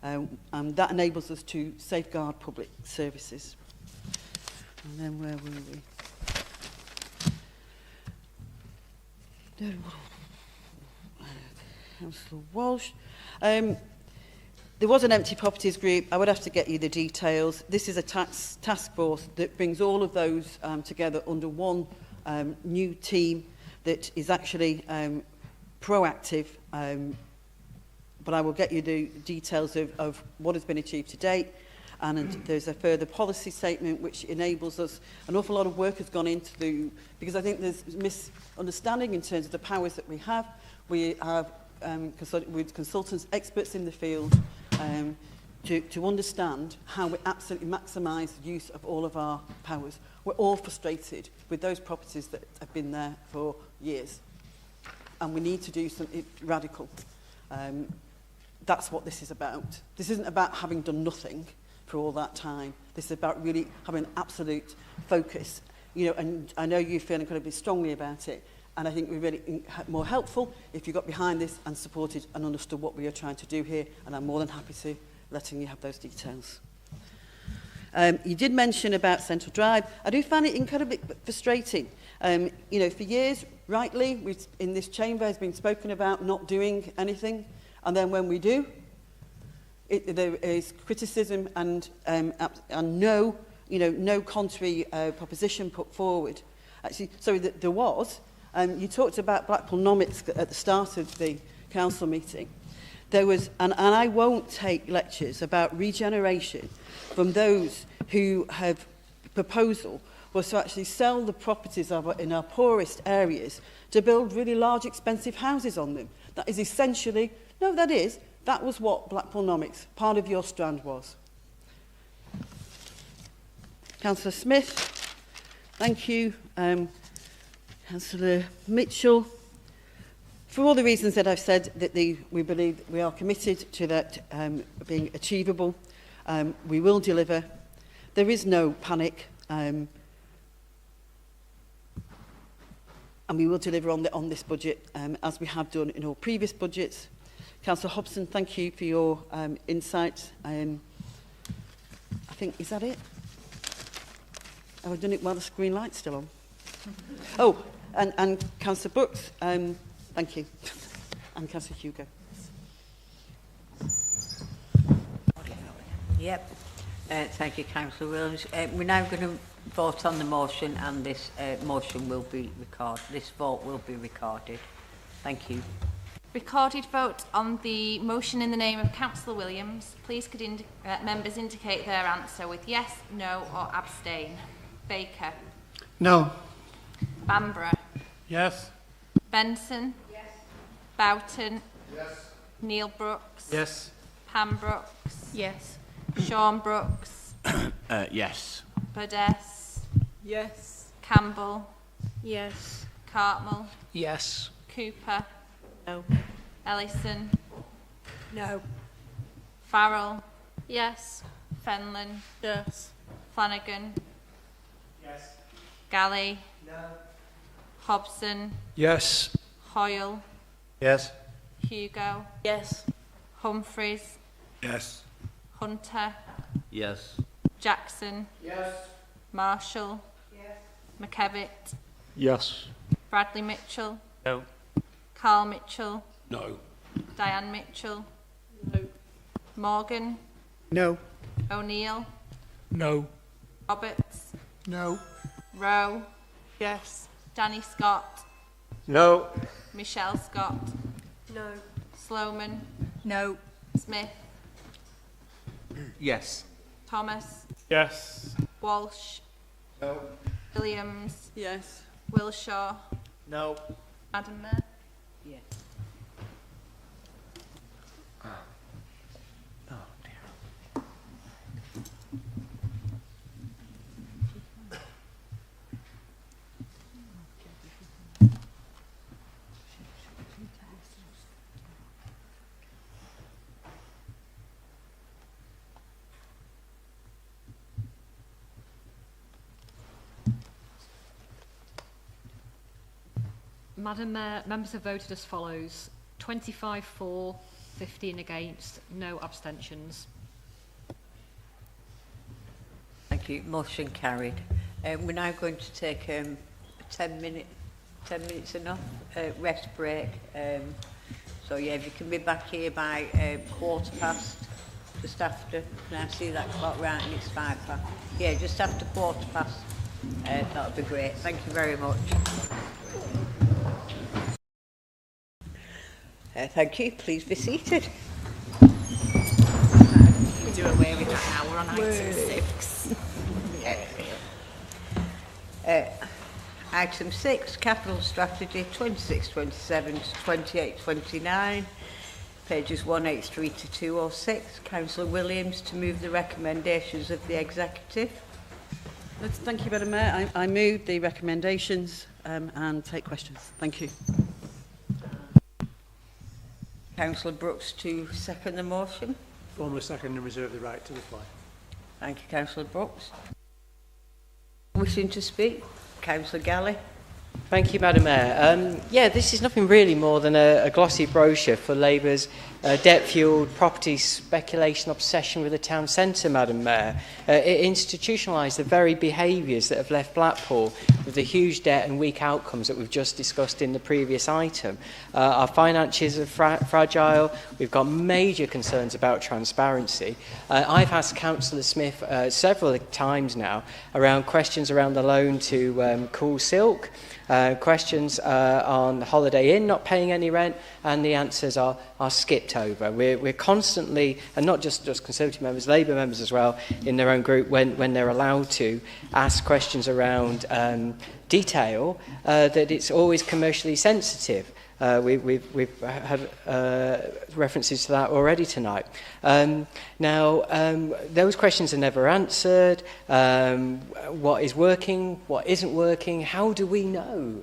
And that enables us to safeguard public services. And then where were we? Councillor Walsh. There was an empty properties group. I would have to get you the details. This is a task force that brings all of those together under one new team that is actually proactive. But I will get you the details of what has been achieved to date. And there's a further policy statement which enables us. An awful lot of work has gone into because I think there's misunderstanding in terms of the powers that we have. We have with consultants, experts in the field, to understand how we absolutely maximise the use of all of our powers. We're all frustrated with those properties that have been there for years. And we need to do something radical. That's what this is about. This isn't about having done nothing for all that time. This is about really having absolute focus. You know, and I know you feel incredibly strongly about it. And I think we're really more helpful if you got behind this and supported and understood what we are trying to do here. And I'm more than happy to letting you have those details. You did mention about Central Drive. I do find it incredibly frustrating. You know, for years, rightly, in this chamber has been spoken about not doing anything. And then when we do, there is criticism and no, you know, no contrary proposition put forward. Actually, sorry, there was. You talked about Blackpool-Nomics at the start of the council meeting. There was, and I won't take lectures about regeneration from those who have proposal was to actually sell the properties in our poorest areas to build really large, expensive houses on them. That is essentially, no, that was what Blackpool-Nomics, part of your strand was. Councillor Smith, thank you. Councillor Mitchell, for all the reasons that I've said, that we believe we are committed to that being achievable. We will deliver. There is no panic, and we will deliver on this budget as we have done in all previous budgets. Councillor Hobson, thank you for your insight. I think, is that it? Have I done it while the screen light's still on? Oh, and Councillor Brooks, thank you. And Councillor Hugo. Yep. Thank you, Councillor Williams. We're now going to vote on the motion, and this motion will be recorded. This vote will be recorded. Thank you. Recorded vote on the motion in the name of Councillor Williams. Please could members indicate their answer with yes, no or abstain. Baker. No. Bamborough. Yes. Benson. Yes. Boughton. Yes. Neil Brooks. Yes. Pam Brooks. Yes. Sean Brooks. Yes. Budess. Yes. Campbell. Yes. Cartmel. Yes. Cooper. No. Ellison. No. Farrell. Yes. Fenlon. Yes. Flanagan. Yes. Galley. No. Hobson. Yes. Hoyle. Yes. Hugo. Yes. Humphreys. Yes. Hunter. Yes. Jackson. Yes. Marshall. Yes. McKevitt. Yes. Bradley Mitchell. No. Carl Mitchell. No. Diane Mitchell. No. Morgan. No. O'Neill. No. Roberts. No. Rowe. Yes. Danny Scott. No. Michelle Scott. No. Sloman. No. Smith. Yes. Thomas. Yes. Walsh. No. Williams. Yes. Wilshaw. No. Madam Mayor. Yes. Madam Mayor, members have voted as follows: 25 for, 15 against, no abstentions. Thank you. Motion carried. We're now going to take a 10 minutes enough, rest break. So yeah, if you can be back here by 1:15, just after. Can I see that clock right? And it's 5 past. Yeah, just after 1:15. That would be great. Thank you very much. Thank you. Please be seated. We do away with that now. We're on item 6. Item 6, Capital Strategy 26-27 to 28-29, pages 183 to 206. Councillor Williams to move the recommendations of the Executive. Thank you, Madam Mayor. I move the recommendations and take questions. Thank you. Councillor Brooks to second the motion. Formally second and reserve the right to reply. Thank you, Councillor Brooks. Wishing to speak? Councillor Galley. Thank you, Madam Mayor. Yeah, this is nothing really more than a glossy brochure for Labour's debt-fuelled property speculation obsession with the town centre, Madam Mayor. It institutionalised the very behaviours that have left Blackpool with the huge debt and weak outcomes that we've just discussed in the previous item. Our finances are fragile. We've got major concerns about transparency. I've asked Councillor Smith several times now around questions around the loan to Cool Silk, questions on Holiday Inn not paying any rent, and the answers are skipped over. We're constantly, and not just Conservative members, Labour members as well, in their own group, when they're allowed to ask questions around detail, that it's always commercially sensitive. We've had references to that already tonight. Those questions are never answered. What is working? What isn't working? How do we know?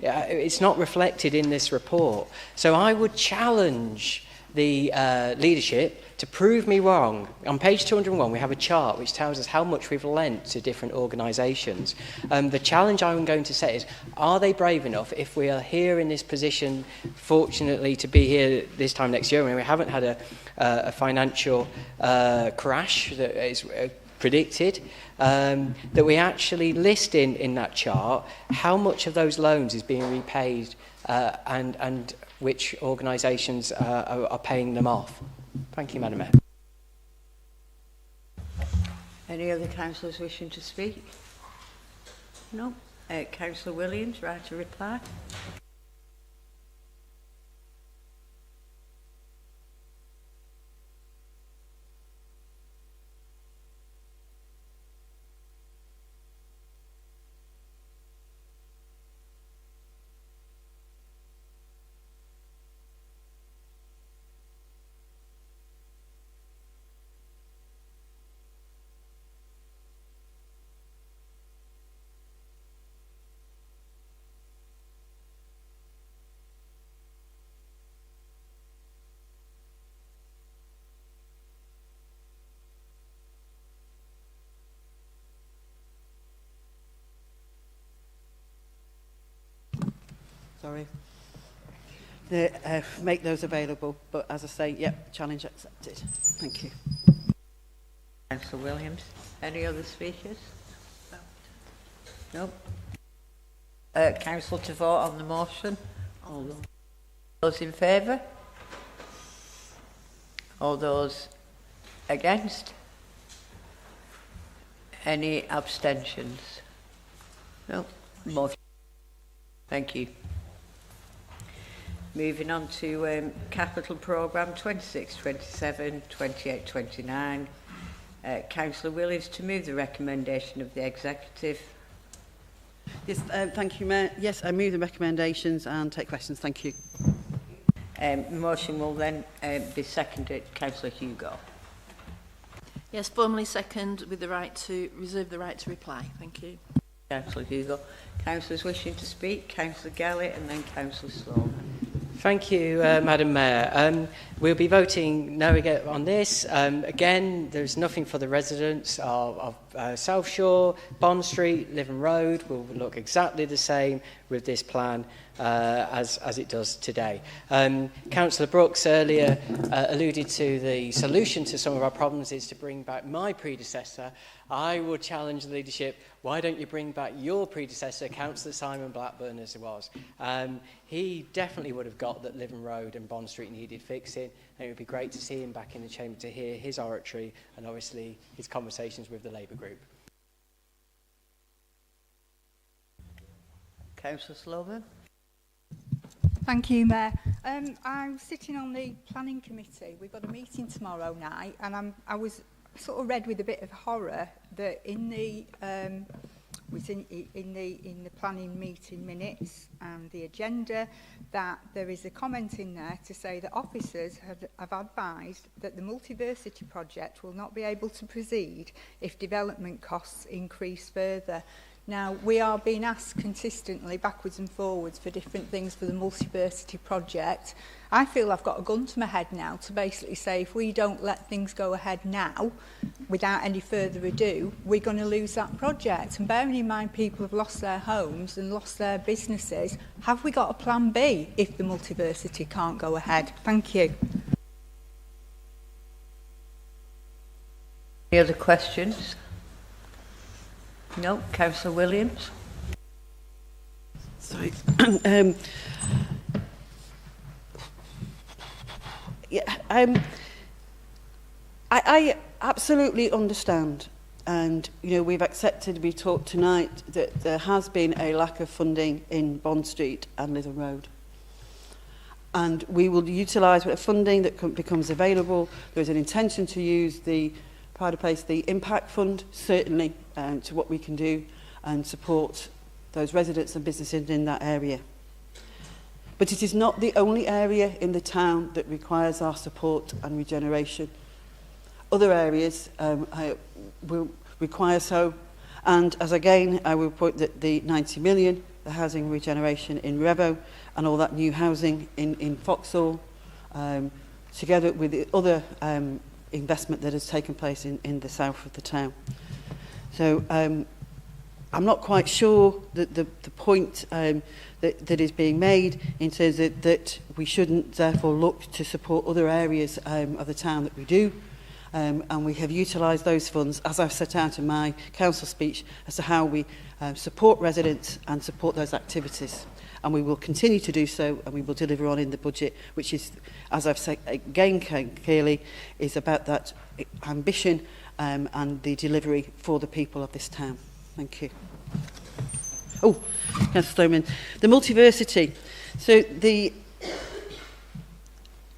It's not reflected in this report. So I would challenge the leadership to prove me wrong. On page 201, we have a chart which tells us how much we've lent to different organisations. The challenge I'm going to set is, are they brave enough, if we are here in this position, fortunately to be here this time next year, when we haven't had a financial crash that is predicted, that we actually list in that chart how much of those loans is being repaid and which organisations are paying them off. Thank you, Madam Mayor. Any other councillors wishing to speak? No. Councillor Williams, right to reply. Sorry. Make those available. But as I say, yep, challenge accepted. Thank you. Councillor Williams. Any other speakers? No. Council to vote on the motion. All those in favour? All those against? Any abstentions? No. Motion. Thank you. Moving on to Capital Programme 26, 27, 28, 29. Councillor Williams to move the recommendation of the Executive. Yes, thank you, Mayor. Yes, I move the recommendations and take questions. Thank you. The motion will then be seconded. Councillor Hugo. Yes, formally second with the right to reserve the right to reply. Thank you. Councillor Hugo. Councillors wishing to speak. Councillor Gallett and then Councillor Sloan. Thank you, Madam Mayor. We'll be voting no again on this. Again, there's nothing for the residents of South Shore, Bond Street, Living Road. Will look exactly the same with this plan as it does today. Councillor Brooks earlier alluded to the solution to some of our problems is to bring back my predecessor. I would challenge the leadership, why don't you bring back your predecessor, Councillor Simon Blackburn, as it was. He definitely would have got that Living Road and Bond Street needed fixing, and it would be great to see him back in the chamber to hear his oratory and obviously his conversations with the Labour group. Councillor Sloan. Thank you, Mayor. I'm sitting on the planning committee. We've got a meeting tomorrow night, and I was sort of read with a bit of horror that in the planning meeting minutes and the agenda that there is a comment in there to say that officers have advised that the Multiversity project will not be able to proceed if development costs increase further. Now, we are being asked consistently backwards and forwards for different things for the Multiversity project. I feel I've got a gun to my head now to basically say if we don't let things go ahead now, without any further ado, we're going to lose that project. And bearing in mind people have lost their homes and lost their businesses, have we got a plan B if the Multiversity can't go ahead? Thank you. Any other questions? No. Councillor Williams. Sorry. I absolutely understand, and we've accepted, we talked tonight, that there has been a lack of funding in Bond Street and Lytham Road. And we will utilise the funding that becomes available. There is an intention to use the pride of place, the impact fund, certainly, to what we can do and support those residents and businesses in that area. But it is not the only area in the town that requires our support and regeneration. Other areas will require so. And as again, I will point that the 90 million, the housing regeneration in Revo and all that new housing in Foxhall, together with the other investment that has taken place in the south of the town. So I'm not quite sure that the point that is being made in terms of that we shouldn't therefore look to support other areas of the town that we do. And we have utilised those funds, as I've set out in my council speech, as to how we support residents and support those activities. And we will continue to do so, and we will deliver on in the budget, which is, as I've said again clearly, is about that ambition and the delivery for the people of this town. Thank you. Oh, Councillor Stoneman, the Multiversity. So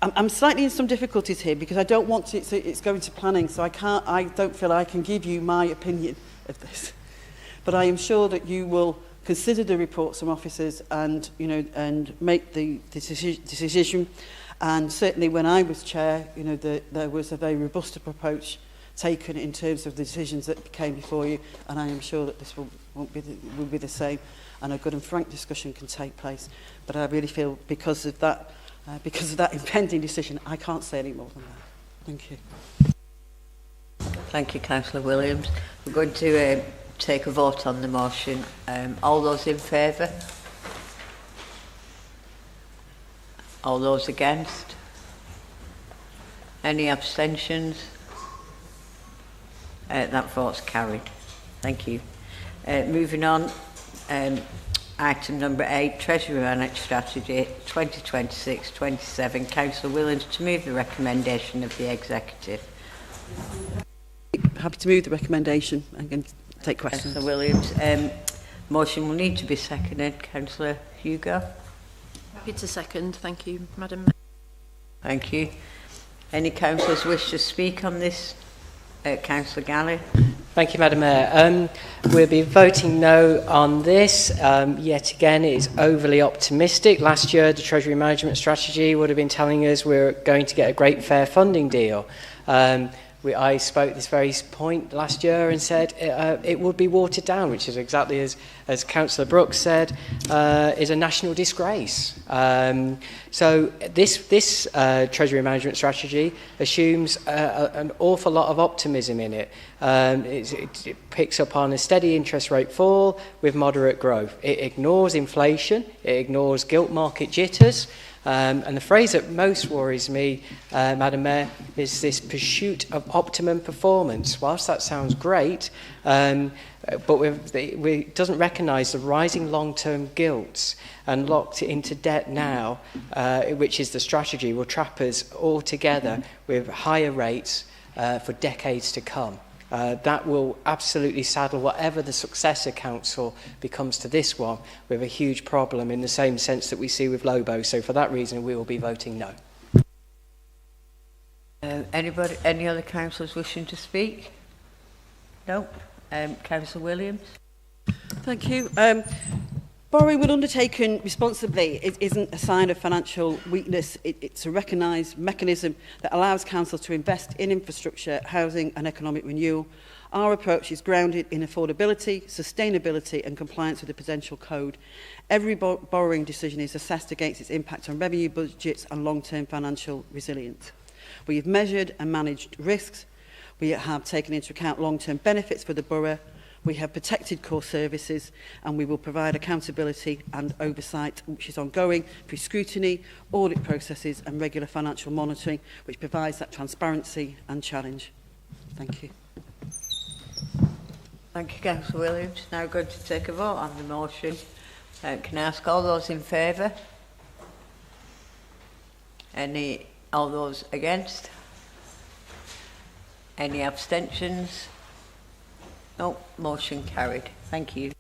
I'm slightly in some difficulties here because I don't want to, it's going to planning, so I don't feel I can give you my opinion of this. But I am sure that you will consider the reports from officers and, and make the decision. And certainly when I was chair, there was a very robust approach taken in terms of the decisions that came before you, and I am sure that this will be the same, and a good and frank discussion can take place. But I really feel because of that impending decision, I can't say any more than that. Thank you. Thank you, Councillor Williams. We're going to take a vote on the motion. All those in favour? All those against? Any abstentions? That vote's carried. Thank you. Moving on, item number 8, Treasury Management Strategy 2026-27. Councillor Williams to move the recommendation of the Executive. Happy to move the recommendation and can take questions. Councillor Williams. Motion will need to be seconded. Councillor Hugo. Happy to second. Thank you, Madam Mayor. Thank you. Any councillors wish to speak on this? Councillor Galley. Thank you, Madam Mayor. We'll be voting no on this. Yet again, it is overly optimistic. Last year, the Treasury Management Strategy would have been telling us we're going to get a great fair funding deal. I spoke this very point last year and said it would be watered down, which is exactly as Councillor Brooks said, is a national disgrace. So this Treasury Management Strategy assumes an awful lot of optimism in it. It picks up on a steady interest rate fall with moderate growth. It ignores inflation, it ignores gilt market jitters, and the phrase that most worries me, Madam Mayor, is this pursuit of optimum performance. Whilst that sounds great, but it doesn't recognise the rising long-term gilts and locked into debt now, which is the strategy, will trap us all together with higher rates for decades to come. That will absolutely saddle whatever the successor council becomes to this one with a huge problem in the same sense that we see with Lobo. So for that reason, we will be voting no. Any other councillors wishing to speak? No. Councillor Williams. Thank you. Borrowing when undertaken responsibly isn't a sign of financial weakness. It's a recognised mechanism that allows councils to invest in infrastructure, housing and economic renewal. Our approach is grounded in affordability, sustainability and compliance with the Prudential Code. Every borrowing decision is assessed against its impact on revenue budgets and long-term financial resilience. We have measured and managed risks. We have taken into account long-term benefits for the borough. We have protected core services and we will provide accountability and oversight, which is ongoing through scrutiny, audit processes and regular financial monitoring, which provides that transparency and challenge. Thank you. Thank you, Councillor Williams. Now going to take a vote on the motion. Can I ask all those in favour? All those against? Any abstentions? No, motion carried. Thank you.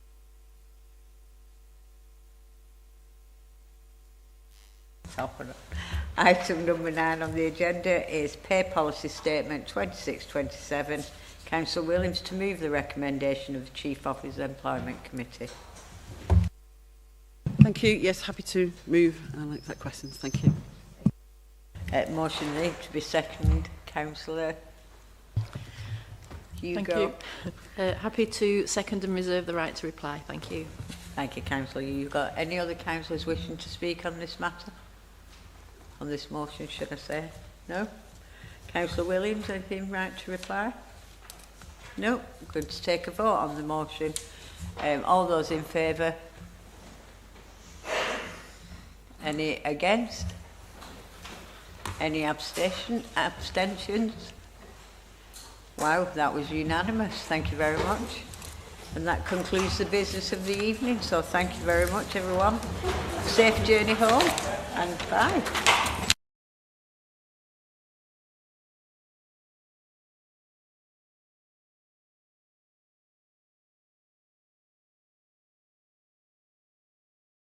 Item number 9 on the agenda is Pay Policy Statement 2627. Councillor Williams to move the recommendation of the Chief Officer Employment Committee. Thank you. Yes, happy to move and I'll accept questions. Thank you. Motion need to be seconded. Councillor Hugo. Thank you. Happy to second and reserve the right to reply. Thank you. Thank you, Councillor. You got any other councillors wishing to speak on this matter? On this motion, should I say? No? Councillor Williams, anything right to reply? No? Good to take a vote on the motion. All those in favour? Any against? Any abstentions? Wow, that was unanimous. Thank you very much. And that concludes the business of the evening. So thank you very much, everyone. Safe journey home and bye.